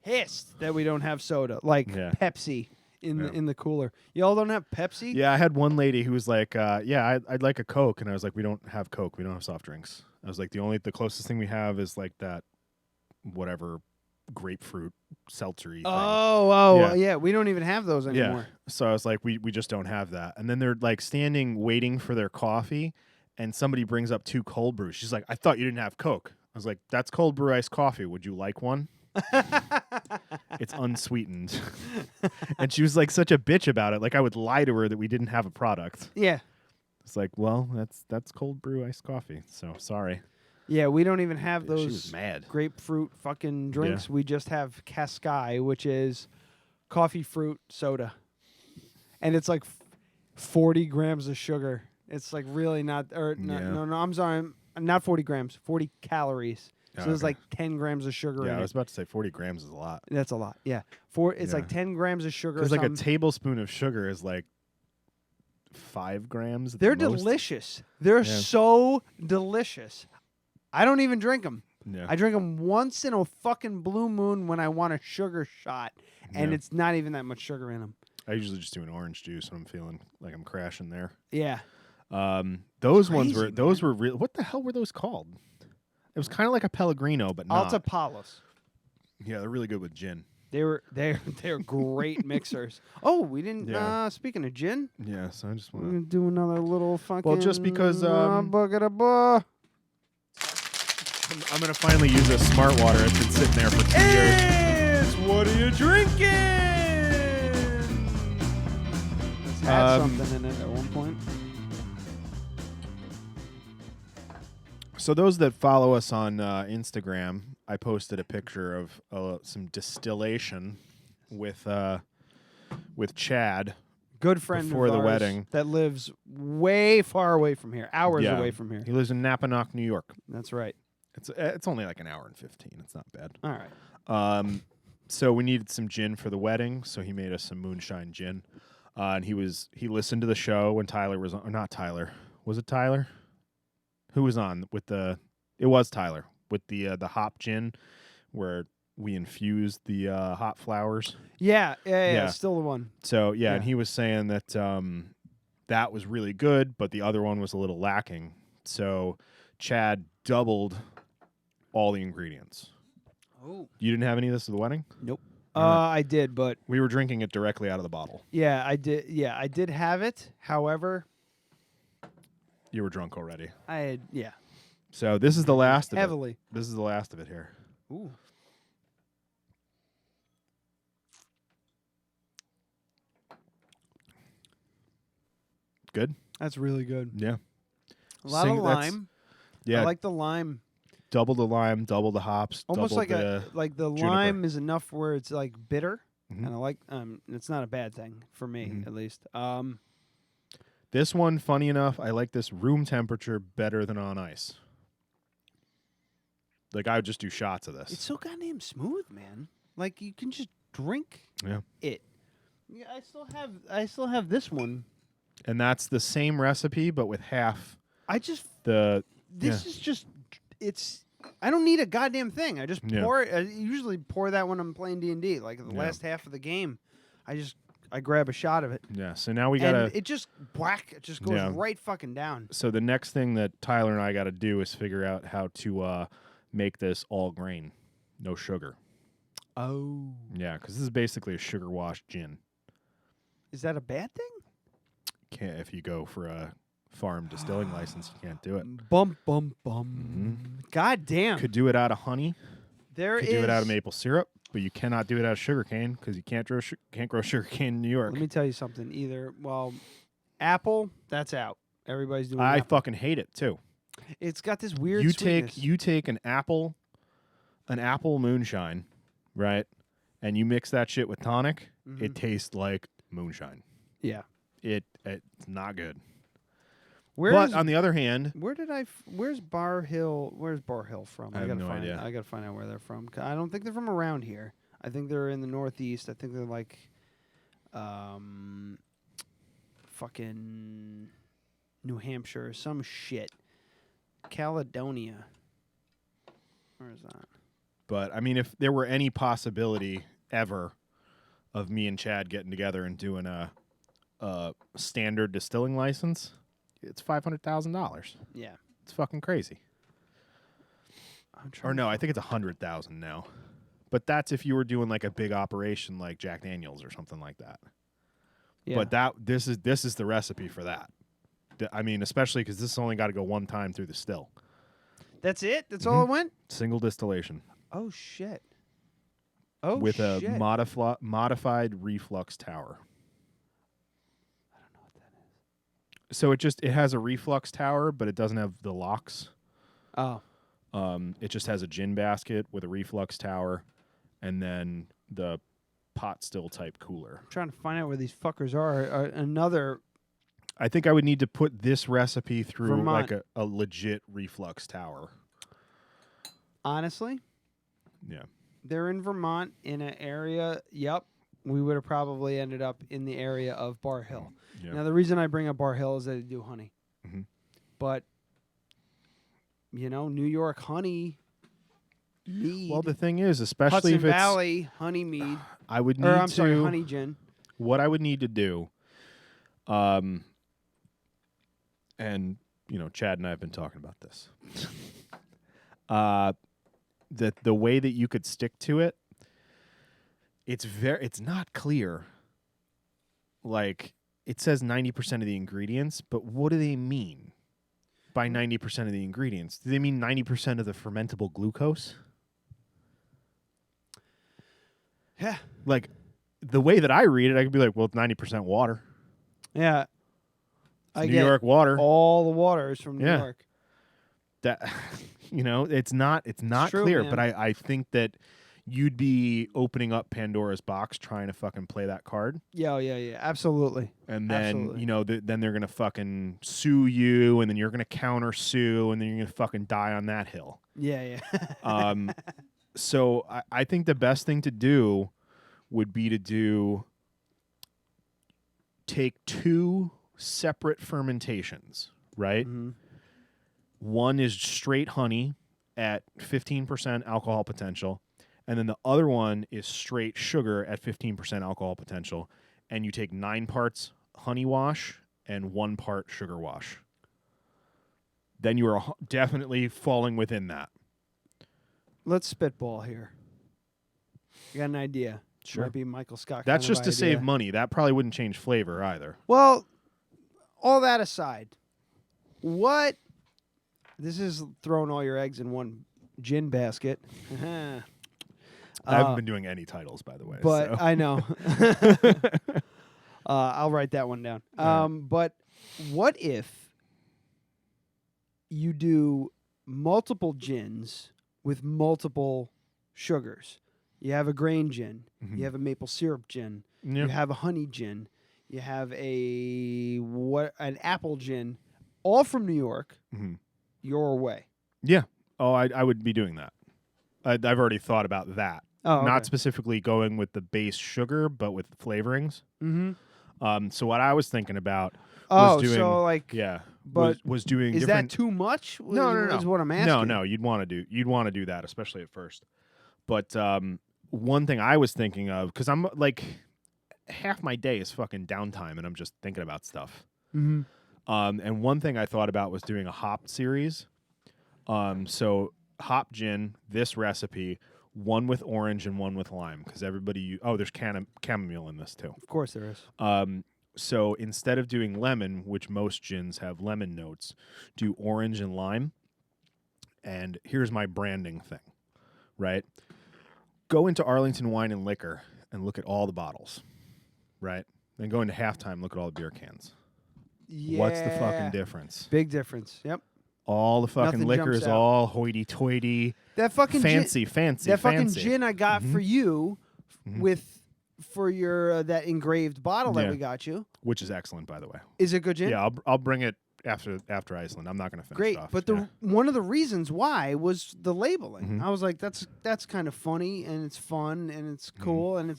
S2: pissed that we don't have soda, like Pepsi in the cooler. Y'all don't have Pepsi?
S3: Yeah, I had one lady who was like, I'd like a Coke, and I was like, we don't have Coke, we don't have soft drinks. I was like, the closest thing we have is like that, whatever, grapefruit seltzery thing.
S2: Yeah. We don't even have those anymore.
S3: Yeah. So I was like, we just don't have that. And then they're like standing waiting for their coffee, and somebody brings up 2 cold brews. She's like, I thought you didn't have Coke. I was like, that's cold brew iced coffee. Would you like one? It's unsweetened. And she was like such a bitch about it. Like I would lie to her that we didn't have a product.
S2: Yeah.
S3: It's like, well, that's cold brew iced coffee. So sorry.
S2: Yeah, we don't even have those
S3: she was mad.
S2: grapefruit fucking drinks. We just have Cascai, which is coffee fruit soda. And it's like 40 grams of sugar. It's like really not, no, I'm sorry, not 40 grams, 40 calories. So there's like 10 grams of sugar in it.
S3: Yeah, I was about to say 40 grams is a lot.
S2: That's a lot, yeah. It's like 10 grams of sugar.
S3: Because like a tablespoon of sugar is like 5 grams.
S2: They're delicious. They're so delicious. I don't even drink them.
S3: Yeah.
S2: I drink them once in a fucking blue moon when I want a sugar shot, and it's not even that much sugar in them.
S3: I usually just do an orange juice when I'm feeling like I'm crashing there.
S2: Yeah.
S3: Those ones were real. What the hell were those called? It was kind of like a Pellegrino, but not.
S2: Alta Palos.
S3: Yeah, they're really good with gin.
S2: They're great mixers. Oh, we didn't. Speaking of gin.
S3: Yeah, so I just
S2: We're
S3: want
S2: gonna do another little fucking.
S3: Well, just because
S2: I'm
S3: gonna finally use a smart water. It's been sitting there for 2 years.
S2: It's what are you drinking? It's had something in it at one point.
S3: So those that follow us on Instagram, I posted a picture of some distillation. with Chad.
S2: Good friend
S3: before
S2: of
S3: the
S2: ours
S3: wedding.
S2: that lives way far away from here, hours away from here.
S3: He lives in Napanoch, New York.
S2: That's right.
S3: It's only like an hour and 15. It's not bad.
S2: All right.
S3: So we needed some gin for the wedding, so he made us some moonshine gin. And he listened to the show when Tyler was on, or not Tyler. Was it Tyler? Who was on with the? It was Tyler with the hop gin, where we infused the hop flowers.
S2: Yeah. Still the one.
S3: So and he was saying that that was really good, but the other one was a little lacking. So Chad doubled all the ingredients.
S2: Oh.
S3: You didn't have any of this at the wedding?
S2: Nope.
S3: Right.
S2: I did, but
S3: we were drinking it directly out of the bottle.
S2: Yeah, I did. Yeah, I did have it. However,
S3: you were drunk already.
S2: I had
S3: So this is the last of
S2: heavily.
S3: it. This is the last of it here.
S2: Ooh.
S3: Good?
S2: That's really good.
S3: Yeah.
S2: A lot of lime.
S3: Yeah.
S2: I like the lime.
S3: Double the lime, double the hops.
S2: Almost
S3: double
S2: like the
S3: juniper.
S2: lime is enough where it's like bitter,
S3: Mhm.
S2: and I like it's not a bad thing for me at least.
S3: This one, funny enough, I like this room temperature better than on ice. Like I would just do shots of this.
S2: It's so goddamn smooth, man. Like you can just drink it. Yeah, I still have this one.
S3: And that's the same recipe, but with half. This
S2: is just I don't need a goddamn thing. I just pour it. I usually pour that when I'm playing D&D. Like the last half of the game, I grab a shot of it.
S3: Yeah. So now we gotta.
S2: And it just It just goes right fucking down.
S3: So the next thing that Tyler and I got to do is figure out how to make this all grain, no sugar.
S2: Oh.
S3: Yeah, because this is basically a sugar washed gin.
S2: Is that a bad thing?
S3: Can't if you go for a farm distilling license, you can't do it.
S2: Bum bum bum. God damn.
S3: Could do it out of honey.
S2: Could
S3: do it out of maple syrup, but you cannot do it out of sugar cane because you can't grow sugar cane in New York.
S2: Let me tell you something. Apple, that's out. Everybody's doing.
S3: I
S2: apple.
S3: fucking hate it too.
S2: It's got this weird.
S3: You take an apple moonshine, right, and you mix that shit with tonic. It tastes like moonshine.
S2: Yeah.
S3: It's not good.
S2: But
S3: on the other hand,
S2: where's Bar Hill? Where's Bar Hill from?
S3: I have no idea.
S2: I gotta find out where they're from. I don't think they're from around here. I think they're in the Northeast. I think they're like, fucking New Hampshire or some shit. Caledonia. Where is that?
S3: But I mean, if there were any possibility ever of me and Chad getting together and doing a standard distilling license, it's $500,000.
S2: Yeah,
S3: it's fucking crazy. Or no, I think it's 100,000 now. But that's if you were doing like a big operation like Jack Daniel's or something like that. Yeah. But this is the recipe for that. I mean, especially because this only got to go one time through the still.
S2: That's it? That's all it went?
S3: Single distillation.
S2: Oh, shit.
S3: With a modified reflux tower.
S2: I don't know what that is.
S3: So it has a reflux tower, but it doesn't have the locks.
S2: Oh.
S3: It just has a gin basket with a reflux tower, and then the pot still type cooler.
S2: I'm trying to find out where these fuckers are. Another.
S3: I think I would need to put this recipe through
S2: Vermont.
S3: like a legit reflux tower.
S2: Honestly?
S3: Yeah.
S2: They're in Vermont in an area. Yep. We would have probably ended up in the area of Bar Hill.
S3: Yeah.
S2: Now, the reason I bring up Bar Hill is that they do honey.
S3: Mm-hmm.
S2: But, New York honey mead.
S3: Well, the thing is, especially
S2: Hudson
S3: if it's
S2: Valley honey mead.
S3: I would need
S2: honey gin.
S3: What I would need to do, and Chad and I have been talking about this. That the way that you could stick to it, it's not clear. Like it says 90% of the ingredients, but what do they mean by 90% of the ingredients? Do they mean 90% of the fermentable glucose?
S2: Yeah.
S3: Like the way that I read it, I could be like, well, it's 90% water.
S2: Yeah.
S3: It's New York water.
S2: All the water is from New York.
S3: That it's not
S2: It's true,
S3: clear,
S2: man.
S3: but I think that you'd be opening up Pandora's box trying to fucking play that card.
S2: Yeah, absolutely.
S3: And then,
S2: Absolutely.
S3: you know, then they're going to fucking sue you, and then you're going to counter sue, and then you're going to fucking die on that hill.
S2: Yeah.
S3: So I think the best thing to do would be to take 2 separate fermentations, right?
S2: Mm-hmm.
S3: One is straight honey at 15% alcohol potential, and then the other one is straight sugar at 15% alcohol potential, and you take 9 parts honey wash and 1 part sugar wash. Then you are definitely falling within that.
S2: Let's spitball here. You got an idea?
S3: Sure.
S2: Might be Michael Scott.
S3: That's
S2: kind of
S3: just to
S2: idea.
S3: save money. That probably wouldn't change flavor either.
S2: Well, all that aside, what? This is throwing all your eggs in one gin basket.
S3: I haven't been doing any titles, by the way.
S2: But
S3: so.
S2: I know. I'll write that one down. But what if you do multiple gins with multiple sugars? You have a grain gin.
S3: Mm-hmm.
S2: You have a maple syrup gin.
S3: Yep.
S2: You have a honey gin. You have an apple gin, all from New York.
S3: Mm-hmm.
S2: Your way.
S3: Yeah. Oh, I would be doing that. I've already thought about that.
S2: Oh, okay.
S3: Not specifically going with the base sugar, but with flavorings.
S2: Mm-hmm.
S3: So what I was thinking about was doing.
S2: So like,
S3: yeah,
S2: but
S3: was doing.
S2: Is
S3: different,
S2: that too much?
S3: No.
S2: Is what I'm asking.
S3: No. You'd want to do that, especially at first. But one thing I was thinking of, because I'm like, half my day is fucking downtime, and I'm just thinking about stuff.
S2: Mm-hmm.
S3: And one thing I thought about was doing a hop series. So hop gin, this recipe, one with orange and one with lime, because there's chamomile in this too.
S2: Of course there is.
S3: So instead of doing lemon, which most gins have lemon notes, do orange and lime. And here's my branding thing, right? Go into Arlington Wine and Liquor and look at all the bottles, right? Then go into halftime, look at all the beer cans.
S2: Yeah.
S3: What's the fucking difference?
S2: Big difference. Yep.
S3: All the fucking
S2: Nothing
S3: liquor
S2: jumps
S3: is
S2: out.
S3: all hoity-toity,
S2: That fucking
S3: fancy.
S2: That fucking gin I got for you for your that engraved bottle that
S3: Yeah.
S2: we got you.
S3: which is excellent, by the way.
S2: Is it good gin?
S3: Yeah, I'll bring it after Iceland. I'm not going to finish
S2: Great,
S3: it off.
S2: but
S3: yeah.
S2: one of the reasons why was the labeling.
S3: Mhm.
S2: I was like, that's kind of funny and it's fun and it's cool and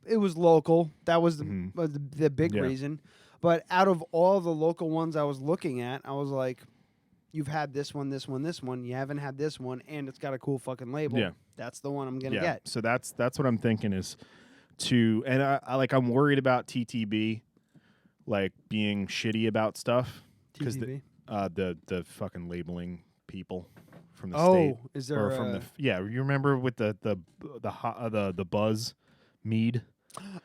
S2: it was local. That was the big
S3: Yeah.
S2: reason. But out of all the local ones I was looking at, I was like, you've had this one, this one, this one. You haven't had this one, and it's got a cool fucking label.
S3: Yeah.
S2: That's the one I'm gonna
S3: Yeah.
S2: get.
S3: So that's what I'm thinking is and I'm worried about TTB like being shitty about stuff because
S2: TTB?
S3: the fucking labeling people from the
S2: Oh,
S3: state
S2: is there
S3: or from you remember with the Buzz mead?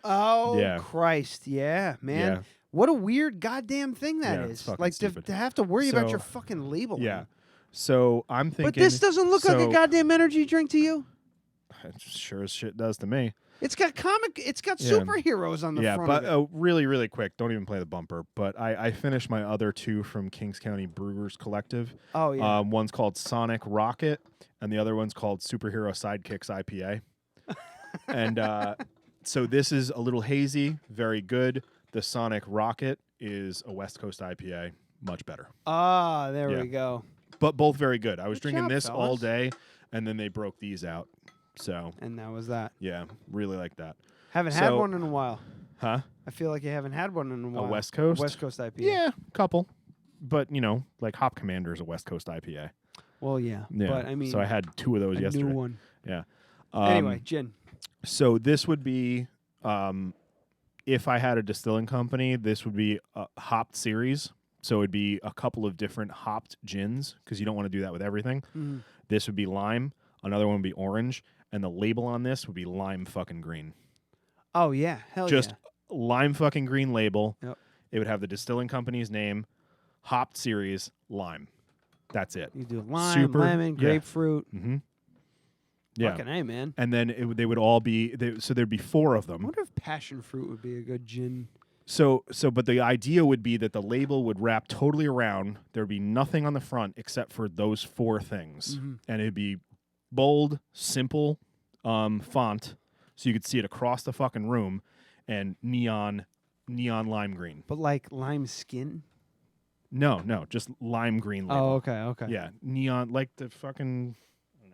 S2: Oh,
S3: Yeah.
S2: Christ. Yeah, man.
S3: Yeah.
S2: What a weird goddamn thing that
S3: Yeah,
S2: is.
S3: it's fucking
S2: Like
S3: stupid.
S2: to have to worry about
S3: So-
S2: your fucking labeling.
S3: Yeah. So I'm thinking
S2: But this doesn't look like a
S3: so-
S2: goddamn energy drink to you.
S3: It sure as shit does to me.
S2: It's got
S3: Yeah.
S2: superheroes on the
S3: Yeah,
S2: front
S3: but
S2: of it.
S3: really, really quick. Don't even play the bumper. But I finished my other 2 from Kings County Brewers Collective.
S2: Oh, yeah.
S3: One's called Sonic Rocket, and the other one's called Superhero Sidekicks IPA. And so this is a little hazy, very good. The Sonic Rocket is a West Coast IPA, much better.
S2: Ah, there
S3: Yeah.
S2: we go.
S3: But both very good. I was
S2: Good
S3: drinking
S2: job,
S3: this all
S2: fellas.
S3: day, and then they broke these out. So
S2: And that was that.
S3: yeah, really like that.
S2: Haven't had
S3: So-
S2: one in a while.
S3: Huh?
S2: I feel like you haven't had one in a while.
S3: West Coast?
S2: West Coast IPA.
S3: Yeah, couple. But, like Hop Commander is a West Coast IPA.
S2: Well, yeah.
S3: Yeah.
S2: But I mean,
S3: so I had 2 of those
S2: a
S3: yesterday.
S2: new one.
S3: Yeah.
S2: Anyway, gin.
S3: So this would be, if I had a distilling company, this would be a hopped series. So it'd be a couple of different hopped gins because you don't want to do that with everything.
S2: Mhm.
S3: This would be lime. Another one would be orange. And the label on this would be lime fucking green.
S2: Oh, yeah. Hell
S3: Just
S2: yeah.
S3: lime fucking green label.
S2: Yep.
S3: It would have the distilling company's name, hopped series, lime. That's it.
S2: You do lime,
S3: Super-
S2: lemon,
S3: yeah.
S2: grapefruit.
S3: Mm-hmm. Yeah.
S2: Fucking A, man.
S3: And then they would all be, so there'd be 4 of
S2: I
S3: them.
S2: wonder if passion fruit would be a good gin.
S3: But the idea would be that the label would wrap totally around. There'd be nothing on the front except for those 4 things.
S2: Mhm.
S3: And it'd be bold, simple, font, so you could see it across the fucking room, and neon lime green.
S2: But like lime skin?
S3: No, just lime green label.
S2: Oh, okay.
S3: Yeah, neon, like the fucking...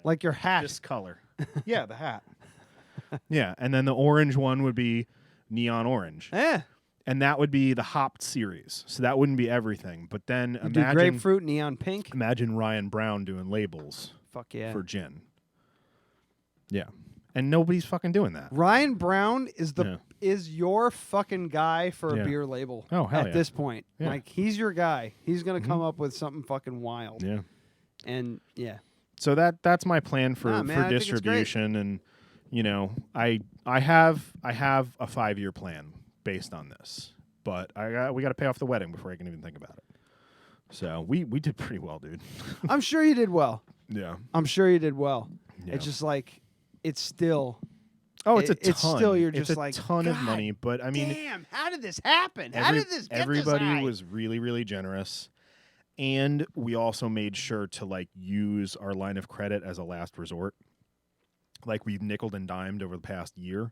S2: Like your hat.
S3: This color. Yeah, the hat. Yeah, and then the orange one would be neon orange.
S2: Yeah.
S3: And that would be the hopped series. So that wouldn't be everything. But then
S2: You do grapefruit, neon pink.
S3: Imagine Ryan Brown doing labels
S2: Fuck yeah.
S3: for gin. Yeah. And nobody's fucking doing that.
S2: Ryan Brown is your fucking guy for a
S3: Yeah.
S2: beer label.
S3: Oh, hell
S2: at
S3: yeah.
S2: this point.
S3: Yeah.
S2: Like he's your guy. He's gonna come up with something fucking wild.
S3: Yeah.
S2: And yeah.
S3: So that's my plan for,
S2: Nah, man, I think it's
S3: distribution, and I have a 5-year plan based on this, but we got to pay off the wedding before I can even think about it. So we did pretty well, dude.
S2: I'm sure you did well.
S3: Yeah.
S2: I'm sure you did well.
S3: Yeah.
S2: It's just like it's still
S3: It's a ton.
S2: It's still you're
S3: It's
S2: just
S3: a
S2: like
S3: ton of
S2: God
S3: money, but I mean,
S2: damn, how did this happen? How did this get
S3: everybody
S2: this high?
S3: was really, really generous. And we also made sure to like use our line of credit as a last resort. Like we've nickeled and dimed over the past year.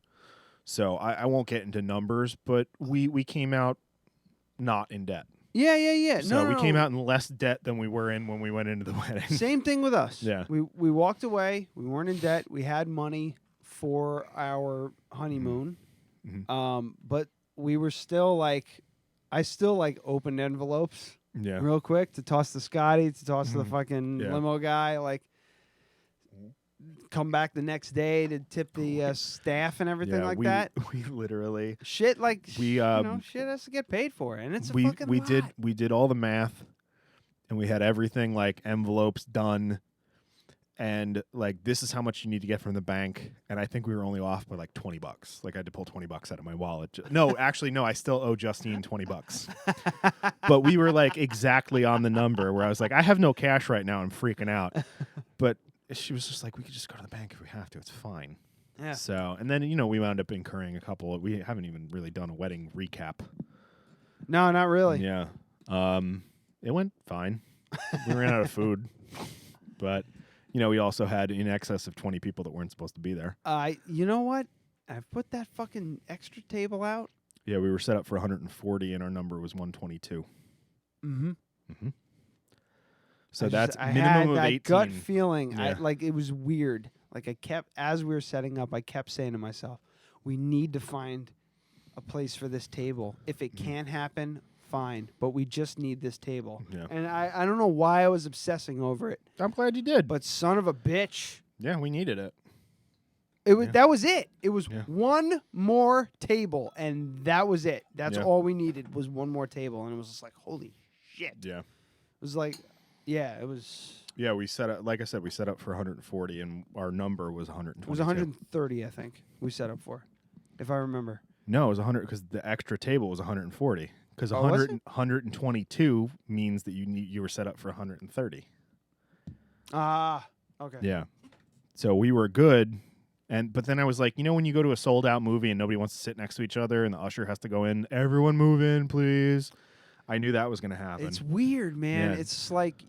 S3: So I won't get into numbers, but we came out not in debt.
S2: Yeah.
S3: So
S2: No,
S3: we came out in less debt than we were in when we went into the wedding.
S2: Same thing with us.
S3: Yeah.
S2: We walked away. We weren't in debt. We had money for our honeymoon.
S3: Mm-hmm.
S2: But we were still like, I still like opened envelopes.
S3: Yeah.
S2: Real quick to toss to Scotty, to toss to the fucking
S3: Yeah.
S2: limo guy. Like, come back the next day to tip the staff and everything like that.
S3: We literally
S2: Shit, like
S3: we
S2: shit has to get paid for, and it's a
S3: we
S2: fucking
S3: we
S2: lot.
S3: did all the math, and we had everything like envelopes done, and like this is how much you need to get from the bank, and I think we were only off by like $20. Like I had to pull $20 out of my wallet. No, actually, no, I still owe Justine $20. But we were like exactly on the number where I was like, I have no cash right now. I'm freaking out. But she was just like, we could just go to the bank if we have to. It's fine.
S2: Yeah.
S3: So, and then we wound up incurring a couple. We haven't even really done a wedding recap.
S2: No, not really.
S3: Yeah. It went fine. We ran out of food, but we also had in excess of 20 people that weren't supposed to be there.
S2: You know what? I've put that fucking extra table out.
S3: Yeah, we were set up for 140, and our number was 122.
S2: Mm-hmm.
S3: Mm-hmm. So
S2: I
S3: minimum
S2: had
S3: of
S2: that
S3: 18.
S2: gut feeling.
S3: Yeah.
S2: It was weird. Like as we were setting up, I kept saying to myself, we need to find a place for this table. If it can't happen, fine. But we just need this table.
S3: Yeah.
S2: And I don't know why I was obsessing over it.
S3: I'm glad you did.
S2: But son of a bitch.
S3: Yeah, we needed it.
S2: That was it. It was
S3: Yeah.
S2: one more table, and that was it. That's
S3: Yeah.
S2: all we needed was one more table. And it was just like, holy shit.
S3: Yeah.
S2: It was like, yeah, it was...
S3: Yeah, we set up, like I said, we set up for 140, and our number was 120.
S2: It was 130, I think, we set up for, if I remember.
S3: No, it was 100 because the extra table was 140. Because
S2: Oh, was it?
S3: 122 means that you were set up for 130.
S2: Ah, okay.
S3: Yeah. So we were good. But then I was like, when you go to a sold out movie and nobody wants to sit next to each other and the usher has to go in, everyone move in, please. I knew that was going to happen.
S2: It's weird, man.
S3: Yeah.
S2: It's like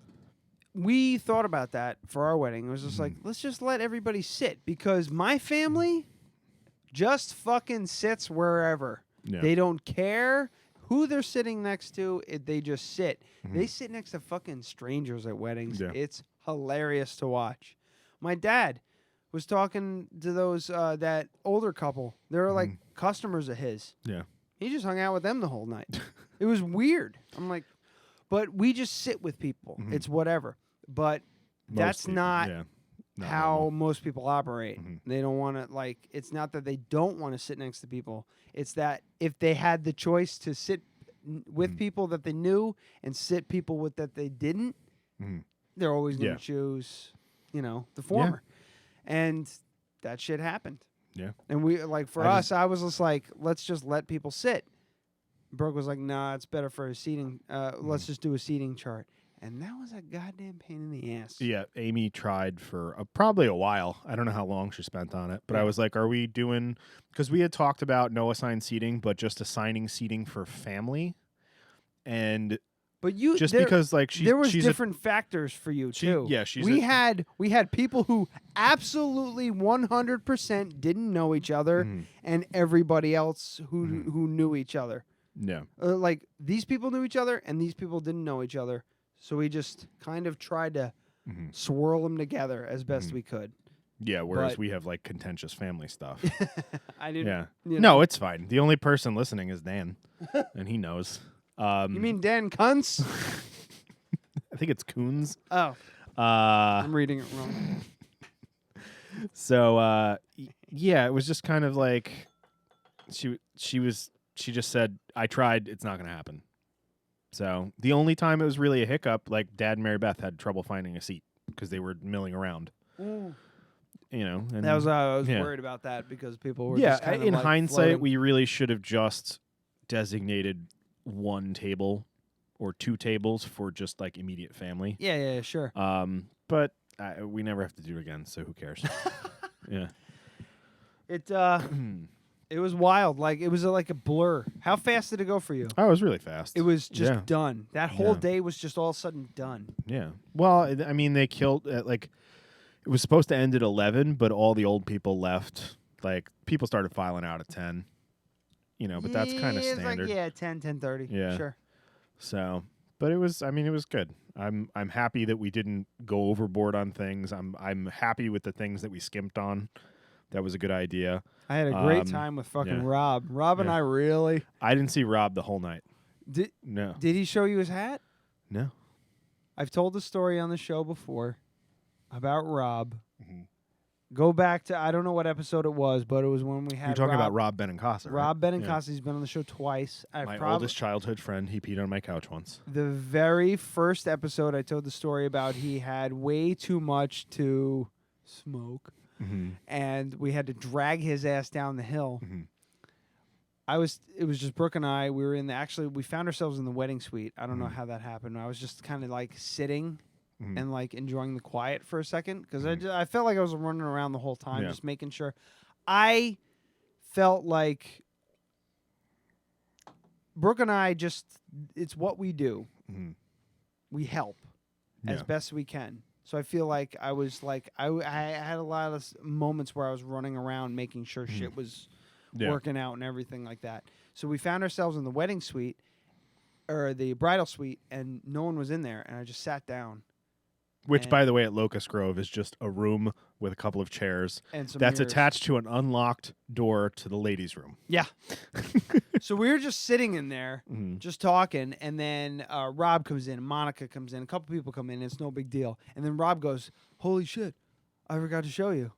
S2: we thought about that for our wedding. It was just like, let's just let everybody sit because my family just fucking sits wherever.
S3: Yeah.
S2: They don't care who they're sitting next to. They just sit. They sit next to fucking strangers at weddings.
S3: Yeah.
S2: It's hilarious to watch. My dad was talking to those that older couple. They were like customers of his.
S3: Yeah.
S2: He just hung out with them the whole night. It was weird. I'm like, but we just sit with people. It's whatever. But that's
S3: people,
S2: not
S3: yeah. Not
S2: how
S3: normal.
S2: most people operate. They don't want to, like, it's not that they don't want to sit next to people. It's that if they had the choice to sit with people that they knew and sit people with that they didn't, they're always going to choose, the former. And that shit happened.
S3: Yeah.
S2: And we, like, for us, I was just like, let's just let people sit. Brooke was like, nah, it's better for a seating. Let's just do a seating chart. And that was a goddamn pain in the ass.
S3: Yeah, Amy tried for probably a while. I don't know how long she spent on it. But I was like, are we doing... Because we had talked about no assigned seating, but just assigning seating for family. And
S2: But you
S3: just
S2: there,
S3: because like
S2: there was
S3: she's
S2: different factors for you too.
S3: Yeah, she's
S2: we had people who absolutely 100% didn't know each other, and everybody else who knew each other.
S3: Yeah.
S2: Like these people knew each other, and these people didn't know each other. So we just kind of tried to swirl them together as best we could.
S3: Yeah, whereas we have like contentious family stuff.
S2: I didn't.
S3: Yeah.
S2: You know.
S3: No, it's fine. The only person listening is Dan, and he knows.
S2: You mean Dan Kunz?
S3: I think it's Coons.
S2: Oh. I'm reading it wrong.
S3: So yeah, it was just kind of like she just said, I tried, it's not gonna happen. So the only time it was really a hiccup, like Dad and Mary Beth had trouble finding a seat because they were milling around.
S2: Mm.
S3: You know, and
S2: I was worried about that because people were just kind of
S3: in
S2: like
S3: hindsight,
S2: floating.
S3: we really should have just designated one table or two tables for just like immediate family.
S2: Yeah, sure.
S3: But we never have to do it again, so who cares? Yeah.
S2: It was wild. Like it was like a blur. How fast did it go for you?
S3: Oh, it was really fast.
S2: It was just
S3: Yeah.
S2: done. That whole day was just all of a sudden done.
S3: Yeah. Well, I mean, they killed like it was supposed to end at 11, but all the old people left. Like people started filing out at 10. You know, but that's kind of
S2: It's
S3: standard.
S2: like 10:30.
S3: Yeah.
S2: Sure.
S3: So, but it was good. I'm happy that we didn't go overboard on things. I'm happy with the things that we skimped on. That was a good idea.
S2: I had a great time with fucking Rob. Rob and I really.
S3: I didn't see Rob the whole night. No.
S2: Did he show you his hat?
S3: No.
S2: I've told the story on the show before about Rob. Go back to, I don't know what episode it was, but it was when we had
S3: You're talking about Rob Benincasa, right?
S2: Rob Benincasa. He's been on the show twice.
S3: My oldest childhood friend. He peed on my couch once.
S2: The very first episode, I told the story about he had way too much to smoke, and we had to drag his ass down the hill. It was just Brooke and I. We were we found ourselves in the wedding suite. I don't know how that happened. I was just kind of like sitting and like enjoying the quiet for a second because I felt like I was running around the whole time, just making sure. I felt like Brooke and I it's what we do. We help as best we can. So I feel like I was like I had a lot of moments where I was running around making sure shit was working out and everything like that. So we found ourselves in the wedding suite or the bridal suite, and no one was in there, and I just sat down.
S3: Which, by the way, at Locust Grove is just a room with a couple of chairs
S2: and some
S3: that's
S2: mirrors.
S3: attached to an unlocked door to the ladies' room.
S2: Yeah. So we were just sitting in there, just talking, and then Rob comes in, Monica comes in, a couple people come in, it's no big deal. And then Rob goes, "Holy shit, I forgot to show you."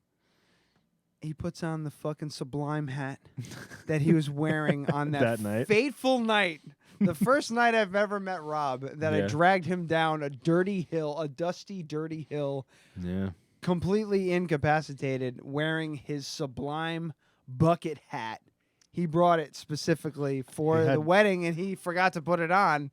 S2: He puts on the fucking Sublime hat that he was wearing on that
S3: night.
S2: fateful night. The first night I've ever met Rob, that I dragged him down a dusty, dirty hill, completely incapacitated, wearing his Sublime bucket hat. He brought it specifically for the wedding, and he forgot to put it on.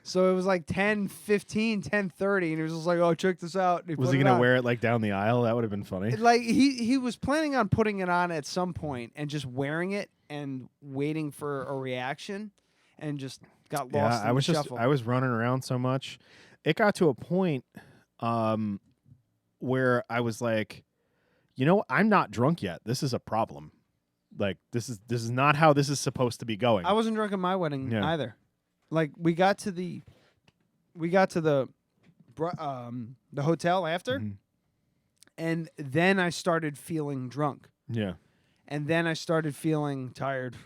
S2: So it was like 10:15, 10:30, and he was just like, "Oh, check this out."
S3: Was he going to wear it like down the aisle? That would have been funny.
S2: Like he was planning on putting it on at some point and just wearing it and waiting for a reaction, and just got lost in the shuffle.
S3: I was running around so much. It got to a point where I was like, I'm not drunk yet. This is a problem. Like this is not how this is supposed to be going.
S2: I wasn't drunk at my wedding either. Like we got to the hotel after, and then I started feeling drunk.
S3: Yeah.
S2: And then I started feeling tired.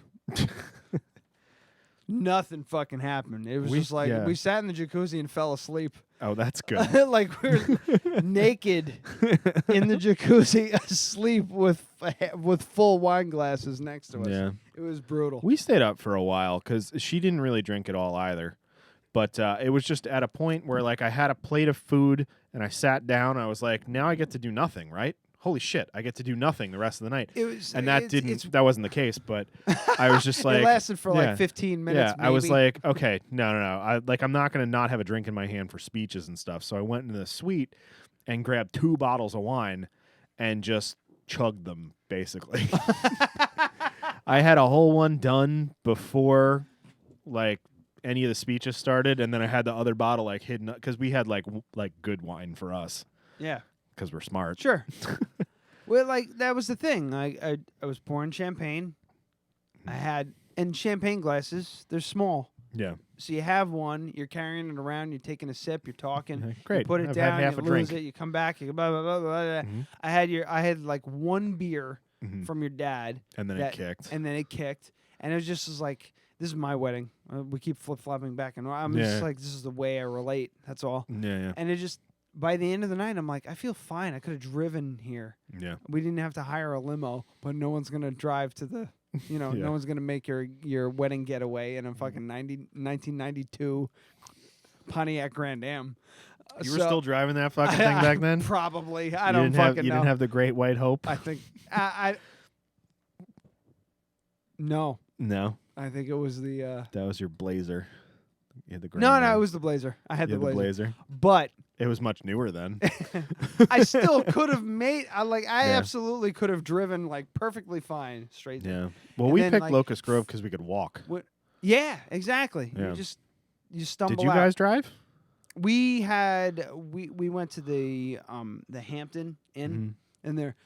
S2: Nothing fucking happened. It was just like we sat in the jacuzzi and fell asleep.
S3: Oh, that's good.
S2: Like we were naked in the jacuzzi, asleep with full wine glasses next to us.
S3: Yeah.
S2: It was brutal.
S3: We stayed up for a while because she didn't really drink at all either. But it was just at a point where like I had a plate of food and I sat down. I was like, now I get to do nothing, right? Holy shit, I get to do nothing the rest of the night. That wasn't the case, but I was just like...
S2: It lasted for like 15 minutes, maybe.
S3: I was like, okay, no. I'm not going to not have a drink in my hand for speeches and stuff. So I went into the suite and grabbed 2 bottles of wine and just chugged them, basically. I had a whole one done before, like, any of the speeches started, and then I had the other bottle like hidden because we had like good wine for us.
S2: Yeah.
S3: Because we're smart.
S2: Sure. Well, like that was the thing. I was pouring champagne. I had champagne glasses. They're small.
S3: Yeah.
S2: So you have one. You're carrying it around. You're taking a sip. You're talking.
S3: Great.
S2: You put it
S3: I've
S2: down.
S3: had half
S2: you
S3: a
S2: lose
S3: drink.
S2: it. You come back. You blah blah blah blah. Blah. I had like one beer from your dad,
S3: and then it kicked.
S2: And then it kicked, and it was just like, this is my wedding. We keep flip flopping back, and I'm just like, this is the way I relate. That's all.
S3: Yeah.
S2: And it just, by the end of the night, I'm like, I feel fine. I could have driven here.
S3: Yeah.
S2: We didn't have to hire a limo, but no one's gonna drive to the, no one's gonna make your wedding getaway in a fucking 1992 Pontiac Grand Am.
S3: You were still driving that fucking thing back then?
S2: Probably. I
S3: You
S2: don't
S3: didn't
S2: fucking
S3: have, you
S2: know.
S3: didn't have the Great White Hope?
S2: I think no.
S3: No.
S2: I think it was the.
S3: That was your Blazer. You had the
S2: No,
S3: Grand
S2: it was the Blazer. I had
S3: You
S2: the
S3: had
S2: Blazer. But
S3: it was much newer then.
S2: I still could have made. I absolutely could have driven like perfectly fine straight.
S3: Yeah. Well,
S2: And
S3: we
S2: then,
S3: picked
S2: like,
S3: Locust Grove because we could walk.
S2: Yeah, exactly.
S3: Yeah.
S2: You stumble.
S3: Did you
S2: out.
S3: guys drive?
S2: We went to the Hampton Inn, and there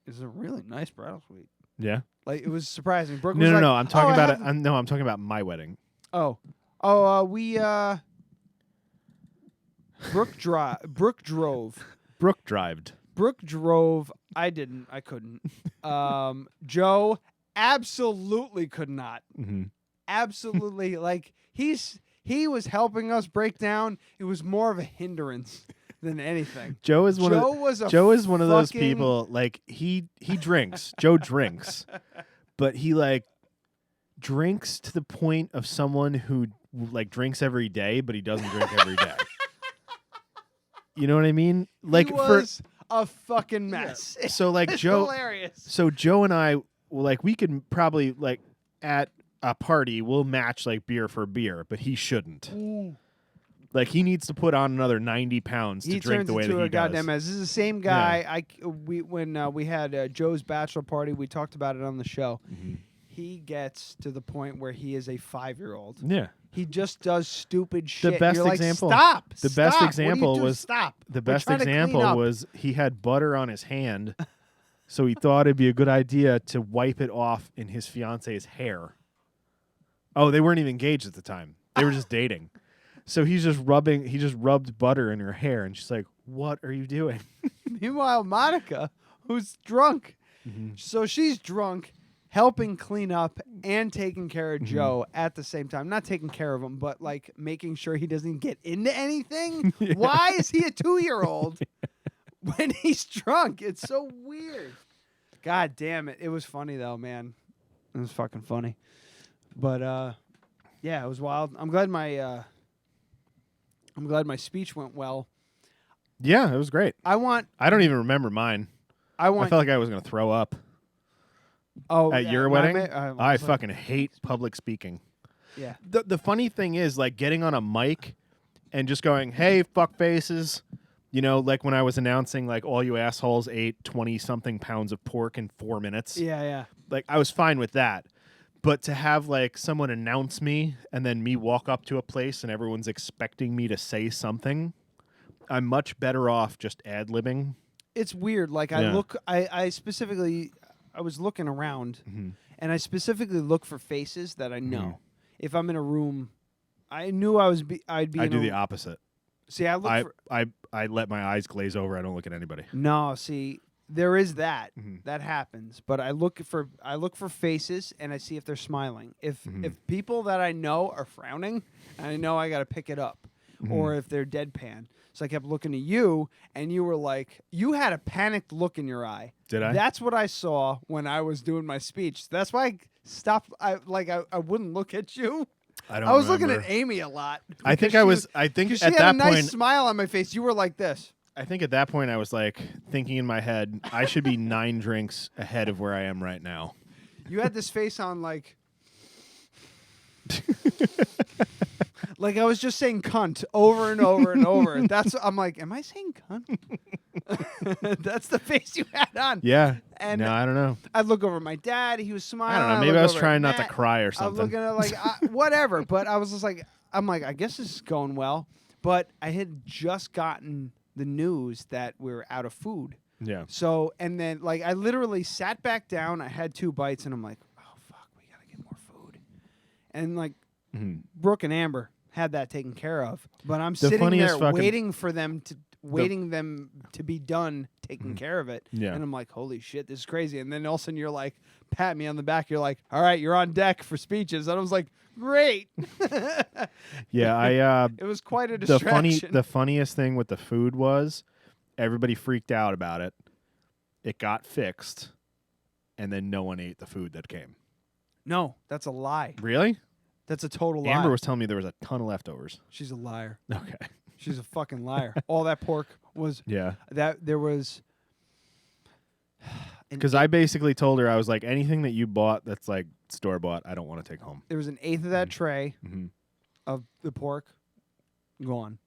S2: is a really nice bridal suite.
S3: Yeah.
S2: Like it was surprising. Brooke was
S3: No.
S2: like,
S3: I'm talking
S2: "Oh, I
S3: about
S2: have
S3: it. I'm talking about my wedding.
S2: We Brooke drove.
S3: Brooke drived.
S2: Brooke drove. I didn't. I couldn't. Joe absolutely could not. Absolutely. Like he was helping us break down. It was more of a hindrance than anything.
S3: Joe is one of those
S2: fucking-
S3: people. Like he drinks. Joe drinks, but he like drinks to the point of someone who like drinks every day, but he doesn't drink every day. You know what I mean? Like
S2: he was a fucking mess.
S3: So like
S2: It's
S3: Joe,
S2: hilarious.
S3: So Joe and I, like we could probably like at a party we'll match like beer for beer, but he shouldn't. Like he needs to put on another 90 pounds to drink the way that he
S2: a goddamn
S3: does.
S2: mess. This is the same guy. When we had Joe's bachelor party, we talked about it on the show. He gets to the point where he is a 5-year-old.
S3: Yeah.
S2: He just does stupid shit.
S3: The best
S2: You're
S3: example.
S2: Like, stop.
S3: The
S2: stop.
S3: best
S2: What do you
S3: example
S2: do?
S3: was
S2: stop.
S3: The
S2: We're
S3: best
S2: trying to clean
S3: example
S2: up.
S3: was he had butter on his hand, so he thought it'd be a good idea to wipe it off in his fiance's hair. Oh, they weren't even engaged at the time. They were just dating. So he just rubbed butter in her hair, and she's like, "What are you doing?"
S2: Meanwhile, Monica, who's drunk, so she's drunk, helping clean up and taking care of Joe at the same time. Not taking care of him, but like making sure he doesn't get into anything. Why is he a 2-year-old when he's drunk? It's so weird. God damn it. It was funny though, man. It was fucking funny. But yeah, it was wild. I'm glad my speech went well.
S3: Yeah, it was great. I don't even remember mine. I felt like I was going to throw up.
S2: Oh,
S3: at
S2: yeah,
S3: your
S2: my
S3: wedding? I fucking hate public speaking.
S2: Yeah.
S3: The funny thing is, like, getting on a mic and just going, "Hey, fuck faces," you know, like when I was announcing, like, all you assholes ate 20-something pounds of pork in 4 minutes.
S2: Yeah.
S3: Like, I was fine with that. But to have, like, someone announce me and then me walk up to a place and everyone's expecting me to say something, I'm much better off just ad-libbing.
S2: It's weird. Like, I specifically, I was looking around, and I specifically look for faces that I know. If I'm in a room, I knew I'd be. I
S3: do the opposite.
S2: See, I
S3: let my eyes glaze over. I don't look at anybody.
S2: No, see, there is that. That happens. But I look for faces, and I see if they're smiling. If people that I know are frowning, I know I got to pick it up, or if they're deadpan. So I kept looking at you, and you were like, you had a panicked look in your eye.
S3: Did I?
S2: That's what I saw when I was doing my speech. That's why I stopped. I wouldn't look at you.
S3: I
S2: was looking at Amy a lot.
S3: I think
S2: at
S3: she
S2: that
S3: had
S2: a
S3: point,
S2: nice smile on my face. You were like this.
S3: I think at that point I was like thinking in my head, I should be 9 drinks ahead of where I am right now.
S2: You had this face on like Like I was just saying cunt over and over and over. I'm like, am I saying cunt? That's the face you had on.
S3: Yeah.
S2: And
S3: no, I don't know.
S2: I'd look over at my dad. He was smiling.
S3: I don't know. Maybe I was trying not to cry or something.
S2: I was looking at like whatever, but I was just like, I'm like, I guess this is going well. But I had just gotten the news that we were out of food.
S3: Yeah.
S2: So, and then like I literally sat back down. I had 2 bites, and I'm like, oh fuck, we gotta get more food. And like Brooke and Amber had that taken care of, but I'm sitting there waiting for them to be done taking care of it.
S3: Yeah.
S2: And I'm like, holy shit, this is crazy. And then all of a sudden you're like, pat me on the back. You're like, all right, you're on deck for speeches. And I was like, great.
S3: Yeah,
S2: it was quite a distraction.
S3: The funniest thing with the food was everybody freaked out about it. It got fixed, and then no one ate the food that came.
S2: No, that's a lie.
S3: Really?
S2: That's a total lie.
S3: Amber was telling me there was a ton of leftovers.
S2: She's a liar.
S3: Okay.
S2: She's a fucking liar. All that pork was that there was
S3: because I basically told her, I was like, anything that you bought that's like store bought, I don't want to take home.
S2: There was an eighth of that tray of the pork gone.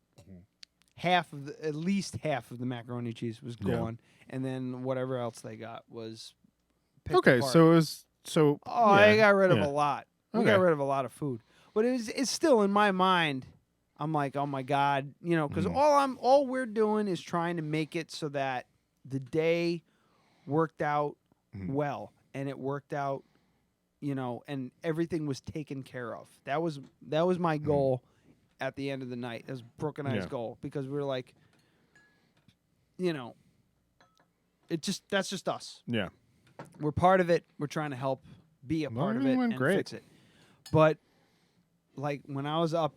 S2: Half of at least half of the macaroni cheese was gone, and then whatever else they got was picked apart.
S3: So it was
S2: I got rid of a lot. We got rid of a lot of food, but it's still in my mind. I'm like, oh my god, because all we're doing is trying to make it so that the day worked out well, and it worked out, and everything was taken care of. That was my goal at the end of the night. That was Brooke and I's goal, because we were like, that's just us.
S3: Yeah,
S2: we're part of it. We're trying to help be a part of it and fix it. But like when I was up.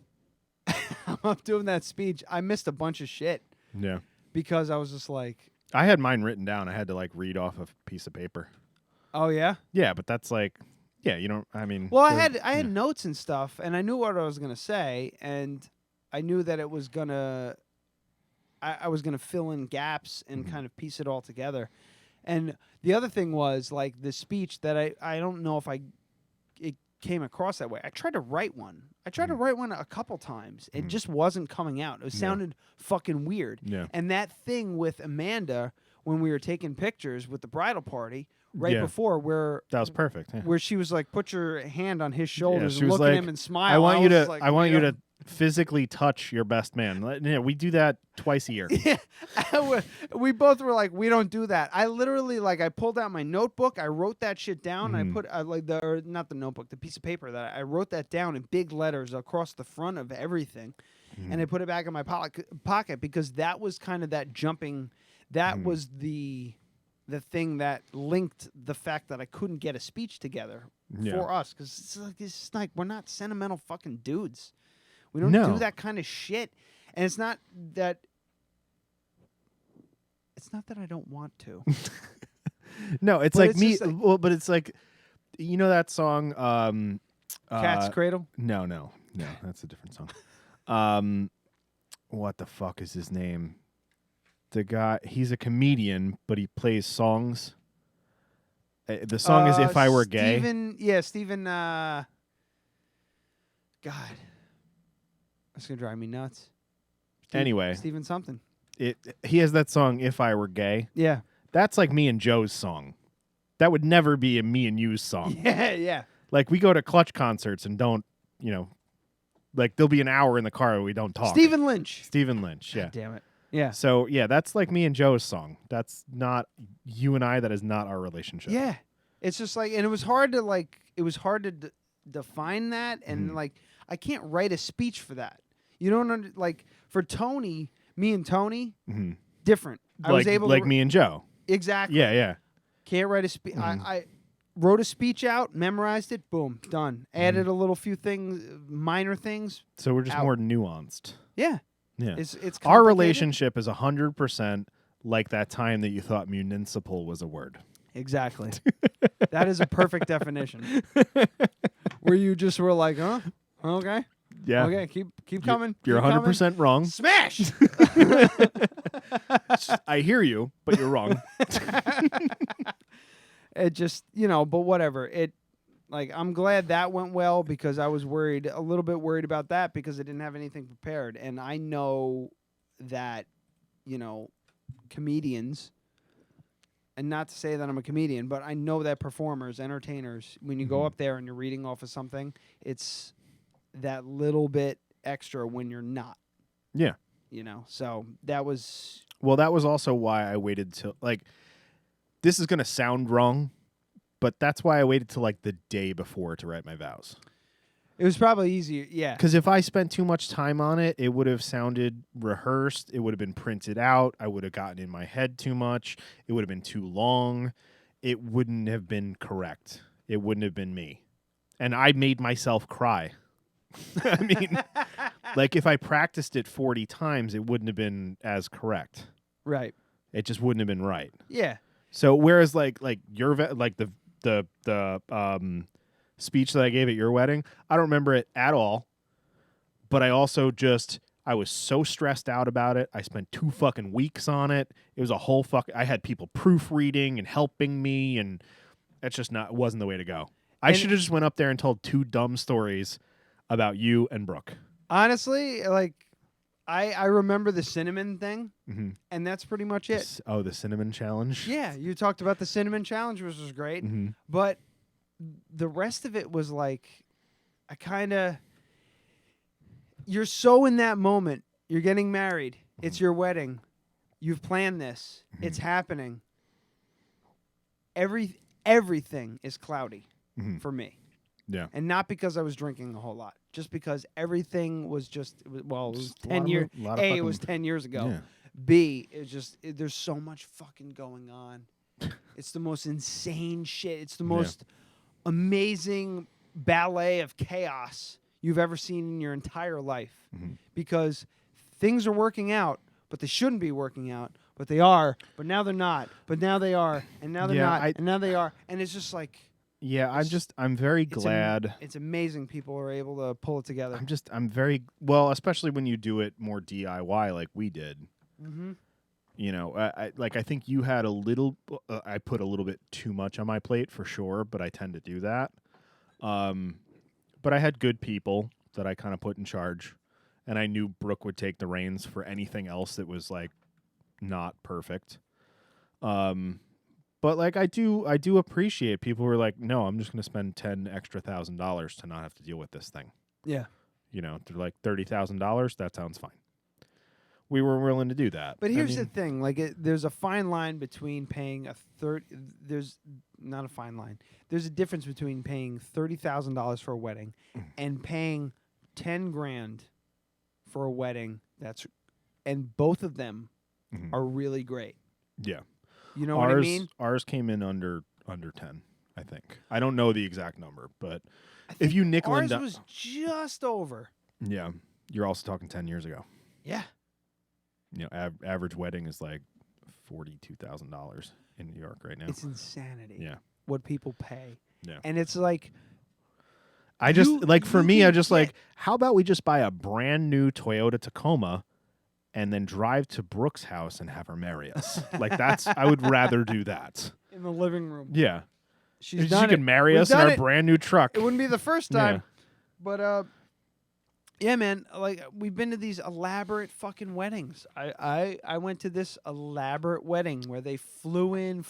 S2: I'm up doing that speech. I missed a bunch of shit.
S3: Yeah.
S2: Because I was just like...
S3: I had mine written down. I had to, like, read off a piece of paper.
S2: Oh, yeah?
S3: Yeah, but that's like... Yeah, you don't... I mean...
S2: Well, I had notes and stuff, and I knew what I was going to say, and I knew that it was going to... I was going to fill in gaps and kind of piece it all together. And the other thing was, like, the speech that I don't know if it came across that way. I tried to write one. A couple times. It just wasn't coming out. It sounded fucking weird.
S3: Yeah.
S2: And that thing with Amanda when we were taking pictures with the bridal party before, where
S3: that was perfect. Yeah.
S2: Where she was like, put your hand on his shoulders
S3: and
S2: look
S3: like,
S2: at him and smile.
S3: I want you to physically touch your best man. Yeah, we do that twice a year.
S2: Yeah. We both were like, we don't do that. I literally, like, I pulled out my notebook. I wrote that shit down. I put, not the notebook, the piece of paper that I wrote that down in big letters across the front of everything. And I put it back in my pocket because that was kind of that jumping. That was the thing that linked the fact that I couldn't get a speech together for us. Because it's like, we're not sentimental fucking dudes. We don't do that kind of shit. And it's not that I don't want to.
S3: No, it's like me. Well, but it's like, that song,
S2: Cat's Cradle?
S3: No, that's a different song. What the fuck is his name? The guy, he's a comedian, but he plays songs. The song is If I Were Gay.
S2: Steven, God. That's going to drive me nuts.
S3: Anyway.
S2: Steven something.
S3: He has that song, If I Were Gay.
S2: Yeah.
S3: That's like me and Joe's song. That would never be a me and you's song.
S2: Yeah.
S3: Like, we go to Clutch concerts and don't, like, there'll be an hour in the car where we don't talk.
S2: Stephen Lynch,
S3: yeah.
S2: God damn it. Yeah.
S3: So, yeah, that's like me and Joe's song. That's not you and I. That is not our relationship.
S2: Yeah. It's just like, and it was hard to, define that. And, like, I can't write a speech for that. You don't like, for Tony, me and Tony, different. I was able
S3: like
S2: to,
S3: me and Joe.
S2: Exactly.
S3: Yeah.
S2: Can't write a speech. I wrote a speech out, memorized it, boom, done. Added a little few things, minor things.
S3: So we're just more nuanced.
S2: Yeah.
S3: Yeah.
S2: It's
S3: our relationship is 100% like that time that you thought municipal was a word.
S2: Exactly. That is a perfect definition. Where you just were like, huh? Okay.
S3: Yeah.
S2: Okay, keep coming.
S3: You're 100% wrong.
S2: Smash!
S3: I hear you, but you're wrong.
S2: It just, but whatever. Like, I'm glad that went well because I was a little bit worried about that because I didn't have anything prepared. And I know that, comedians, and not to say that I'm a comedian, but I know that performers, entertainers, when you go up there and you're reading off of something, it's that little bit extra when you're not.
S3: Yeah.
S2: So that was...
S3: Well, that was also why I waited till, this is going to sound wrong, but that's why I waited till, the day before to write my vows.
S2: It was probably easier, yeah.
S3: Because if I spent too much time on it, it would have sounded rehearsed. It would have been printed out. I would have gotten in my head too much. It would have been too long. It wouldn't have been correct. It wouldn't have been me. And I made myself cry. I mean, if I practiced it 40 times, it wouldn't have been as correct.
S2: Right.
S3: It just wouldn't have been right.
S2: Yeah.
S3: So whereas your the speech that I gave at your wedding, I don't remember it at all. But I also I was so stressed out about it. I spent 2 fucking weeks on it. It was a whole I had people proofreading and helping me, and that's just wasn't the way to go. I should have just went up there and told 2 dumb stories about you and Brooke.
S2: Honestly, I remember the cinnamon thing, and that's pretty much it.
S3: The cinnamon challenge?
S2: Yeah, you talked about the cinnamon challenge, which was great. But the rest of it was you're so in that moment. You're getting married. It's your wedding. You've planned this. It's happening. Everything is cloudy for me.
S3: Yeah.
S2: And not because I was drinking a whole lot, just because everything was it was 10 years. A, it was 10 years ago.
S3: Yeah.
S2: B, there's so much fucking going on. It's the most insane shit. It's the most amazing ballet of chaos you've ever seen in your entire life. Because things are working out, but they shouldn't be working out. But they are. But now they're not. But now they are. And now they're not. And now they are. And it's just
S3: Yeah, I'm very glad.
S2: It's amazing people are able to pull it together.
S3: I'm very, well, especially when you do it more DIY like we did. I think you had I put a little bit too much on my plate for sure, but I tend to do that. But I had good people that I kind of put in charge, and I knew Brooke would take the reins for anything else that was not perfect. But I do appreciate people who are no, I'm just going to spend $10,000 extra to not have to deal with this thing.
S2: Yeah.
S3: They're $30,000. That sounds fine. We were willing to do that.
S2: But here's the thing: there's a fine line between paying There's not a fine line. There's a difference between paying $30,000 for a wedding and paying $10,000 for a wedding. And both of them are really great.
S3: Yeah.
S2: You know what I mean?
S3: Ours came in under 10, I think. I don't know the exact number, but if you nickel and
S2: ours was just over.
S3: Yeah. You're also talking 10 years ago.
S2: Yeah.
S3: Average wedding is $42,000 in New York right now.
S2: It's insanity.
S3: Yeah.
S2: What people pay.
S3: Yeah.
S2: And it's
S3: I just for me, I just how about we just buy a brand new Toyota Tacoma and then drive to Brooke's house and have her marry us. I would rather do that.
S2: In the living room.
S3: Yeah.
S2: She
S3: can marry us in our brand new truck.
S2: It wouldn't be the first time.
S3: Yeah.
S2: But yeah, man, we've been to these elaborate fucking weddings. I went to this elaborate wedding where they flew in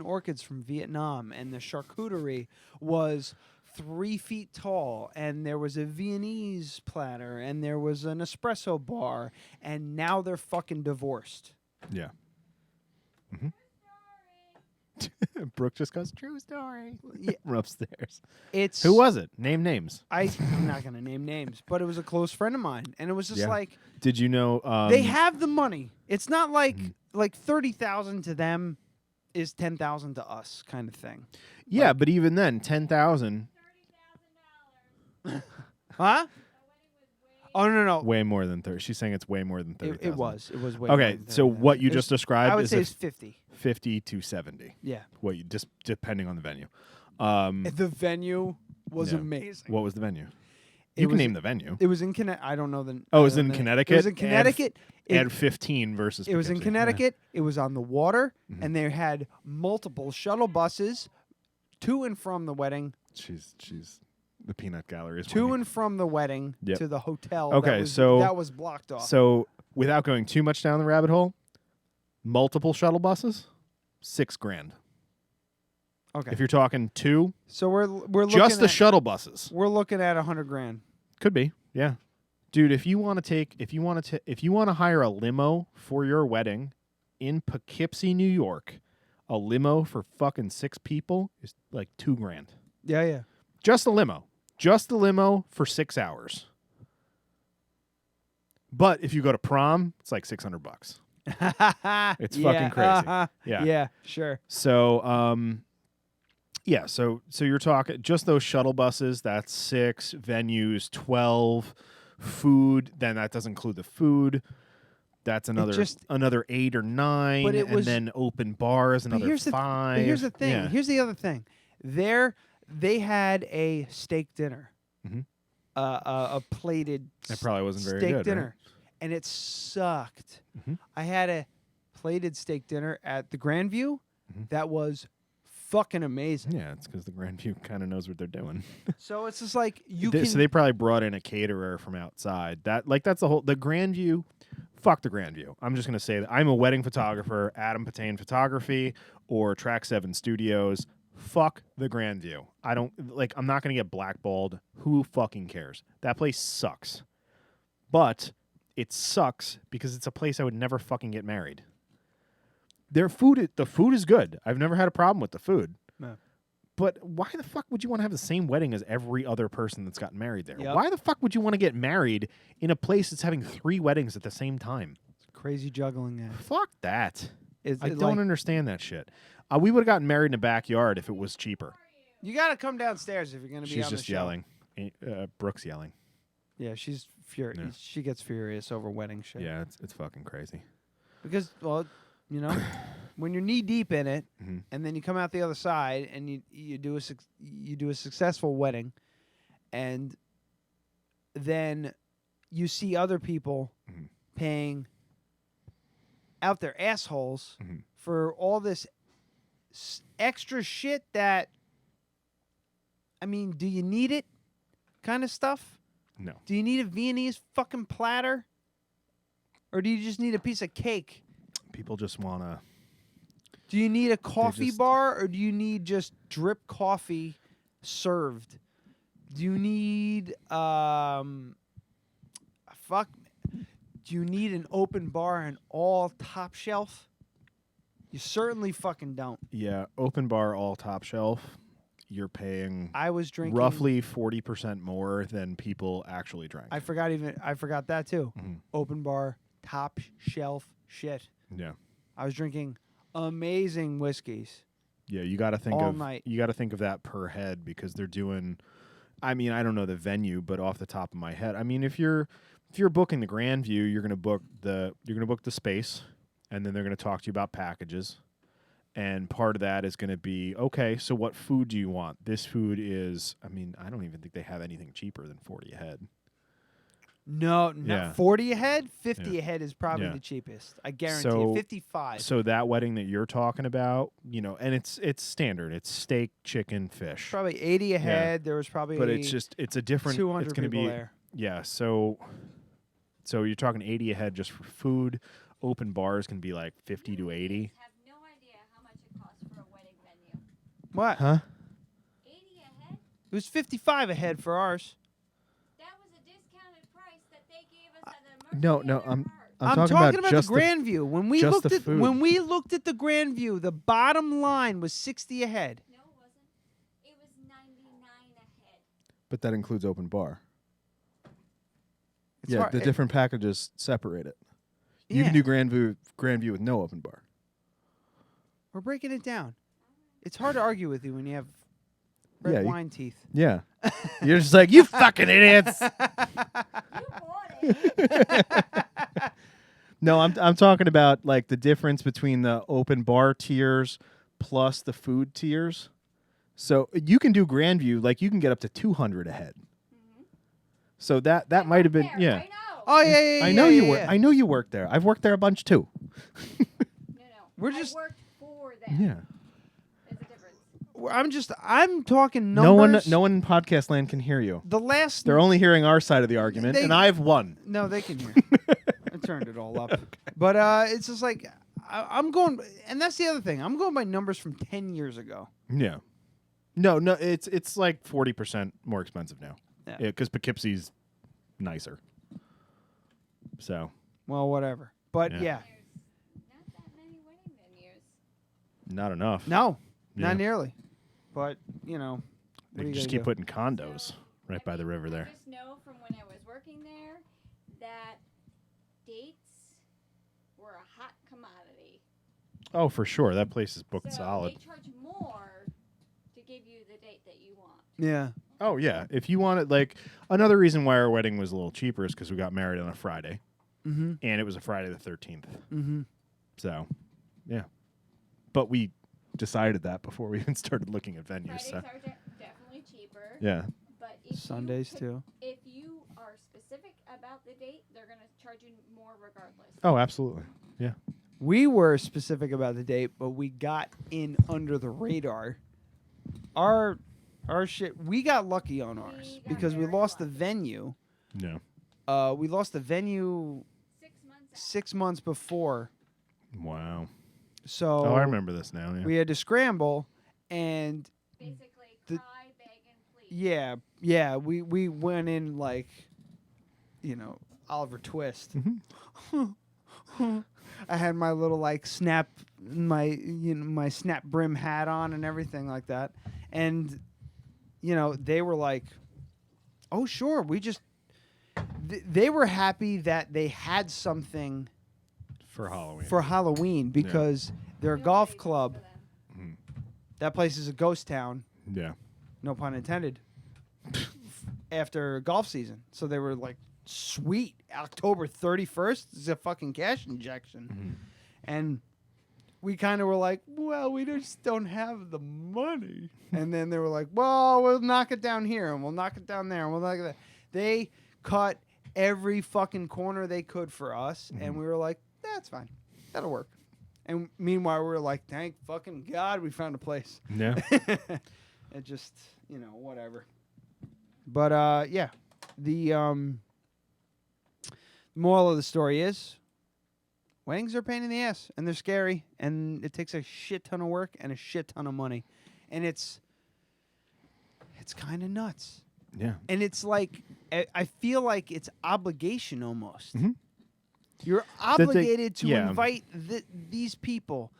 S2: orchids from Vietnam, and the charcuterie was 3 feet tall, and there was a Viennese platter, and there was an espresso bar, and now they're fucking divorced.
S3: Yeah. Brooke just goes, true story.
S2: Yeah.
S3: From upstairs.
S2: Who
S3: was it? Name names.
S2: I'm not going to name names, but it was a close friend of mine, and it was just
S3: Did you know?
S2: They have the money. It's not like $30,000 to them is $10,000 to us kind of thing.
S3: Yeah, but even then, $10,000.
S2: Huh? Oh, no.
S3: Way more than 30. She's saying it's way more than 30,000.
S2: It was way
S3: okay,
S2: more than
S3: so what you just described
S2: I would
S3: is
S2: say it's 50.
S3: 50 to 70.
S2: Yeah.
S3: What you just depending on the venue.
S2: The venue was amazing.
S3: What was the venue? You can name the venue.
S2: It was in Connecticut. I don't know the.
S3: Oh, it was in Connecticut?
S2: It was in Connecticut.
S3: Add 15 versus.
S2: It was in Connecticut.
S3: Yeah.
S2: It was on the water, and they had multiple shuttle buses to and from the wedding.
S3: She's the peanut gallery is
S2: To and from the wedding to the hotel.
S3: Okay,
S2: that was blocked off.
S3: So without going too much down the rabbit hole, multiple shuttle buses, $6,000.
S2: Okay.
S3: If you're talking 2,
S2: so we're looking
S3: just the
S2: at,
S3: shuttle buses.
S2: We're looking at $100,000.
S3: Could be, yeah, dude. If you want to hire a limo for your wedding in Poughkeepsie, New York, a limo for fucking 6 people is like $2,000.
S2: Yeah.
S3: Just a limo for 6 hours. But if you go to prom, it's like $600. It's fucking crazy.
S2: Yeah, sure.
S3: So, so you're talking just those shuttle buses. That's 6 venues, 12 food. Then that doesn't include the food. That's another 8 or 9, and then open bars another 5.
S2: But here's the thing.
S3: Yeah.
S2: Here's the other thing. They had a steak dinner, a plated.
S3: That probably wasn't very
S2: steak
S3: good,
S2: dinner,
S3: right?
S2: and it sucked. I had a plated steak dinner at the Grandview. That was fucking amazing.
S3: Yeah, it's because the Grandview kind of knows what they're doing.
S2: So it's just like
S3: So they probably brought in a caterer from outside. That's the Grandview. Fuck the Grandview. I'm just gonna say that I'm a wedding photographer, Adam Patane Photography, or Track 7 Studios. Fuck the Grandview. I'm not gonna get blackballed. Who fucking cares? That place sucks. But it sucks because it's a place I would never fucking get married. The food is good. I've never had a problem with the food.
S2: No.
S3: But why the fuck would you want to have the same wedding as every other person that's gotten married there?
S2: Yep.
S3: Why the fuck would you want to get married in a place that's having 3 weddings at the same time?
S2: Crazy juggling that.
S3: Fuck that. I
S2: It
S3: don't understand that shit. We would have gotten married in a backyard if it was cheaper.
S2: You got to come downstairs if you're going to be
S3: She's
S2: on
S3: just
S2: the show.
S3: yelling. Brooke's yelling.
S2: Yeah, she's furious.
S3: Yeah.
S2: She gets furious over wedding shit.
S3: Yeah, it's fucking crazy.
S2: Because, well, when you're knee deep in it, and then you come out the other side, and you do a successful wedding, and then you see other people paying out their assholes for all this extra shit that, I mean, do you need it? Kind of stuff.
S3: No.
S2: Do you need a Viennese fucking platter, or do you just need a piece of cake?
S3: People just want to...
S2: Do you need a coffee bar, or do you need just drip coffee served? Do you need do you need an open bar and all top shelf? You certainly fucking don't.
S3: Yeah, open bar, all top shelf. You're paying
S2: I was drinking
S3: roughly 40% more than people actually drank.
S2: I forgot that too. Open bar, top shelf shit.
S3: Yeah.
S2: I was drinking amazing whiskeys.
S3: Yeah, you got to think
S2: all
S3: of
S2: night.
S3: You got to think of that per head because they're doing. I mean, I don't know the venue, but off the top of my head, I mean, if you're booking the Grandview, you're gonna book the space, and then they're gonna talk to you about packages, and part of that is gonna be okay. So what food do you want? This food is. I mean, I don't even think they have anything cheaper than 40 a head.
S2: No,
S3: Yeah.
S2: 40 a head? 50
S3: Yeah.
S2: a head is probably
S3: Yeah.
S2: the cheapest. I guarantee you. 55.
S3: So that wedding that you're talking about, and it's standard. It's steak, chicken, fish.
S2: Probably 80 a head. There was probably
S3: But it's a different
S2: 200
S3: it's going to
S2: people
S3: be
S2: there.
S3: Yeah, so you're talking 80 a head just for food. Open bars can be like 50 to 80.
S11: Have no idea how much it costs for a wedding venue.
S2: What?
S3: Huh?
S11: 80 a head?
S2: It was 55 a head for ours.
S11: That was a discounted price that they gave us at the
S3: No, I'm
S2: talking about
S3: just
S2: the Grandview. When we
S3: just
S2: looked
S3: the
S2: at
S3: food.
S2: when we looked at the Grandview, the bottom line was 60 a head.
S11: No, it wasn't. It was 99 a head.
S3: But that includes open bar.
S2: It's
S3: yeah,
S2: hard-
S3: the different packages separate it. You can do Grandview with no open bar.
S2: We're breaking it down. It's hard to argue with you when you have red
S3: Yeah,
S2: wine teeth.
S3: Yeah. You're just like, you fucking idiots. No, I'm talking about like the difference between the open bar tiers plus the food tiers. So you can do Grandview, like you can get up to 200 a head. So that might have been
S2: Oh yeah.
S3: I know you work.
S2: Yeah.
S3: I know you worked there. I've worked there a bunch too.
S11: No.
S2: We're just
S11: I worked for them.
S3: Yeah.
S11: There's a difference.
S2: I'm talking numbers.
S3: No one in podcast land can hear you.
S2: The last.
S3: They're only hearing our side of the argument, and I've won.
S2: No, they can hear. I turned it all up. But it's just like I'm going, and that's the other thing. I'm going by numbers from 10 years ago.
S3: Yeah. No, it's like 40% more expensive now.
S2: Yeah.
S3: Because Poughkeepsie's nicer. So.
S2: Well, whatever. But yeah.
S11: Not that many wedding venues.
S3: Not enough.
S2: No,
S3: Yeah.
S2: not nearly. But you know,
S3: They
S2: what are you
S3: just
S2: gonna
S3: keep
S2: do?
S3: putting condos right by the river there.
S11: I just know from when I was working there that dates were a hot commodity.
S3: Oh, for sure. That place is booked
S11: So
S3: solid.
S11: they charge more to give you the date that you want.
S2: Yeah.
S3: Oh, yeah. If you want it, like, another reason why our wedding was a little cheaper is because we got married on a Friday.
S2: Mm-hmm.
S3: And it was a Friday the 13th.
S2: Mm-hmm.
S3: So, yeah. But we decided that before we even started looking at venues.
S11: Fridays
S3: So.
S11: are definitely cheaper.
S3: Yeah.
S11: But if
S2: Sundays
S11: you,
S2: too.
S11: If you are specific about the date, they're going to charge you more regardless.
S3: Oh, absolutely. Yeah.
S2: We were specific about the date, but we got in under the radar. Our shit. We got lucky on ours because we lost the venue.
S3: Yeah.
S2: We lost the venue 6 months before.
S3: Wow.
S2: So.
S3: Oh, I remember this now. Yeah.
S2: We had to scramble, and
S11: basically cry, beg, and plead.
S2: yeah. We went in like, Oliver Twist. I had my little like snap, my snap brim hat on and everything like that, and they were like, "Oh sure, we just." They were happy that they had something
S3: for Halloween.
S2: For Halloween because their golf club. That place is a ghost town.
S3: Yeah.
S2: No pun intended. After golf season, so they were like, "Sweet, October 31st is a fucking cash injection," and we kind of were like, "Well, we just don't have the money." And then they were like, "Well, we'll knock it down here, and we'll knock it down there, and we'll knock it there." They cut every fucking corner they could for us, and we were like, "That's fine, that'll work." And meanwhile, we were like, "Thank fucking God, we found a place."
S3: Yeah.
S2: It just, whatever. But yeah, the moral of the story is weddings are a pain in the ass, and they're scary, and it takes a shit ton of work and a shit ton of money, and it's kind of nuts.
S3: Yeah.
S2: And it's like I feel like it's obligation almost. You're obligated to invite these people.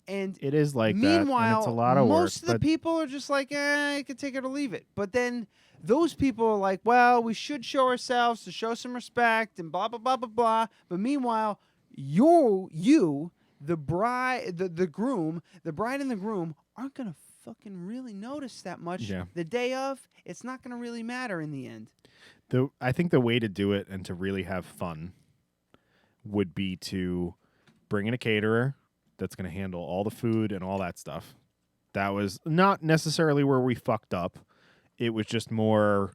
S2: And
S3: it is like
S2: meanwhile,
S3: that, and it's a lot of work.
S2: Most of the people are just like, you can take it or leave it. But then those people are like, well, we should show ourselves to show some respect and blah, blah, blah, blah, blah. But meanwhile, the bride, the groom, the bride and the groom aren't going to fucking really notice that much.
S3: Yeah.
S2: The day of, it's not going to really matter in the end.
S3: I think the way to do it and to really have fun would be to bring in a caterer that's going to handle all the food and all that stuff. That was not necessarily where we fucked up. It was just more,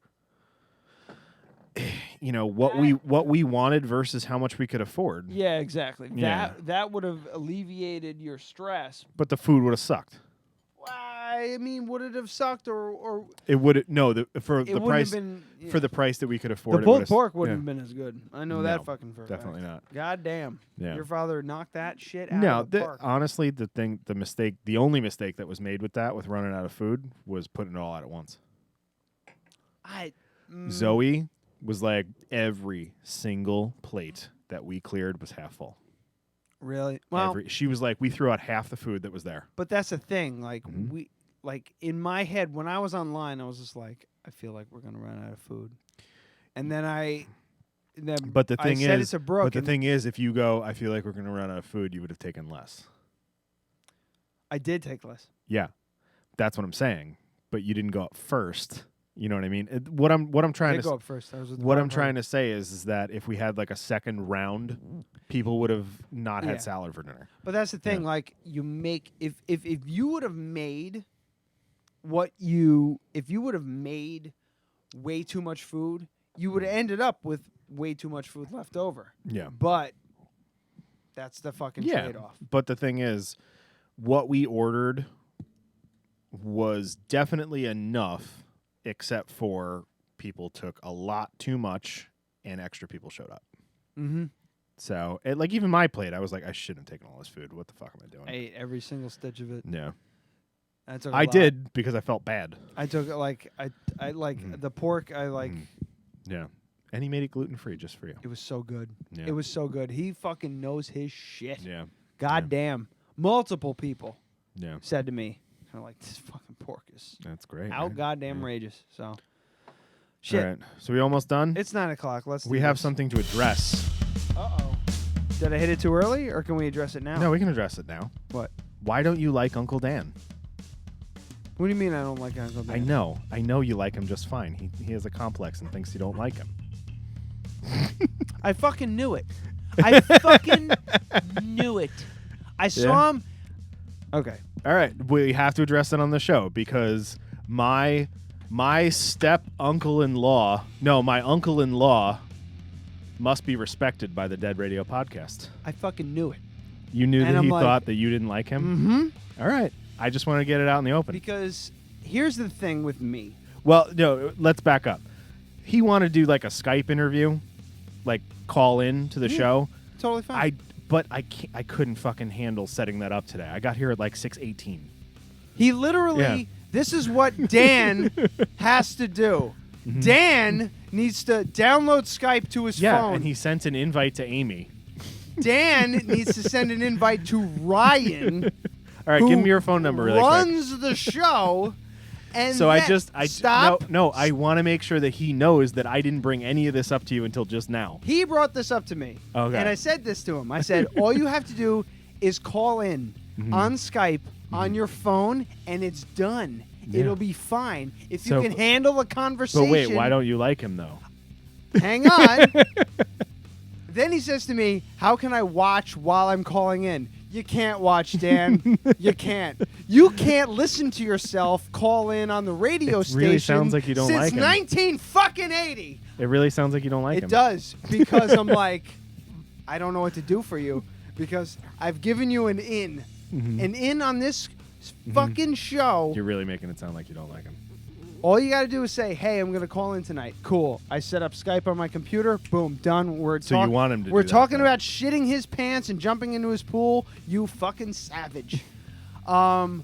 S3: what we wanted versus how much we could afford.
S2: Yeah, exactly.
S3: Yeah.
S2: That would have alleviated your stress.
S3: But the food would have sucked.
S2: I mean, would it have sucked or
S3: it would for
S2: it
S3: the price for the price that we could afford.
S2: The pulled pork wouldn't have been as good. I know that fucking for a
S3: definitely
S2: fact.
S3: not.
S2: God damn.
S3: Yeah.
S2: Your father knocked that shit out of the park.
S3: Honestly, the only mistake that was made with running out of food was putting it all out at once. Zoe was like, every single plate that we cleared was half full.
S2: Really? Well,
S3: she was like, we threw out half the food that was there.
S2: But that's the thing. Like in my head, when I was online, I was just like, I feel like we're gonna run out of food. And then
S3: but the thing
S2: said it's a Brooke.
S3: But the thing is, if you go, I feel like we're gonna run out of food, you would have taken less.
S2: I did take less.
S3: Yeah, that's what I'm saying. But you didn't go up first. You know what I mean? What I'm trying to
S2: go up first.
S3: What I'm trying to say is that if we had like a second round, people would have not had salad for dinner.
S2: But that's the thing. Like you make if you would have made if you would have made way too much food, you would have ended up with way too much food left over.
S3: Yeah.
S2: But that's the fucking trade-off.
S3: But the thing is, what we ordered was definitely enough, except for people took a lot too much and extra people showed up.
S2: Mm-hmm.
S3: So, like, even my plate, I was like, I shouldn't have taken all this food. What the fuck am I doing?
S2: I ate every single stitch of it.
S3: Yeah.
S2: I
S3: did because I felt bad.
S2: I took like I like the pork. I like.
S3: Yeah. And he made it gluten-free just for you.
S2: It was so good.
S3: Yeah.
S2: It was so good. He fucking knows his shit.
S3: Yeah.
S2: God damn. Multiple people
S3: Yeah.
S2: said to me, kind of like, this fucking pork is
S3: That's great.
S2: out
S3: man.
S2: goddamn
S3: Yeah.
S2: rageous. So, shit.
S3: All right. So we almost done?
S2: It's 9 o'clock.
S3: We have something to address.
S2: Uh-oh. Did I hit it too early, or can we address it now?
S3: No, we can address it now.
S2: What?
S3: Why don't you like Uncle Dan?
S2: What do you mean I don't like Uncle Dan?
S3: I know you like him just fine. He has a complex and thinks you don't like him.
S2: I fucking knew it. I fucking knew it. I saw him. Okay.
S3: All right, we have to address it on the show because my uncle-in-law must be respected by the Dead Radio podcast.
S2: I fucking knew it.
S3: You knew
S2: And
S3: that
S2: I'm
S3: he
S2: like,
S3: thought that you didn't like him?
S2: Mm-hmm.
S3: All right. I just want to get it out in the open.
S2: Because here's the thing with me.
S3: Well, no, let's back up. He wanted to do like a Skype interview, like call in to the show.
S2: Totally fine.
S3: I couldn't fucking handle setting that up today. I got here at like 6:18.
S2: He literally, this is what Dan has to do.
S3: Mm-hmm.
S2: Dan needs to download Skype to his phone.
S3: And he sent an invite to Amy.
S2: Dan needs to send an invite to Ryan.
S3: All right, give me your phone number really quick.
S2: Runs the show. And
S3: so
S2: stop.
S3: No, I want to make sure that he knows that I didn't bring any of this up to you until just now.
S2: He brought this up to me.
S3: Okay.
S2: And I said this to him. I said, all you have to do is call in on Skype on your phone, and it's done.
S3: Yeah.
S2: It'll be fine. If
S3: So-
S2: you can handle the conversation.
S3: But wait, why don't you like him though?
S2: Hang on. Then he says to me, how can I watch while I'm calling in? You can't watch, Dan. You can't. You can't listen to yourself call in on the radio station.
S3: Really sounds like you don't like him.
S2: Since 1980.
S3: It really sounds like you don't like him.
S2: It does, because I'm like, I don't know what to do for you, because I've given you an in. An in on this fucking show.
S3: You're really making it sound like you don't like him.
S2: All you got to do is say, hey, I'm going to call in tonight. Cool. I set up Skype on my computer. Boom. Done.
S3: So you want him to
S2: We're
S3: do that,
S2: talking
S3: though.
S2: about shitting his pants and jumping into his pool. You fucking savage. But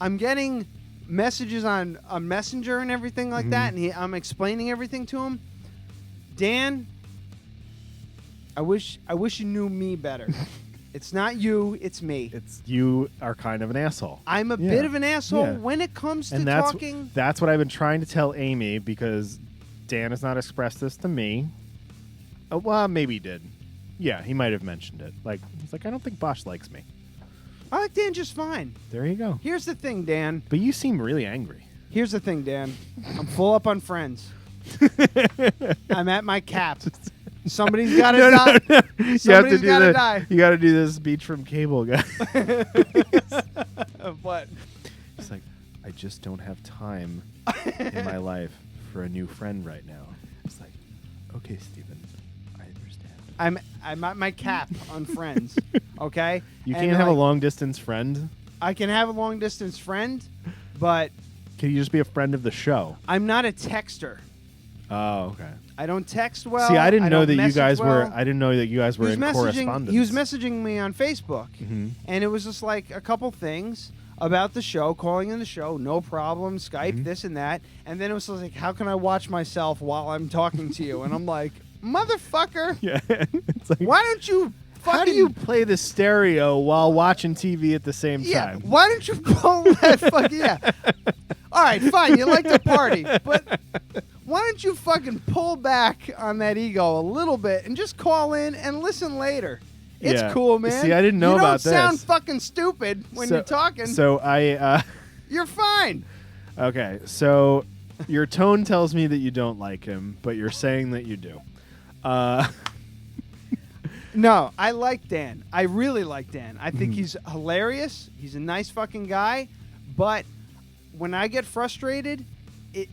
S2: I'm getting messages on a messenger and everything like that, and I'm explaining everything to him. Dan, I wish you knew me better. It's not you, it's me.
S3: You are kind of an asshole.
S2: I'm a bit of an asshole when it comes to talking.
S3: That's what I've been trying to tell Amy, because Dan has not expressed this to me. Well, maybe he did. Yeah, he might have mentioned it. Like, he's like, I don't think Bosch likes me.
S2: I like Dan just fine.
S3: There you go.
S2: Here's the thing, Dan.
S3: But you seem really angry.
S2: Here's the thing, Dan. I'm full up on friends. I'm at my cap. Somebody's got to die. Somebody's got to die.
S3: You got to do this speech from Cable Guy.
S2: What?
S3: It's like, I just don't have time in my life for a new friend right now. It's like, okay, Stephen, I understand.
S2: I'm at my cap on friends. Okay?
S3: You
S2: And,
S3: can't have a
S2: like,
S3: long distance friend.
S2: I can have a long distance friend, but
S3: Can you just be a friend of the show?
S2: I'm not a texter.
S3: Oh, okay.
S2: I don't text well.
S3: See, I didn't know
S2: don't
S3: that you
S2: message
S3: guys were.
S2: well.
S3: I didn't know that you guys were in correspondence.
S2: He was messaging me on Facebook,
S3: Mhm.
S2: and it was just like a couple things about the show, calling in the show, no problem, Skype, this and that. And then it was like, how can I watch myself while I'm talking to you? And I'm like, motherfucker,
S3: Yeah. It's like,
S2: why don't you fucking...
S3: how do you play the stereo while watching TV at the same
S2: Yeah,
S3: time?
S2: why don't you pull that fucking... Yeah. All right, fine, you like to party, but... Why don't you fucking pull back on that ego a little bit and just call in and listen later? It's
S3: Yeah.
S2: cool, man.
S3: See, I didn't know about
S2: You don't sound
S3: this.
S2: fucking stupid when you're talking.
S3: So I.
S2: You're fine.
S3: Okay, so your tone tells me that you don't like him, but you're saying that you do.
S2: No, I like Dan. I really like Dan. I think he's hilarious. He's a nice fucking guy. But when I get frustrated, it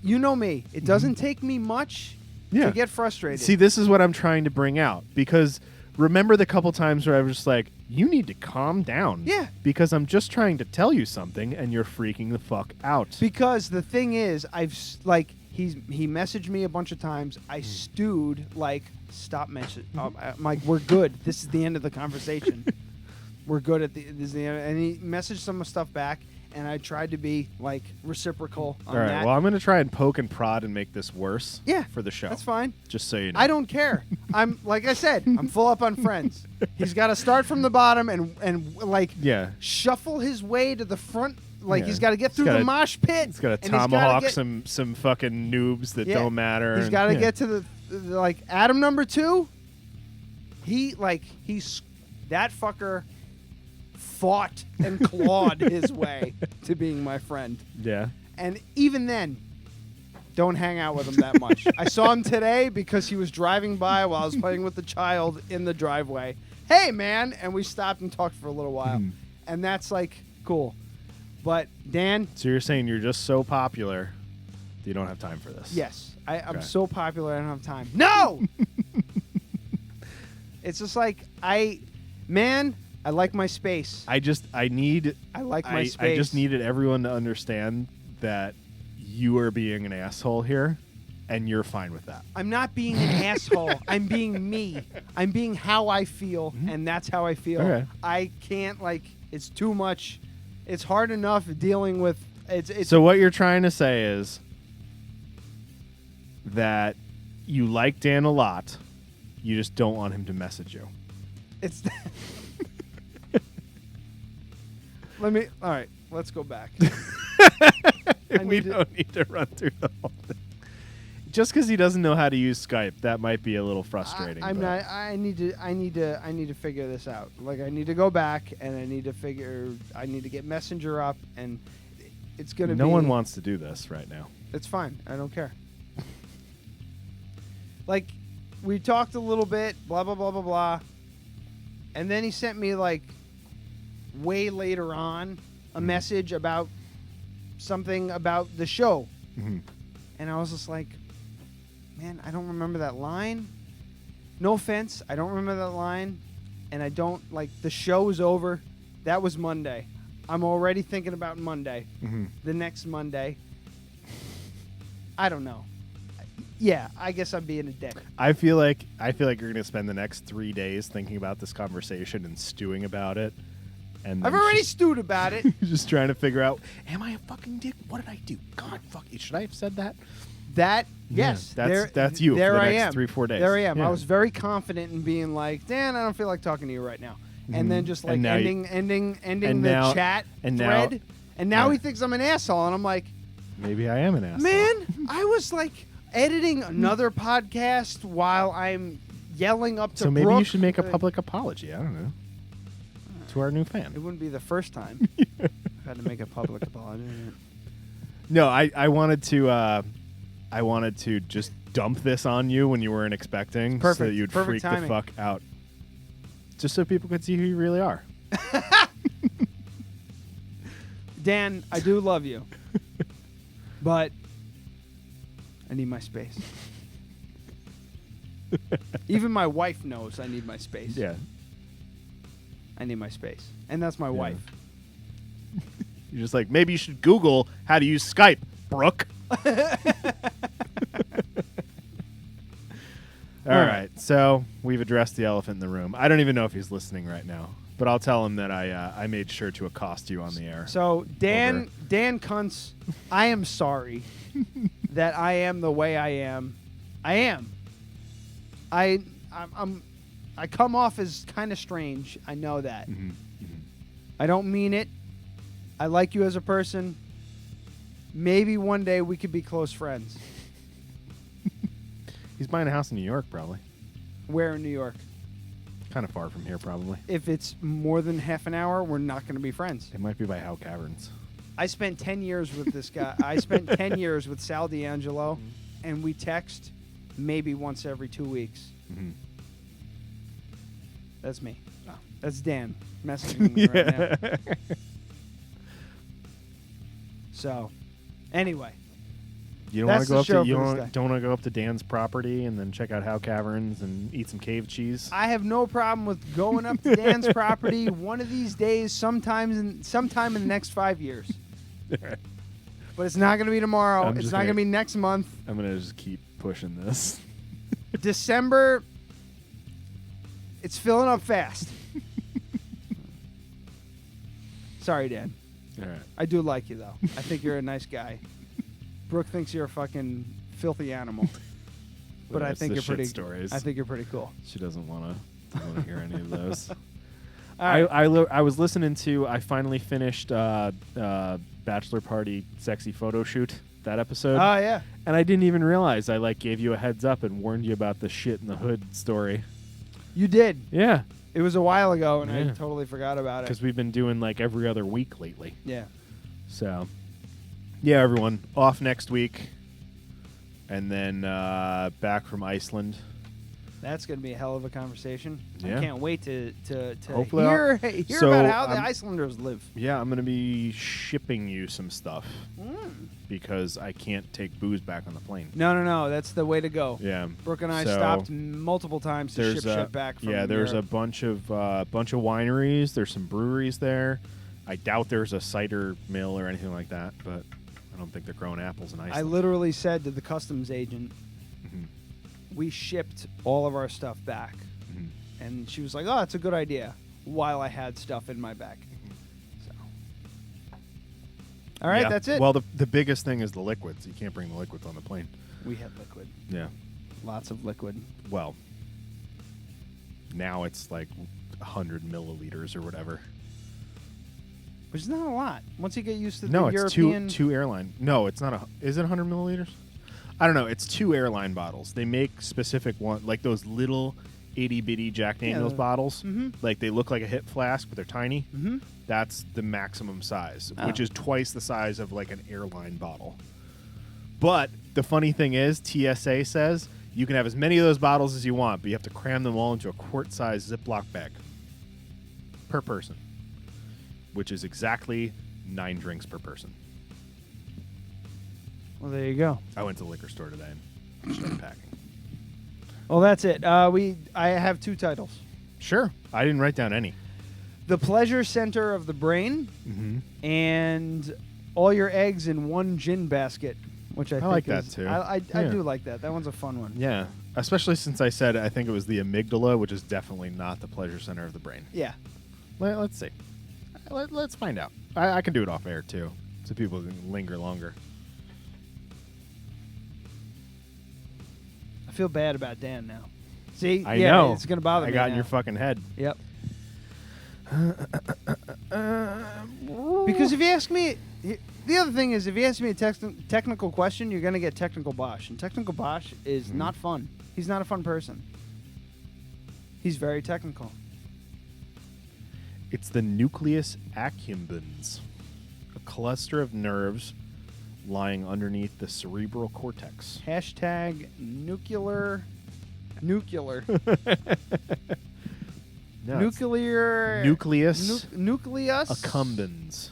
S2: you know me. It doesn't take me much to get frustrated.
S3: See, this is what I'm trying to bring out, because remember the couple times where I was just like, you need to calm down.
S2: Yeah.
S3: Because I'm just trying to tell you something and you're freaking the fuck out.
S2: Because the thing is, he messaged me a bunch of times. I stewed like, stop messaging. I'm like, we're good. This is the end of the conversation. We're good at this is the end. And he messaged some stuff back, and I tried to be like reciprocal on
S3: All right.
S2: that.
S3: Well, I'm going to try and poke and prod and make this worse.
S2: Yeah,
S3: for the show.
S2: That's fine.
S3: Just so you know.
S2: I don't care. I'm like I said, I'm full up on Friends. He's got to start from the bottom and like shuffle his way to the front. Like he's got to get through the mosh pit.
S3: He's got to tomahawk some fucking noobs that don't matter.
S2: He's got to get to the like Adam number 2. He's that fucker fought and clawed his way to being my friend.
S3: Yeah.
S2: And even then, don't hang out with him that much. I saw him today because he was driving by while I was playing with the child in the driveway. Hey, man. And we stopped and talked for a little while. And that's like cool. But Dan.
S3: So you're saying you're just so popular that you don't have time for this?
S2: Yes. I'm so popular I don't have time. No! It's just like I like my space.
S3: I
S2: like my space.
S3: I just needed everyone to understand that you are being an asshole here, and you're fine with that.
S2: I'm not being an asshole. I'm being me. I'm being how I feel, and that's how I feel.
S3: Okay.
S2: I can't it's too much. It's hard enough dealing with it's.
S3: So what you're trying to say is that you like Dan a lot, you just don't want him to message you.
S2: It's. All right, let's go back.
S3: We don't need to run through the whole thing. Just because he doesn't know how to use Skype, that might be a little frustrating.
S2: I need to figure this out. Like I need to go back and I need to get Messenger up, and it's gonna be.
S3: No one wants to do this right now.
S2: It's fine. I don't care. Like we talked a little bit, blah blah blah blah blah, and then he sent me way later on a message about something about the show. And I was just like, man, I don't remember that line. No offense, I don't remember that line. And I don't the show is over. That was Monday. I'm already thinking about Monday. The next Monday. I don't know. Yeah, I guess I'm being a dick.
S3: I feel like you're going to spend the next 3 days thinking about this conversation and stewing about it. And
S2: I've already stewed about it.
S3: Just trying to figure out, am I a fucking dick? What did I do? God, fuck. Should I have said that?
S2: Yes.
S3: That's you
S2: there
S3: for the
S2: I
S3: next
S2: am.
S3: 3-4 days.
S2: There I am.
S3: Yeah.
S2: I was very confident in being like, Dan, I don't feel like talking to you right now. And then just
S3: And now
S2: ending the chat thread. And now he thinks I'm an asshole. And I'm like,
S3: maybe I am an asshole.
S2: man, I was editing another podcast while I'm yelling up to
S3: So maybe
S2: Brooke.
S3: you should make a public apology. I don't know. To our new fan.
S2: It wouldn't be the first time I've had to make a public apology.
S3: No, I wanted to just dump this on you when you weren't expecting,
S2: Perfect.
S3: so that you'd
S2: Perfect
S3: freak
S2: timing.
S3: the fuck out, just so people could see who you really are.
S2: Dan, I do love you, but I need my space. Even my wife knows I need my space.
S3: Yeah.
S2: I need my space. And that's my wife.
S3: You're just like, maybe you should Google how to use Skype, Brooke. All right. So we've addressed the elephant in the room. I don't even know if he's listening right now, but I'll tell him that I made sure to accost you on the air.
S2: So Dan Kuntz, I am sorry that I am the way I am. I am. I come off as kind of strange. I know that. I don't mean it. I like you as a person. Maybe one day we could be close friends.
S3: He's buying a house in New York, probably.
S2: Where in New York?
S3: Kind of far from here, probably.
S2: If it's more than half an hour, we're not going to be friends.
S3: It might be by Howe Caverns.
S2: I spent 10 years with this guy. I spent 10 years with Sal D'Angelo, and we text maybe once every 2 weeks. That's me. That's Dan messaging me right now. So, anyway.
S3: You don't want
S2: That's
S3: to go
S2: the
S3: up
S2: show
S3: to you
S2: for this
S3: don't
S2: guy.
S3: want to go up to Dan's property and then check out How Caverns and eat some cave cheese.
S2: I have no problem with going up to Dan's property one of these days, sometime in the next 5 years. But it's not going to be tomorrow. It's not going to be next month.
S3: I'm gonna just keep pushing this.
S2: December, it's filling up fast. Sorry, Dan.
S3: All right.
S2: I do like you, though. I think you're a nice guy. Brooke thinks you're a fucking filthy animal. But I
S3: That's
S2: think
S3: the
S2: you're
S3: shit
S2: pretty.
S3: stories.
S2: I think you're pretty cool.
S3: She doesn't want to hear any of those.
S2: All right.
S3: I was listening to. I finally finished Bachelor Party Sexy Photo Shoot, that episode.
S2: Oh yeah.
S3: And I didn't even realize I gave you a heads up and warned you about the shit in the hood story.
S2: You did.
S3: Yeah.
S2: It was a while ago, and I
S3: Yeah.
S2: totally forgot about it.
S3: Because we've been doing every other week lately.
S2: Yeah.
S3: So, yeah, everyone off next week, and then back from Iceland.
S2: That's going to be a hell of a conversation.
S3: Yeah.
S2: I can't wait to
S3: Hopefully
S2: hear
S3: so
S2: about how the
S3: I'm-
S2: Icelanders live.
S3: Yeah, I'm gonna be shipping you some stuff
S2: Mm.
S3: because I can't take booze back on the plane.
S2: No. That's the way to go.
S3: Yeah.
S2: Brooke and I
S3: So,
S2: stopped multiple times to ship shit back from
S3: there's
S2: Europe.
S3: a bunch of wineries. There's some breweries there. I doubt there's a cider mill or anything like that, but I don't think they're growing apples in Iceland.
S2: I literally said to the customs agent, we shipped all of our stuff back. And she was like, oh, that's a good idea, while I had stuff in my bag. So. All right,
S3: Yeah.
S2: that's it.
S3: Well, the biggest thing is the liquids. You can't bring the liquids on the plane.
S2: We had liquid.
S3: Yeah.
S2: Lots of liquid.
S3: Well, now it's 100 milliliters or whatever.
S2: Which is not a lot. Once you get used to
S3: No,
S2: the
S3: it's
S2: European...
S3: two airline. No, it's not is it 100 milliliters? I don't know. It's 2 airline bottles. They make specific one, like those little itty bitty Jack Daniels bottles. Like they look like a hip flask, but they're tiny. That's the maximum size, which is twice the size of an airline bottle. But the funny thing is, TSA says you can have as many of those bottles as you want, but you have to cram them all into a quart-sized Ziploc bag per person, which is exactly 9 drinks per person.
S2: Well, there you go.
S3: I went to the liquor store today and started packing.
S2: Well, that's it. I have 2 titles.
S3: Sure. I didn't write down any.
S2: The Pleasure Center of the Brain and All Your Eggs in One Gin Basket, which I think
S3: like that,
S2: is-
S3: too.
S2: I
S3: Yeah.
S2: do like that. That one's a fun one.
S3: Yeah. Especially since I said I think it was the amygdala, which is definitely not the pleasure center of the brain.
S2: Yeah.
S3: Let's see. Let's find out. I can do it off air, too, so people can linger longer.
S2: I feel bad about Dan now. See?
S3: I
S2: yeah,
S3: know.
S2: it's going to bother
S3: I
S2: me
S3: got in
S2: now.
S3: your fucking head.
S2: Yep. Because if you ask me... The other thing is, if you ask me a technical question, you're going to get Technical Bosch. And Technical Bosch is not fun. He's not a fun person. He's very technical.
S3: It's the nucleus accumbens, a cluster of nerves lying underneath the cerebral cortex.
S2: Hashtag nuclear.
S3: No, it's
S2: Nuclear.
S3: nucleus
S2: Nucleus.
S3: accumbens.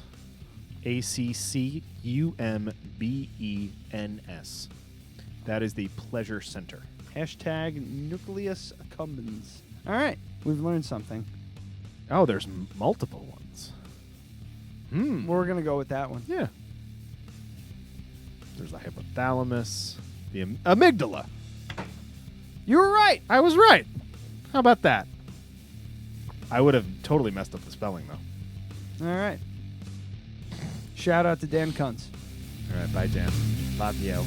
S3: ACCUMBENS. That is the pleasure center.
S2: Hashtag nucleus accumbens. All right. We've learned something.
S3: Oh, there's multiple ones.
S2: We're going to go with that one.
S3: Yeah. There's the hypothalamus, the amygdala.
S2: You were right.
S3: I was right. How about that? I would have totally messed up the spelling, though.
S2: All right. Shout out to Dan Kuntz.
S3: All right, bye, Dan. Love you.